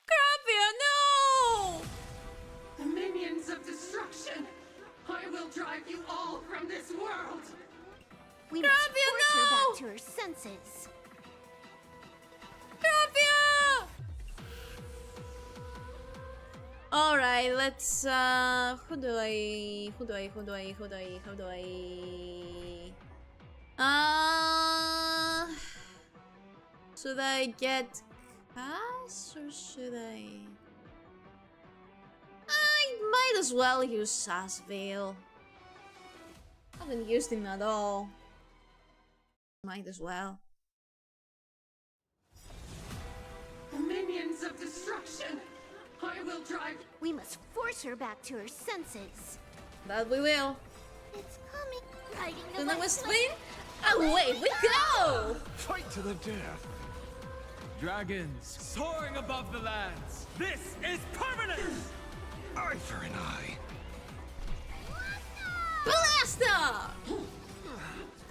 Graphia, no! The minions of destruction! I will drive you all from this world! We must force her back to her senses. Graphia! Alright, let's how do I should I get cash or should I might as well use Sassville. Haven't used him at all. Might as well. The minions of destruction! I will drive. We must force her back to her senses. That we will. It's coming. Riding the And then we west spin. Away we go! Fight to the death. Dragons soaring above the lands. This is permanent! Eye for an eye. Blaster!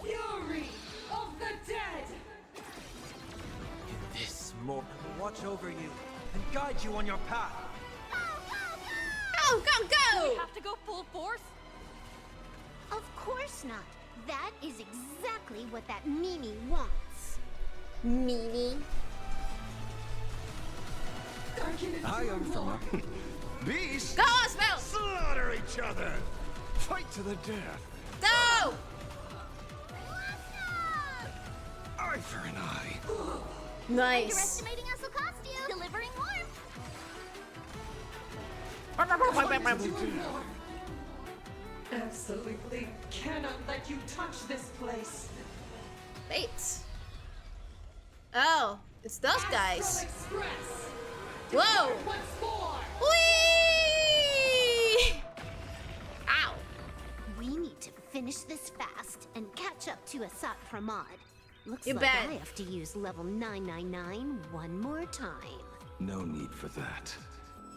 Fury of the dead! In this moment, watch over you and guide you on your path. Go, go, go! We have to go full force? Of course not. That is exactly what that Mimi wants. Mimi. I am from Beast. Go, Oswald! Slaughter each other. Fight to the death. Go! Eye for an eye. Nice. Underestimating Asokastio. Delivering warmth. Absolutely cannot let you touch this place. Wait. Oh, it's those guys. Express. Whoa! Once more. Whee! Ow. We need to finish this fast and catch up to Asat Pramod. Looks You like bet. I have to use level 999 one more time. No need for that.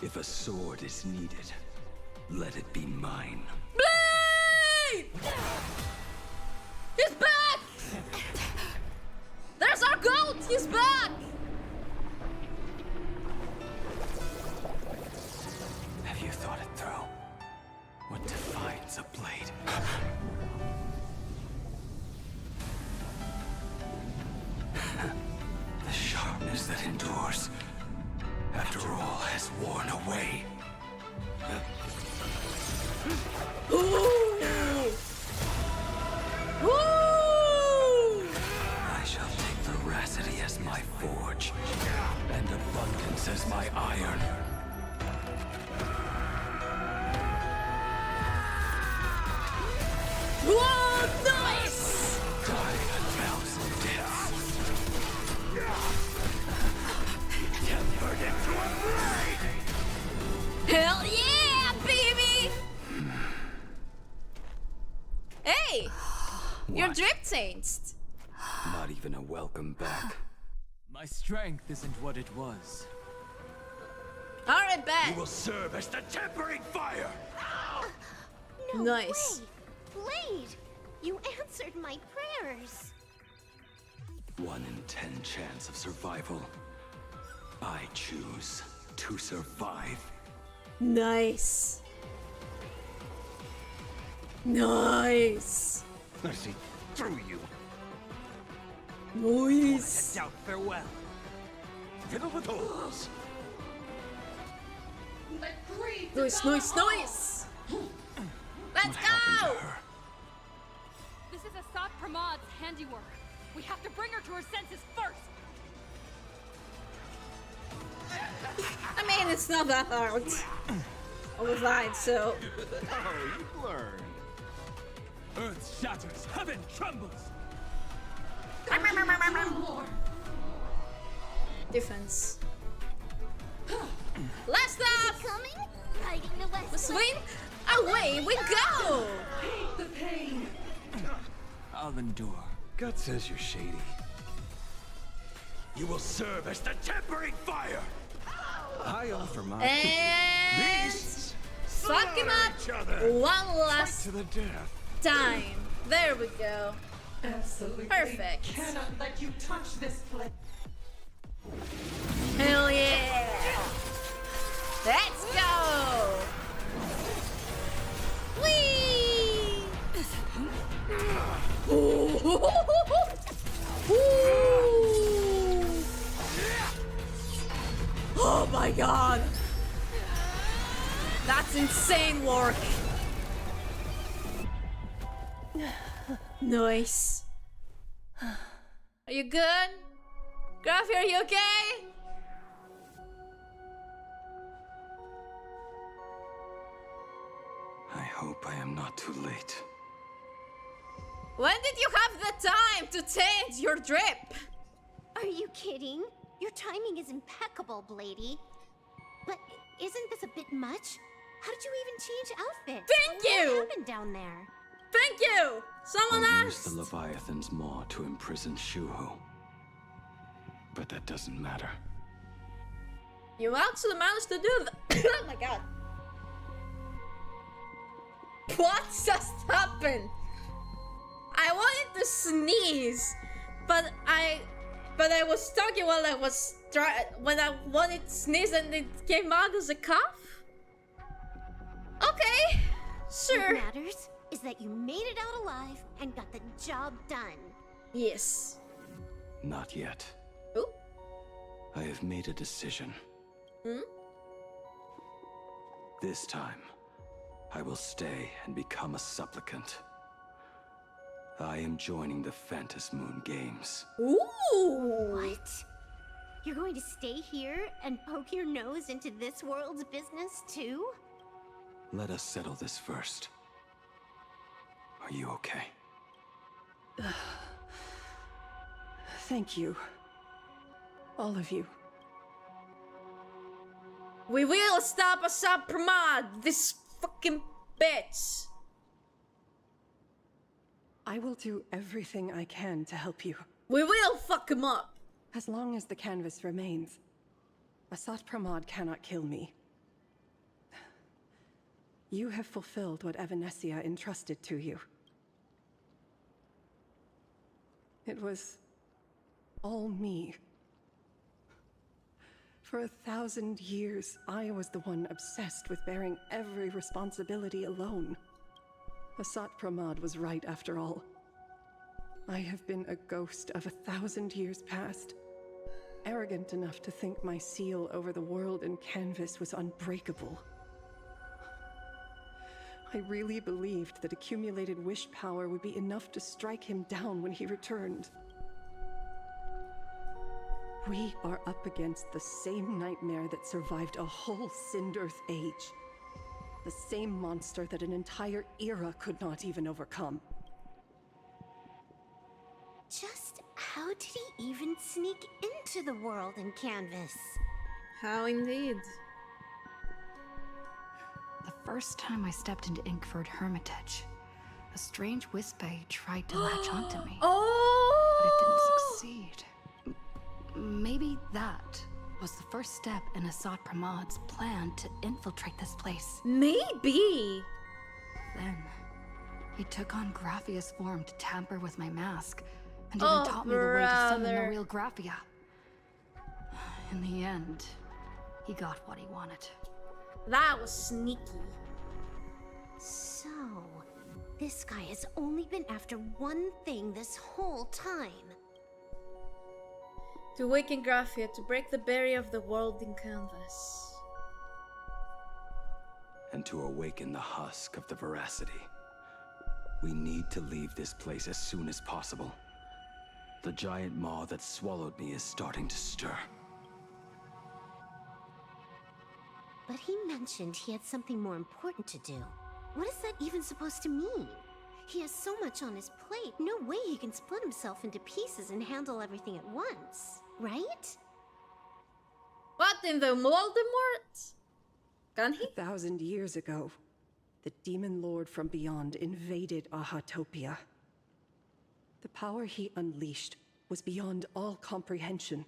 If a sword is needed, let it be mine. Blade! He's back! There's our goat! He's back! Have you thought it through? What defines a blade? The sharpness that endures, after all has worn away. I shall take veracity as my forge, and abundance as my iron. Whoa, nice! Die a thousand deaths. Tempered into a blade! Hell yeah, baby! Hey! Your drip changed. Not even a welcome back. My strength isn't what it was. Alright, bet. You will serve as the tempering fire. No Nice. way. Blade, you answered my prayers. 1 in 10 chance of survival. I choose to survive. Nice. Nice. I see through you. Nice. Doubt farewell. Fiddle with holes. Let greed Nice, nice, nice. Let's go! This is Asad Pramod's handiwork. We have to bring her to her senses first. I mean, it's not that hard. I was lying, so. Oh, you've learned. Earth shatters, heaven trembles. Defense. Last up! Coming? Riding the west Swing! Away we go! the pain. I'll endure. God says you're shady. You will serve as the tempering fire. I offer my And beasts. fuck him up Each other. one Fight last to the death. time. There we go. Absolutely Perfect. cannot let you touch this place. Hell yeah! Let's go! Whee! Ooh. Oh my god! That's insane work! Nice. Are you good? Graffy, are you okay? I hope I am not too late. When did you have the time to change your drip? Are you kidding? Your timing is impeccable, Blady. But isn't this a bit much? How did you even change outfits? Thank you! What happened down there? Thank you! Someone I asked! used the Leviathan's maw to imprison Shuhu. But that doesn't matter. You actually managed to do that. Oh my god. What just happened? I wanted to sneeze, but I was talking while I was when I wanted to sneeze and it came out as a cough. Okay, sure. What matters is that you made it out alive and got the job done. Yes. Not yet. Ooh. I have made a decision. Hmm? This time, I will stay and become a supplicant. I am joining the Phantasmoon Games. Ooh! What? You're going to stay here and poke your nose into this world's business too? Let us settle this first. Are you okay? Thank you. All of you. We will stop a subpramod, this fucking bitch. I will do everything I can to help you. We will fuck him up. As long as the canvas remains, Asat Pramod cannot kill me. You have fulfilled what Evanescia entrusted to you. It was all me. For 1,000 years, I was the one obsessed with bearing every responsibility alone. Asat Pramod was right after all. I have been a ghost of 1,000 years past, arrogant enough to think my seal over the world and canvas was unbreakable. I really believed that accumulated wish power would be enough to strike him down when he returned. We are up against the same nightmare that survived a whole Cinderth age. The same monster that an entire era could not even overcome. Just how did he even sneak into the world in canvas? How indeed. The first time I stepped into Inkford Hermitage, a strange Wispay tried to latch onto me. But it didn't succeed. Maybe that was the first step in Asat Pramod's plan to infiltrate this place. Maybe. Then, he took on Graphia's form to tamper with my mask, and even taught me the way to summon the real Graphia. In the end, he got what he wanted. That was sneaky. So, this guy has only been after one thing this whole time. To awaken Graphia, to break the barrier of the world in canvas. And to awaken the husk of the veracity. We need to leave this place as soon as possible. The giant maw that swallowed me is starting to stir. But he mentioned he had something more important to do. What is that even supposed to mean? He has so much on his plate, no way he can split himself into pieces and handle everything at once, right? What in the Voldemort? Can he? 1,000 years ago, the demon lord from beyond invaded Ahatopia. The power he unleashed was beyond all comprehension.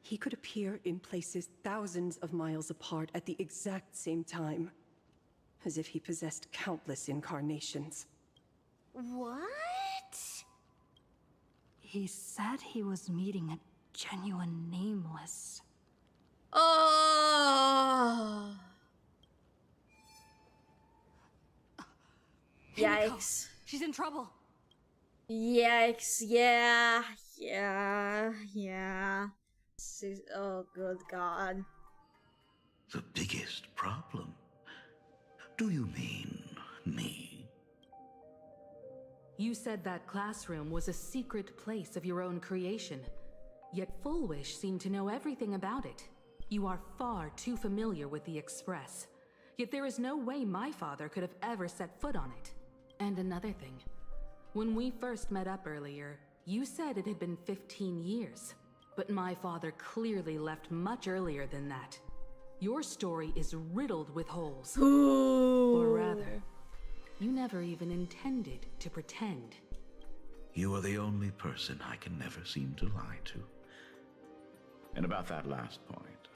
He could appear in places thousands of miles apart at the exact same time, as if he possessed countless incarnations. What? He said he was meeting a genuine nameless. Oh. Yikes. She's in trouble. Yikes. Yeah. Oh, good God. The biggest problem? Do you mean me? You said that classroom was a secret place of your own creation. Yet Fullwish seemed to know everything about it. You are far too familiar with the Express. Yet there is no way my father could have ever set foot on it. And another thing. When we first met up earlier, you said it had been 15 years. But my father clearly left much earlier than that. Your story is riddled with holes. Ooh. Or rather, You never even intended to pretend. You are the only person I can never seem to lie to. And about that last point,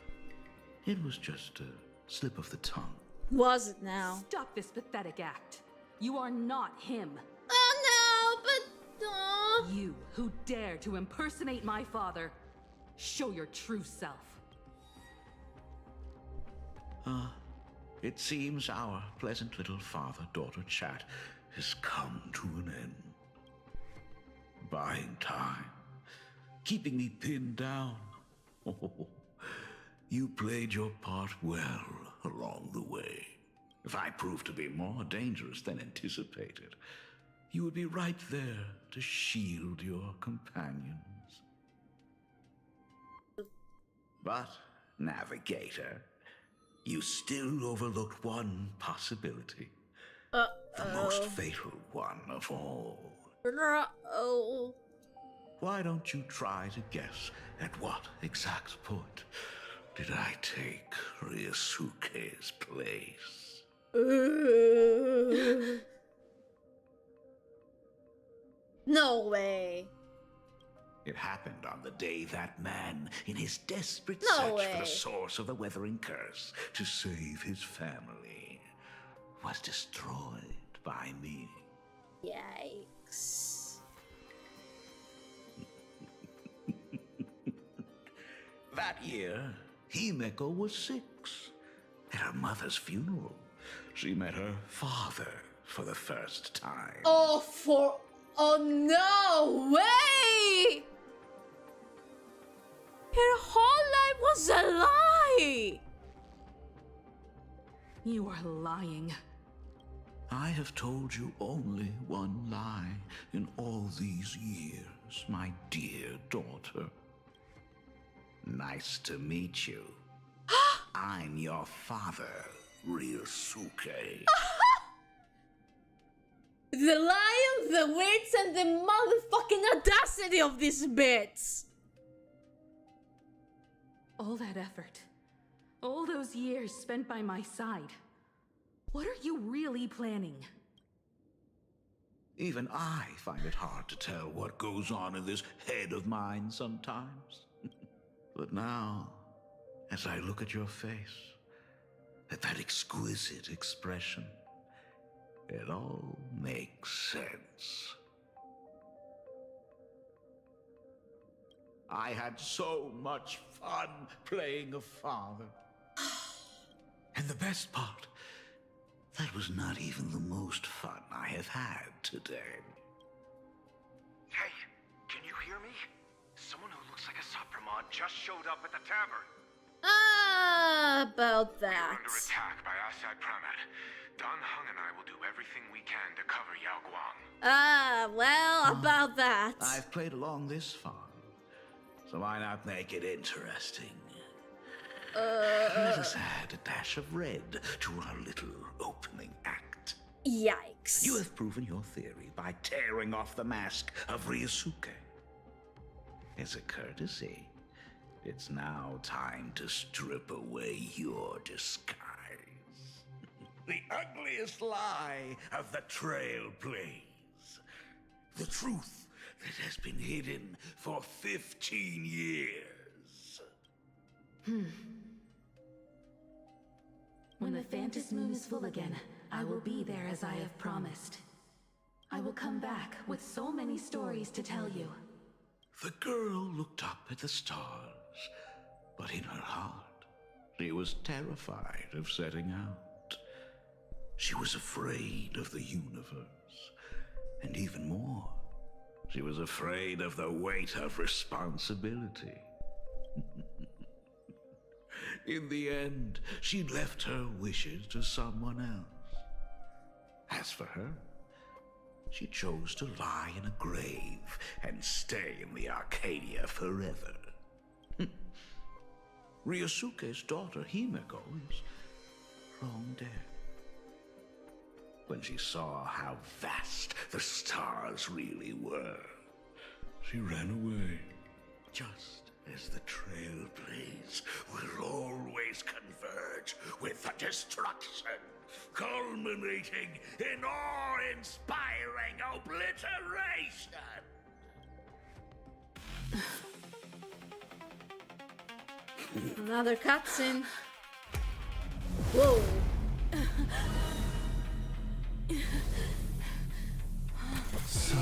it was just a slip of the tongue. Was it now? Stop this pathetic act. You are not him. Oh no, but... You who dare to impersonate my father, show your true self. It seems our pleasant little father-daughter chat has come to an end. Buying time, keeping me pinned down. You played your part well along the way. If I proved to be more dangerous than anticipated, you would be right there to shield your companions. But, Navigator, you still overlooked one possibility. The most fatal one of all. Uh-oh. Why don't you try to guess at what exact point did I take Ryusuke's place? No way. It happened on the day that man, in his desperate No search way. for the source of the weathering curse to save his family, was destroyed by me. Yikes. That year, Himeko was 6. At her mother's funeral, she met her father for the first time. Oh no way! Her whole life was a lie! You are lying. I have told you only one lie in all these years, my dear daughter. Nice to meet you. I'm your father, Ryusuke. The lion, the wits, and the motherfucking audacity of this bitch! All that effort, all those years spent by my side. What are you really planning? Even I find it hard to tell what goes on in this head of mine sometimes. But now, as I look at your face, at that exquisite expression, it all makes sense. I had so much fun playing a father. And the best part, that was not even the most fun I have had today. Hey, can you hear me? Someone who looks like a Supremod just showed up at the tavern. About that. We're under attack by Asai Pramet. Dan Heng and I will do everything we can to cover Yao Guang. Well, about that. I've played along this far, so why not make it interesting? Let us add a dash of red to our little opening act. Yikes. You have proven your theory by tearing off the mask of Ryusuke. As a courtesy, it's now time to strip away your disguise. The ugliest lie of the trailblazer. The truth that has been hidden for 15 years. When the Phantom Moon is full again, I will be there as I have promised. I will come back with so many stories to tell you. The girl looked up at the stars, but in her heart, she was terrified of setting out. She was afraid of the universe, and even more, she was afraid of the weight of responsibility. In the end, she left her wishes to someone else. As for her, she chose to lie in a grave and stay in the Arcadia forever. Ryusuke's daughter Himeko is long dead. When she saw how vast the stars really were, she ran away, just as the trailblaze will always converge with the destruction, culminating in awe-inspiring obliteration. Another cutscene. Whoa. So,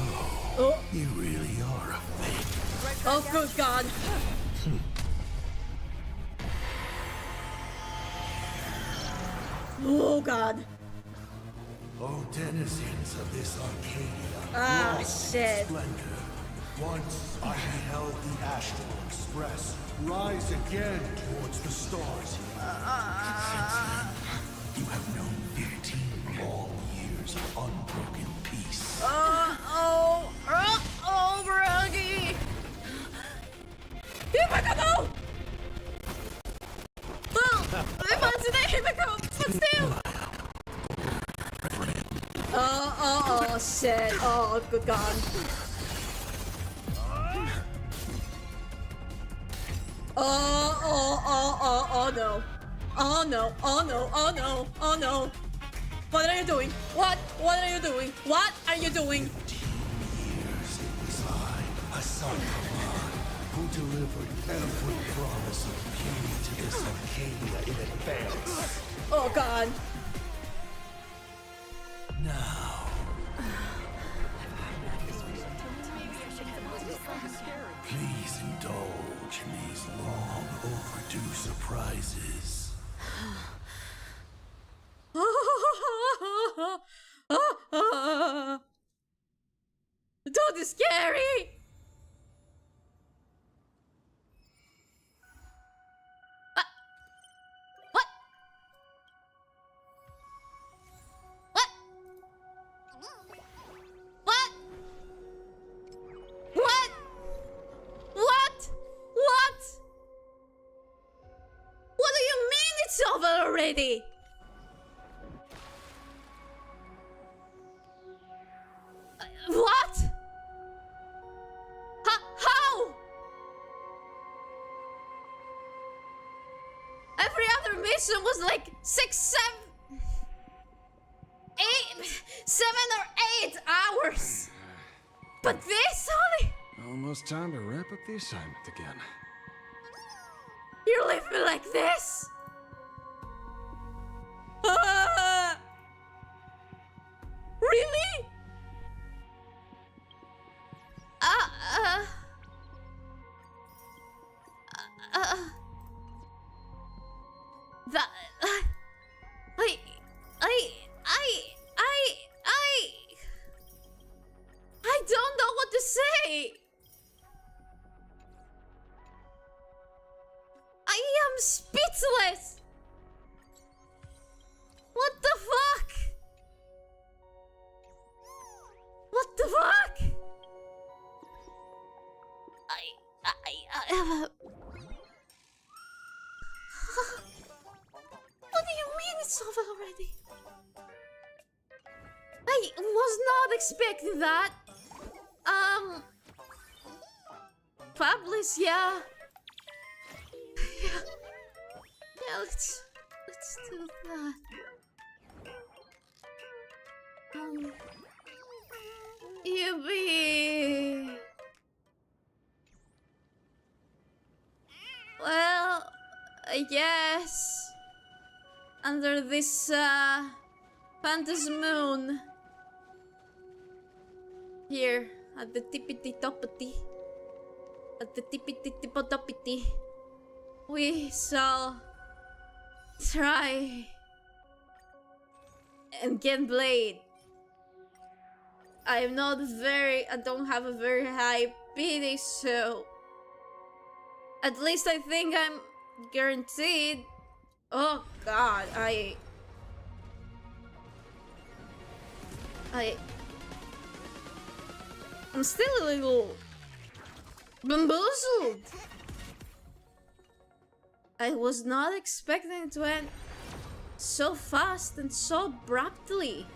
oh. You really are a fake. Oh, good God. Oh, God. O denizens of this Arcadia, Ah, lost shit. splendor. Once I beheld the Astral Express rise again towards the stars. Since then, you have known 15 long years of unbroken peace. Bragi! Himakago! Oh, shit. Oh, good God. Oh, no. Oh, no. Oh, no. Oh, no. Oh, no. What are you doing? What are you doing? What are you doing? 15 years it was I, a son of mine, who delivered every promise of beauty to this Arcadia in advance. Oh, God. Now, please indulge in these long overdue surprises. Dude, it's scary. What? What? What? What? What? What? What do you mean it's over already? What? How? Every other mission was like 7 or 8 hours. But this only? Almost time to wrap up the assignment again. You leave me like this? Really? That I don't know what to say. I am speechless. What the fuck? What the fuck? What do you mean it's over already? I was not expecting that. Publish, yeah. Yeah, let's do that. Yippee! Well, I guess under this fantasy moon here at the tippity toppity, at the tippity tippotopity, we shall try and get Blade. I don't have a very high pity, so at least I think I'm guaranteed. Oh God, I'm still a little bamboozled. I was not expecting it to end so fast and so abruptly.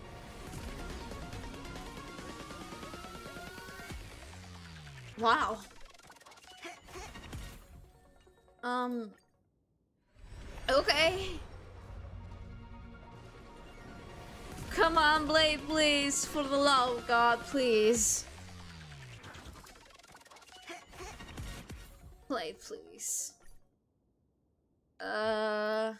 Wow. Okay. Come on, Blade, please. For the love of God, please. Blade, please. I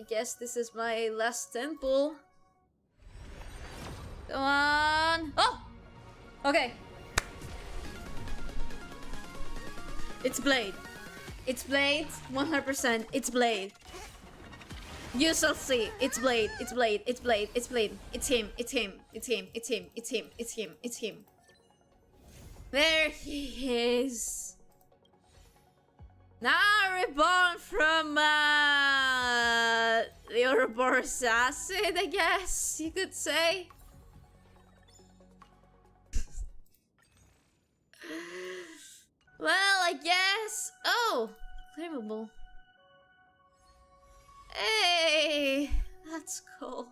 guess this is my last temple. Come on. Oh! Okay. It's Blade. It's Blade. 100%. It's Blade. You shall see. It's Blade. It's Blade. It's Blade. It's Blade. It's him. It's him. It's him. It's him. It's him. It's him. It's him. There he is. Now reborn from the Ouroboros acid, I guess you could say. Well, I guess. Oh, claimable. Hey, that's cool.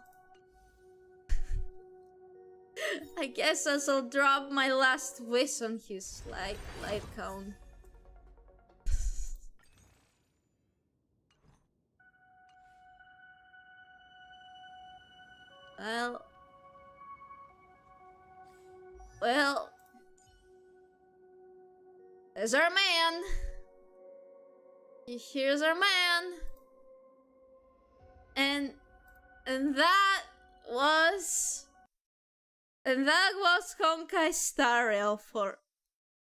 I guess I shall drop my last wish on his light cone. Well, there's our man. Here's our man. And that was Honkai starrail for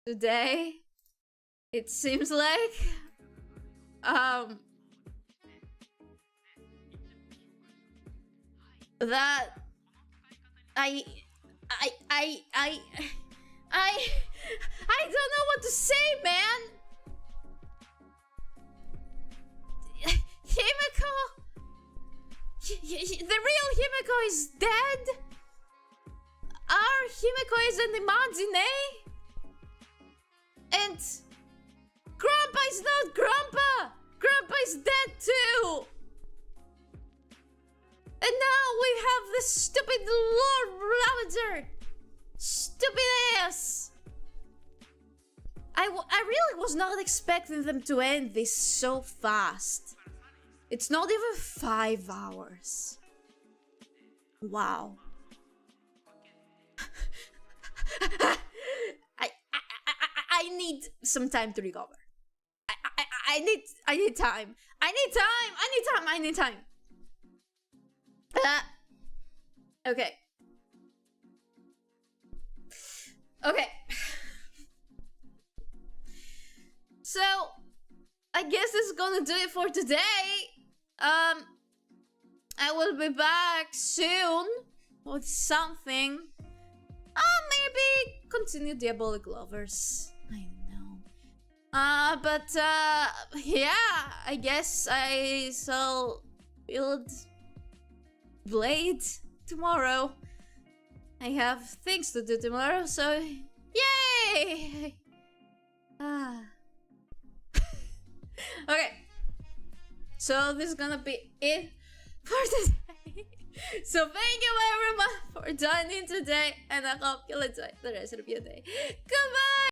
today. It seems like that I don't know what to say, man. Himiko, the real Himiko is dead. Our Himiko is an imagine, and Grandpa is not Grandpa. Grandpa is dead too. And now we have this stupid Lord Ravager. Stupid ass. I really was not expecting them to end this so fast. It's not even 5 hours. Wow. I need some time to recover. I need time. I need time. Okay. So, I guess this is gonna do it for today. I will be back soon with something. Maybe continue Diabolic Lovers. I don't know. But yeah, I guess I shall build Blade tomorrow. I have things to do tomorrow, so yay! Okay, so this is gonna be it for today. So thank you everyone for joining today, and I hope you'll enjoy the rest of your day. Goodbye!